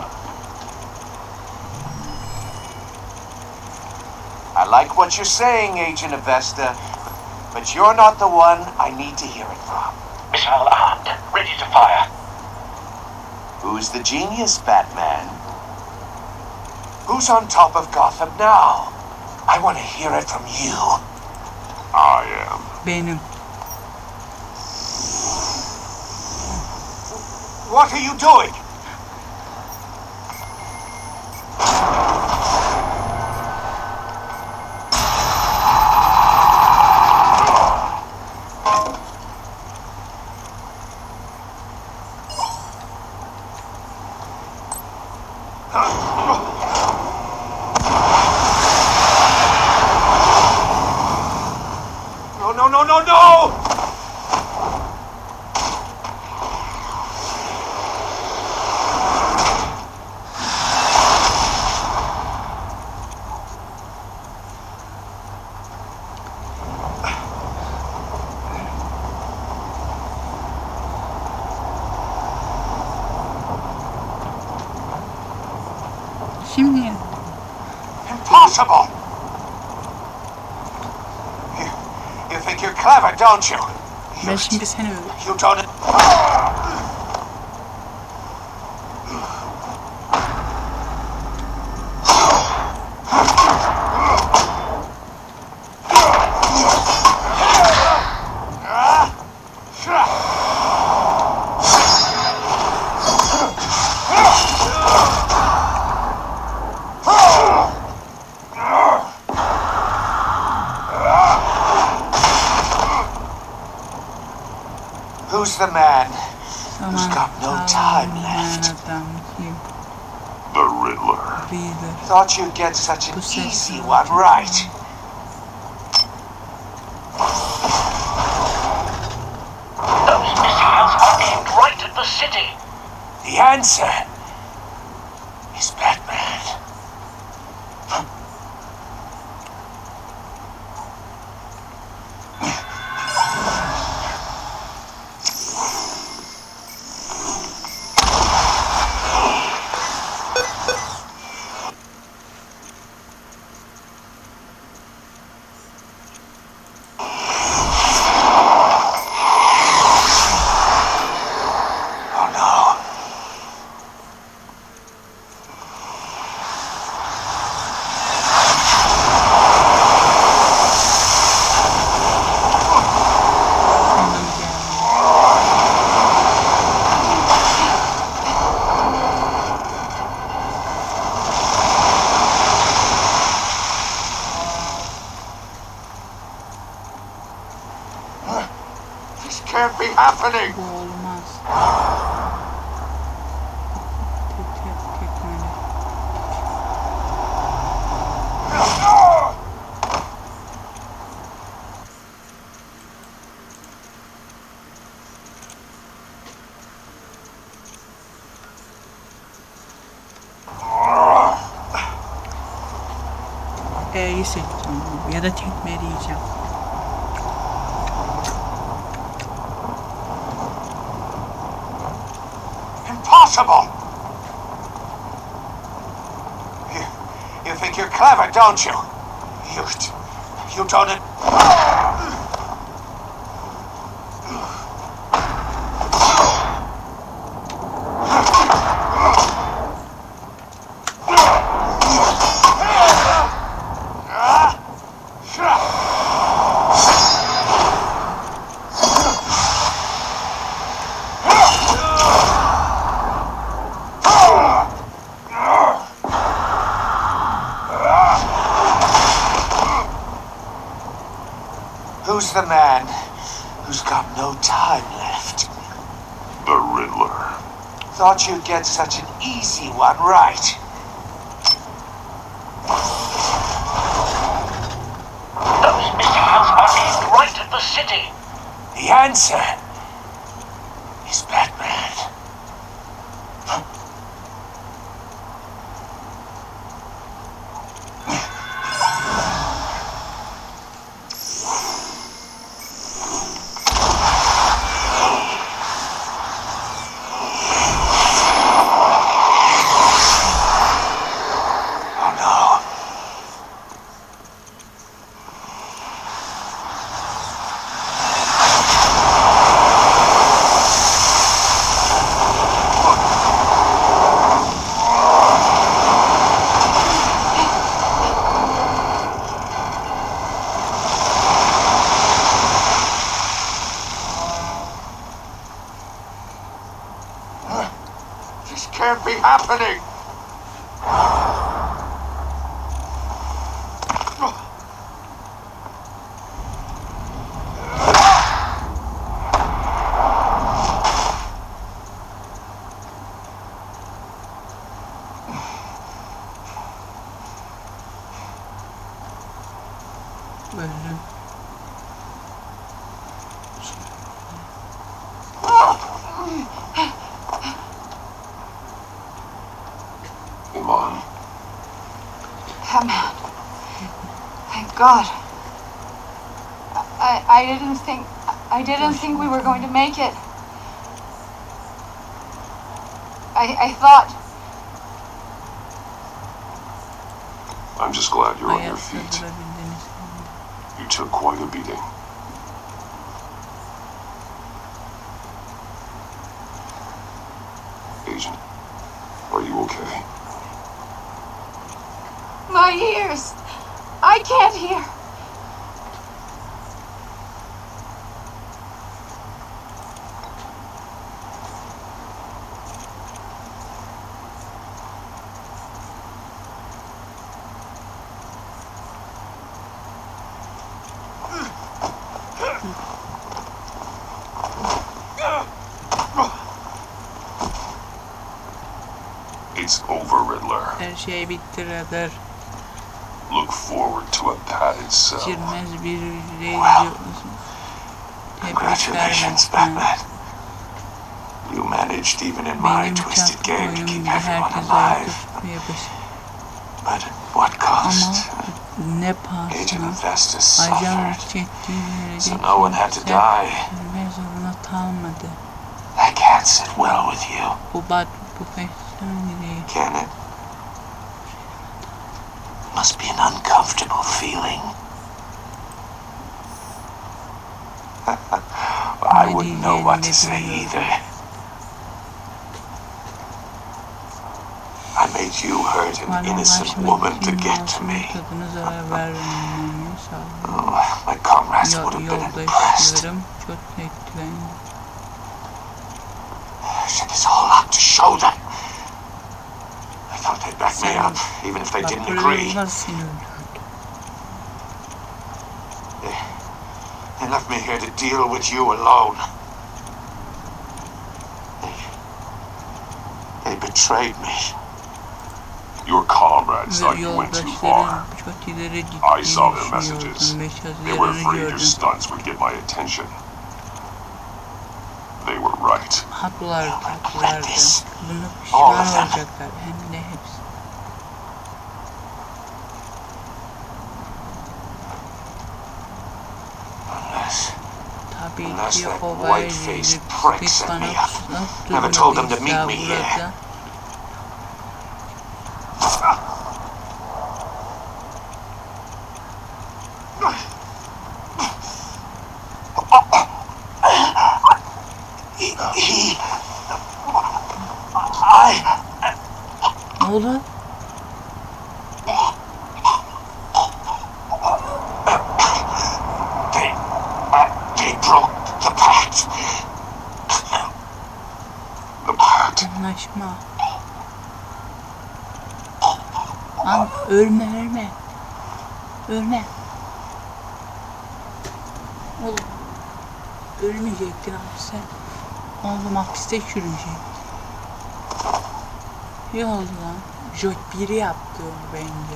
I like what you're saying, Agent Avesta, but you're not the one I need to hear it from. Missile armed, ready to fire. Who's the genius, Batman? Who's on top of Gotham now? I want to hear it from you. I am. Benim. What are you doing? No! Şimdi Impossible! You think you're clever, don't you? ben şimdi seni öldürürüm. You don't... Who's the man who's got no time left? The Riddler. Thought you'd get such an easy one right. Those missiles are aimed right at the city. The answer is Batman. This can't be happening. Bu olmaz. Tekmeli. E'yi seçeceğim ya da tekmeleyeceğim. Impossible! You think you're clever, don't you? You don't... Who's the man who's got no time left? The Riddler. Thought you'd get such an easy one right. Those missiles are aimed right at the city. The answer is Batman. happening? Bölüm. Iman. Batman. Thank God. I didn't think we were going to make it. I thought. I'm just glad you're on your Ayakta feet. durabildiniz. You took quite a beating. Agent, are you okay? My ears! I can't hear! It's over, Riddler. Her şey bitti Riddler. Look forward to a padded cell. Girmez bir hücreye gidiyorsun. Congratulations, Batman. You managed, even in my Benim twisted çarpık game, to oyunum keep gibi everyone herkes ayakta alive. tutmaya başladı. But at what cost? Ama ne Agent pahasına Investus ajan suffered, çektiği so derece no one had to die. kimse zoruna kalmadı. That can't sit well with you, Bu profesyonel değil. can it? Must be an uncomfortable feeling. I wouldn't know what to say either. I made you hurt an innocent woman to get to me. Tadına zarar vermememi sağladı. Oh, my comrades would have been impressed. Yoldaşlarım çok etkilendi. Shit is all up to show them. I thought they'd back me up, even if they didn't agree. Bak seni öldürdü. They left me here to deal with you alone. They betrayed me. Your comrades thought you went too far. Yoldaşların çok ileri gittiğini I saw their messages. düşünüyordum ve They were yazılarını afraid your gördüm. stunts would get my attention. They were right. Haklılardı. Bunu pişman olacaklar. Hem de hepsi. Tabii Unless ki that o white-faced prick bir set bana me up. pusat Never told them to meet me here. burada. Ne oldu? They broke the pact. The pact. Anlaşma. Lan ölme. Ölme. Oğlum. Ölmeyecektin abi sen. Oğlum hapiste çürüyecek. İyi oldu lan. Jot biri yaptı onu bence.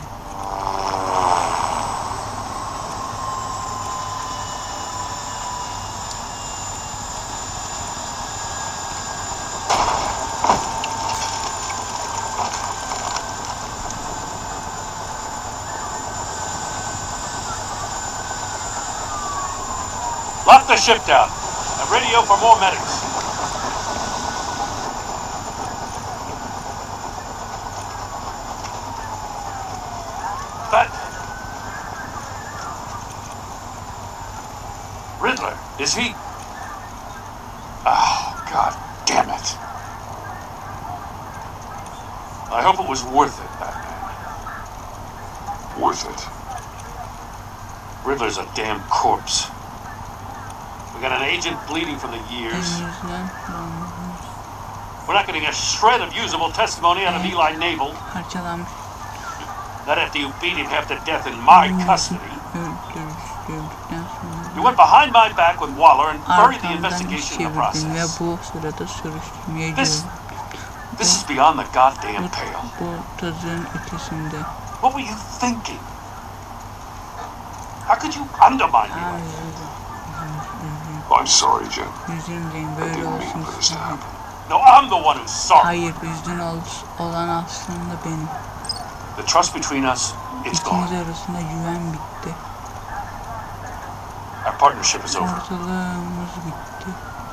Lock the ship down and radio for more medics. That Riddler, is he? Oh, God damn it. I hope it was worth it, Batman. Worth it. Riddler's a damn corpse. We got an agent bleeding from the years. We're not getting a shred of usable testimony out of Eli Nabel. Parçalanmış. Not after you beat him half to death in my custody. You went behind my back with Waller and buried the investigation in the process. Bu sırada soruşturmaya girdim. This is beyond the goddamn pale. Bu tazın ötesinde. What were you thinking? How could you undermine me? I'm sorry, Jim. Üzülmeyin, I böyle didn't mean olsun for this to istemedim. happen. No, I'm the one who's sorry. Hayır, üzgün olan aslında benim. The trust between us, it's gone. İkimiz arasında güven bitti. Our partnership is over. Ortalığımız bitti.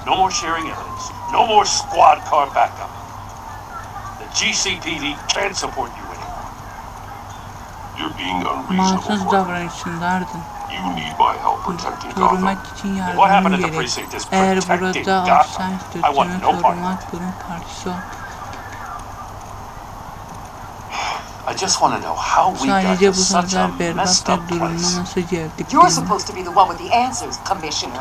No more sharing evidence. No more squad car backup. The GCPD can't support you anymore. You're being Mansız unreasonable. davranışındardın. You need my help protecting Gotham. Korumak için What happened yardımı at the gerek. precinct is Eğer protecting burada Gotham. alsan I want sürtünü no part. korumak bunun parçası ol. I just want to know how we got Sadece to bu such a kadar berbat messed bir up duruma place. nasıl geldik? You're bilmem. supposed to be the one with the answers, Commissioner.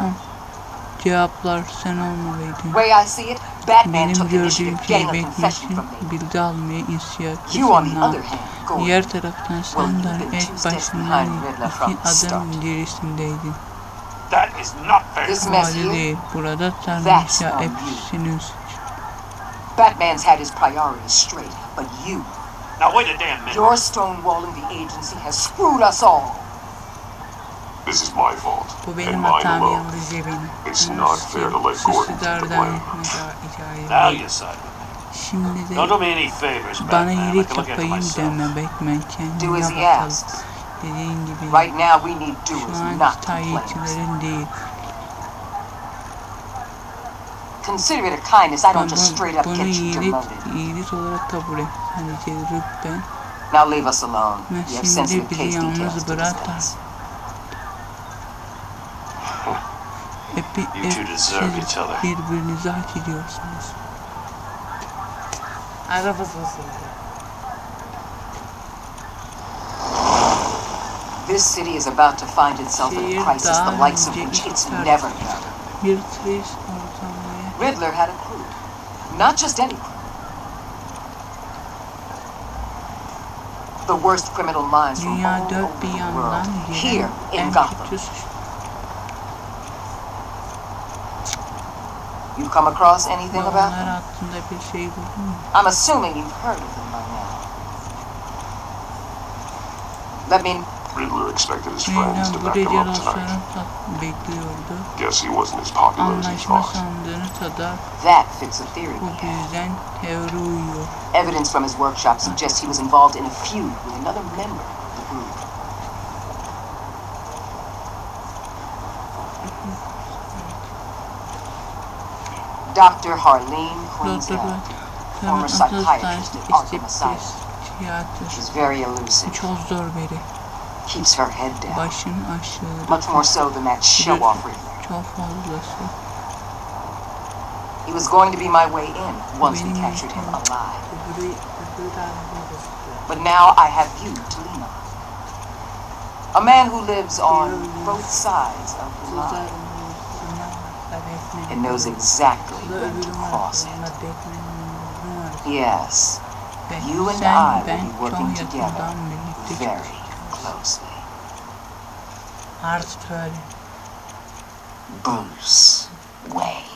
Cevaplar sen olmalıydın. Way I see it, Batman Benim took gördüğüm initiative şeyi getting a beklemek confession için from me. bilgi almaya inisiyatifi You, on the sen other al. hand, Gordon. Diğer taraftan Well, sen you've de been ilk two steps başından behind Riddler from iki the start. adım gerisindeydin. That is not fair. This Bu mess hali here, değil. Burada That's tanrıça on you. hepsinin suçu. Batman's had his priorities straight, but you, Now wait a damn minute. your stonewalling the agency has screwed us all. This is my fault. Bu And benim mine hatam, alone. yalnızca benim. It's Ama not fair to let Gordon take the suçlulardan blame. Now icayı. you side with me. Şimdi Don't de do me any favors, bana Batman. I iyilik can look after yapayım myself. deme Batman, Do kendine as he bakalım. asks. Dediğin gibi Right now, we need şu doers, an not complainers. tayyipçilerin değil. Consider it a kindness. I don't just straight up Bunu get you demoted. iyilik olarak kabul et. Sadece Ruben. Now leave us alone. Ve You have sensitive şimdi bizi case details yalnız to bırak da. discuss. You two deserve each Siz other. birbirinizi hak ediyorsunuz. Arabası bozuldu. This city is about to find itself in Şehir a crisis the daha likes of önce which ilk it's kar- never known. Bir trist ortamaya Riddler had a crew. Not just any crew. The worst criminal minds from dünya all dört over bir the yandan world. gelen Here in en Gotham. kötü suç. You come across anything about Onlar them? hakkında bir şey buldun mu? I'm assuming you've heard of them by now. Let me... Riddler expected his friends Neden to bu back gece him up dostlarını tonight. bekliyordu. Guess he wasn't as popular as he Anlaşma thought. sandığını tadar. That fits a theory Bu we had. yüzden teori uyuyor. Evidence from his workshop suggests he was involved in a feud with another member of the group. Dr. Harleen Quinzel, Doktorlar former sanat psychiatrist at Arkham Asylum. psikiyatr. She's very elusive. Çok zor biri. Keeps her head down. Başın aşağı. Much more so than that show-off Riddler. Çok fazlası. He was going to be my way in once we Benim captured him yöntemim. alive. Öbürü de arabada tutuyor. But now I have you to lean on. A man who lives on both sides of the line and knows exactly when to cross it. Yes, you and I will be working together very closely. Artık öyle. Bruce Wayne.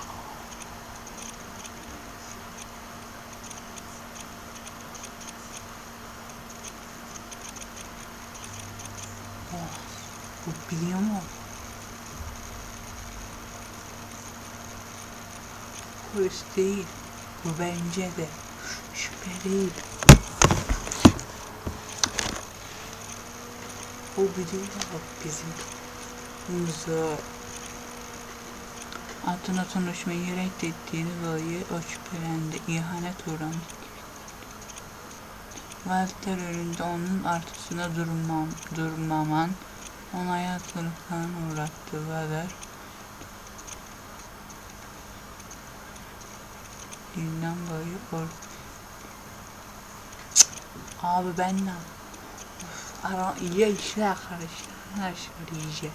Bu biliyor mu? Polis değil. Bu bence de. Şüphe değil. O biliyor bizim kızı. Adına tanışmayı reddettiğini dolayı o şüphelendi. İhanet uğramış. Walter önünde onun artısına durmaman ona hayatlıktan uğrattı. Walter günden dolayı Abi ben ne ara iyi işler karıştı. Her şey iyice.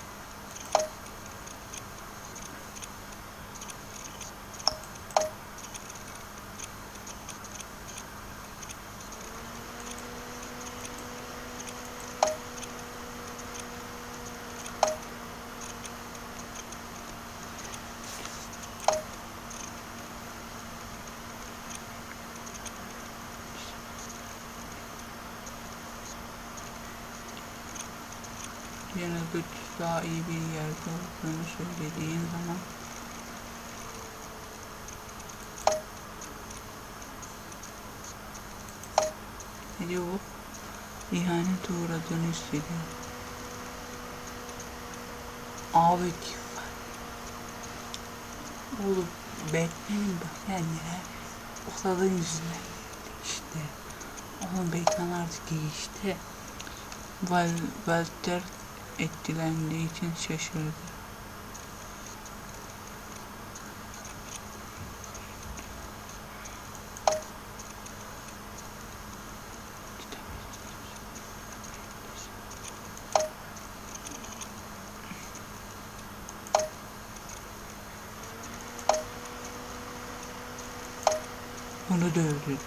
yanında daha iyi bir yerde olduğunu söylediğin zaman ne diyor bu? İhanet uğradığını hissediyor. Abi oğlum Batman'in bayanları o kadın yüzünden işte. Oğlum Batman artık geçti. Walter etkilendiği için şaşırdı. Onu dövdü.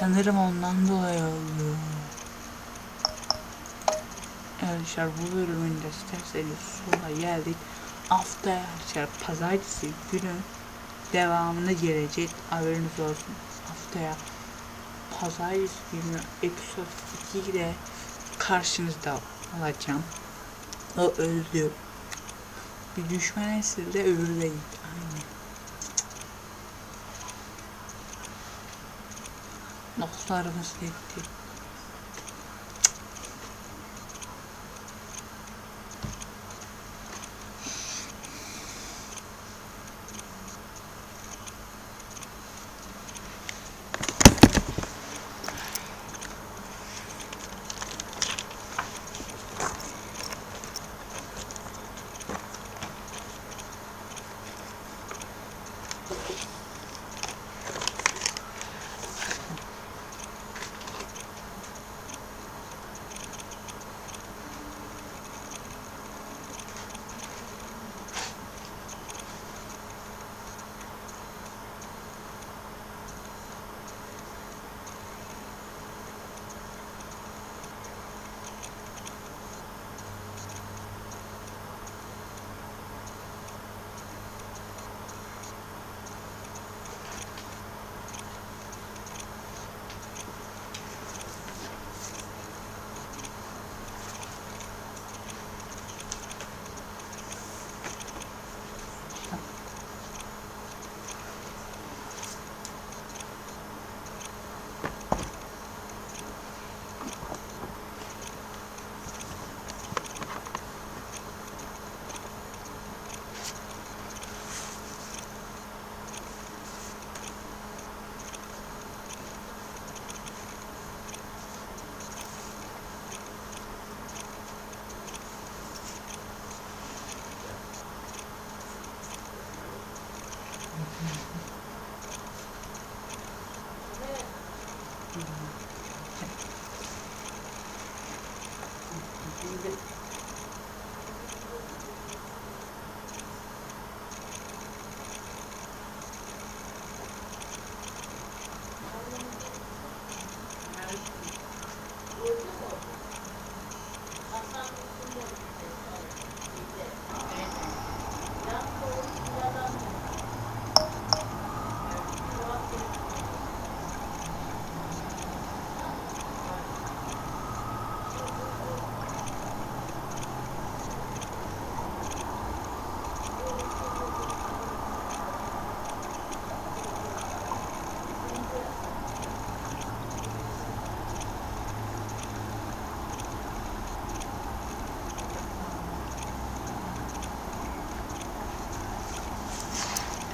Sanırım ondan dolayı oldu. Arkadaşlar bu bölümünde isterseniz sonuna geldik. Haftaya arkadaşlar pazartesi günü devamını gelecek. Haberiniz olsun. Haftaya pazartesi günü episod 2 ile karşınızda olacağım. O öldü. Bir düşman esirde öldü. Aynen. Notlarımız gitti.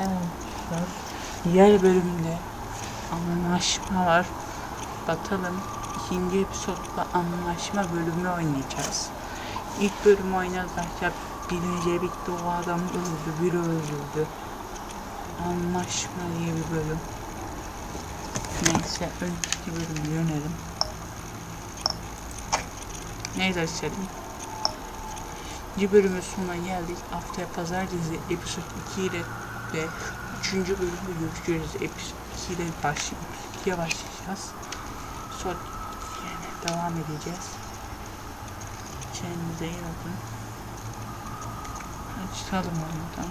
Evet, diğer bölümde anlaşma var. Bakalım ikinci episodda anlaşma bölümü oynayacağız. İlk bölümü oynadık arkadaşlar. Birinci bitti, o adam öldü, biri öldürdü. Anlaşma diye bir bölüm. Neyse önceki bölümü yönelim. Neyse açalım. İkinci bölümün sonuna geldik. Haftaya pazartesi episod 2 ile ve 3. bölümde görüşürüz. Episod 2 ile başlayacağız. Sonra devam edeceğiz. Kendinize iyi bakın. Çıkalım oradan.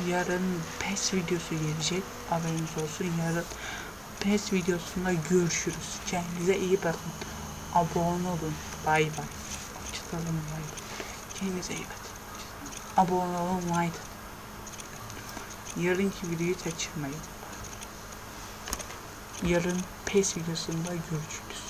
Yarın PES videosu gelecek. Haberiniz olsun. Yarın PES videosunda görüşürüz. Kendinize iyi bakın. Abone olun. Bay bay. Hoşçakalın. Bay bay. Kendinize iyi bakın. Abone olun. Like. Yarınki videoyu kaçırmayın. Yarın PES videosunda görüşürüz.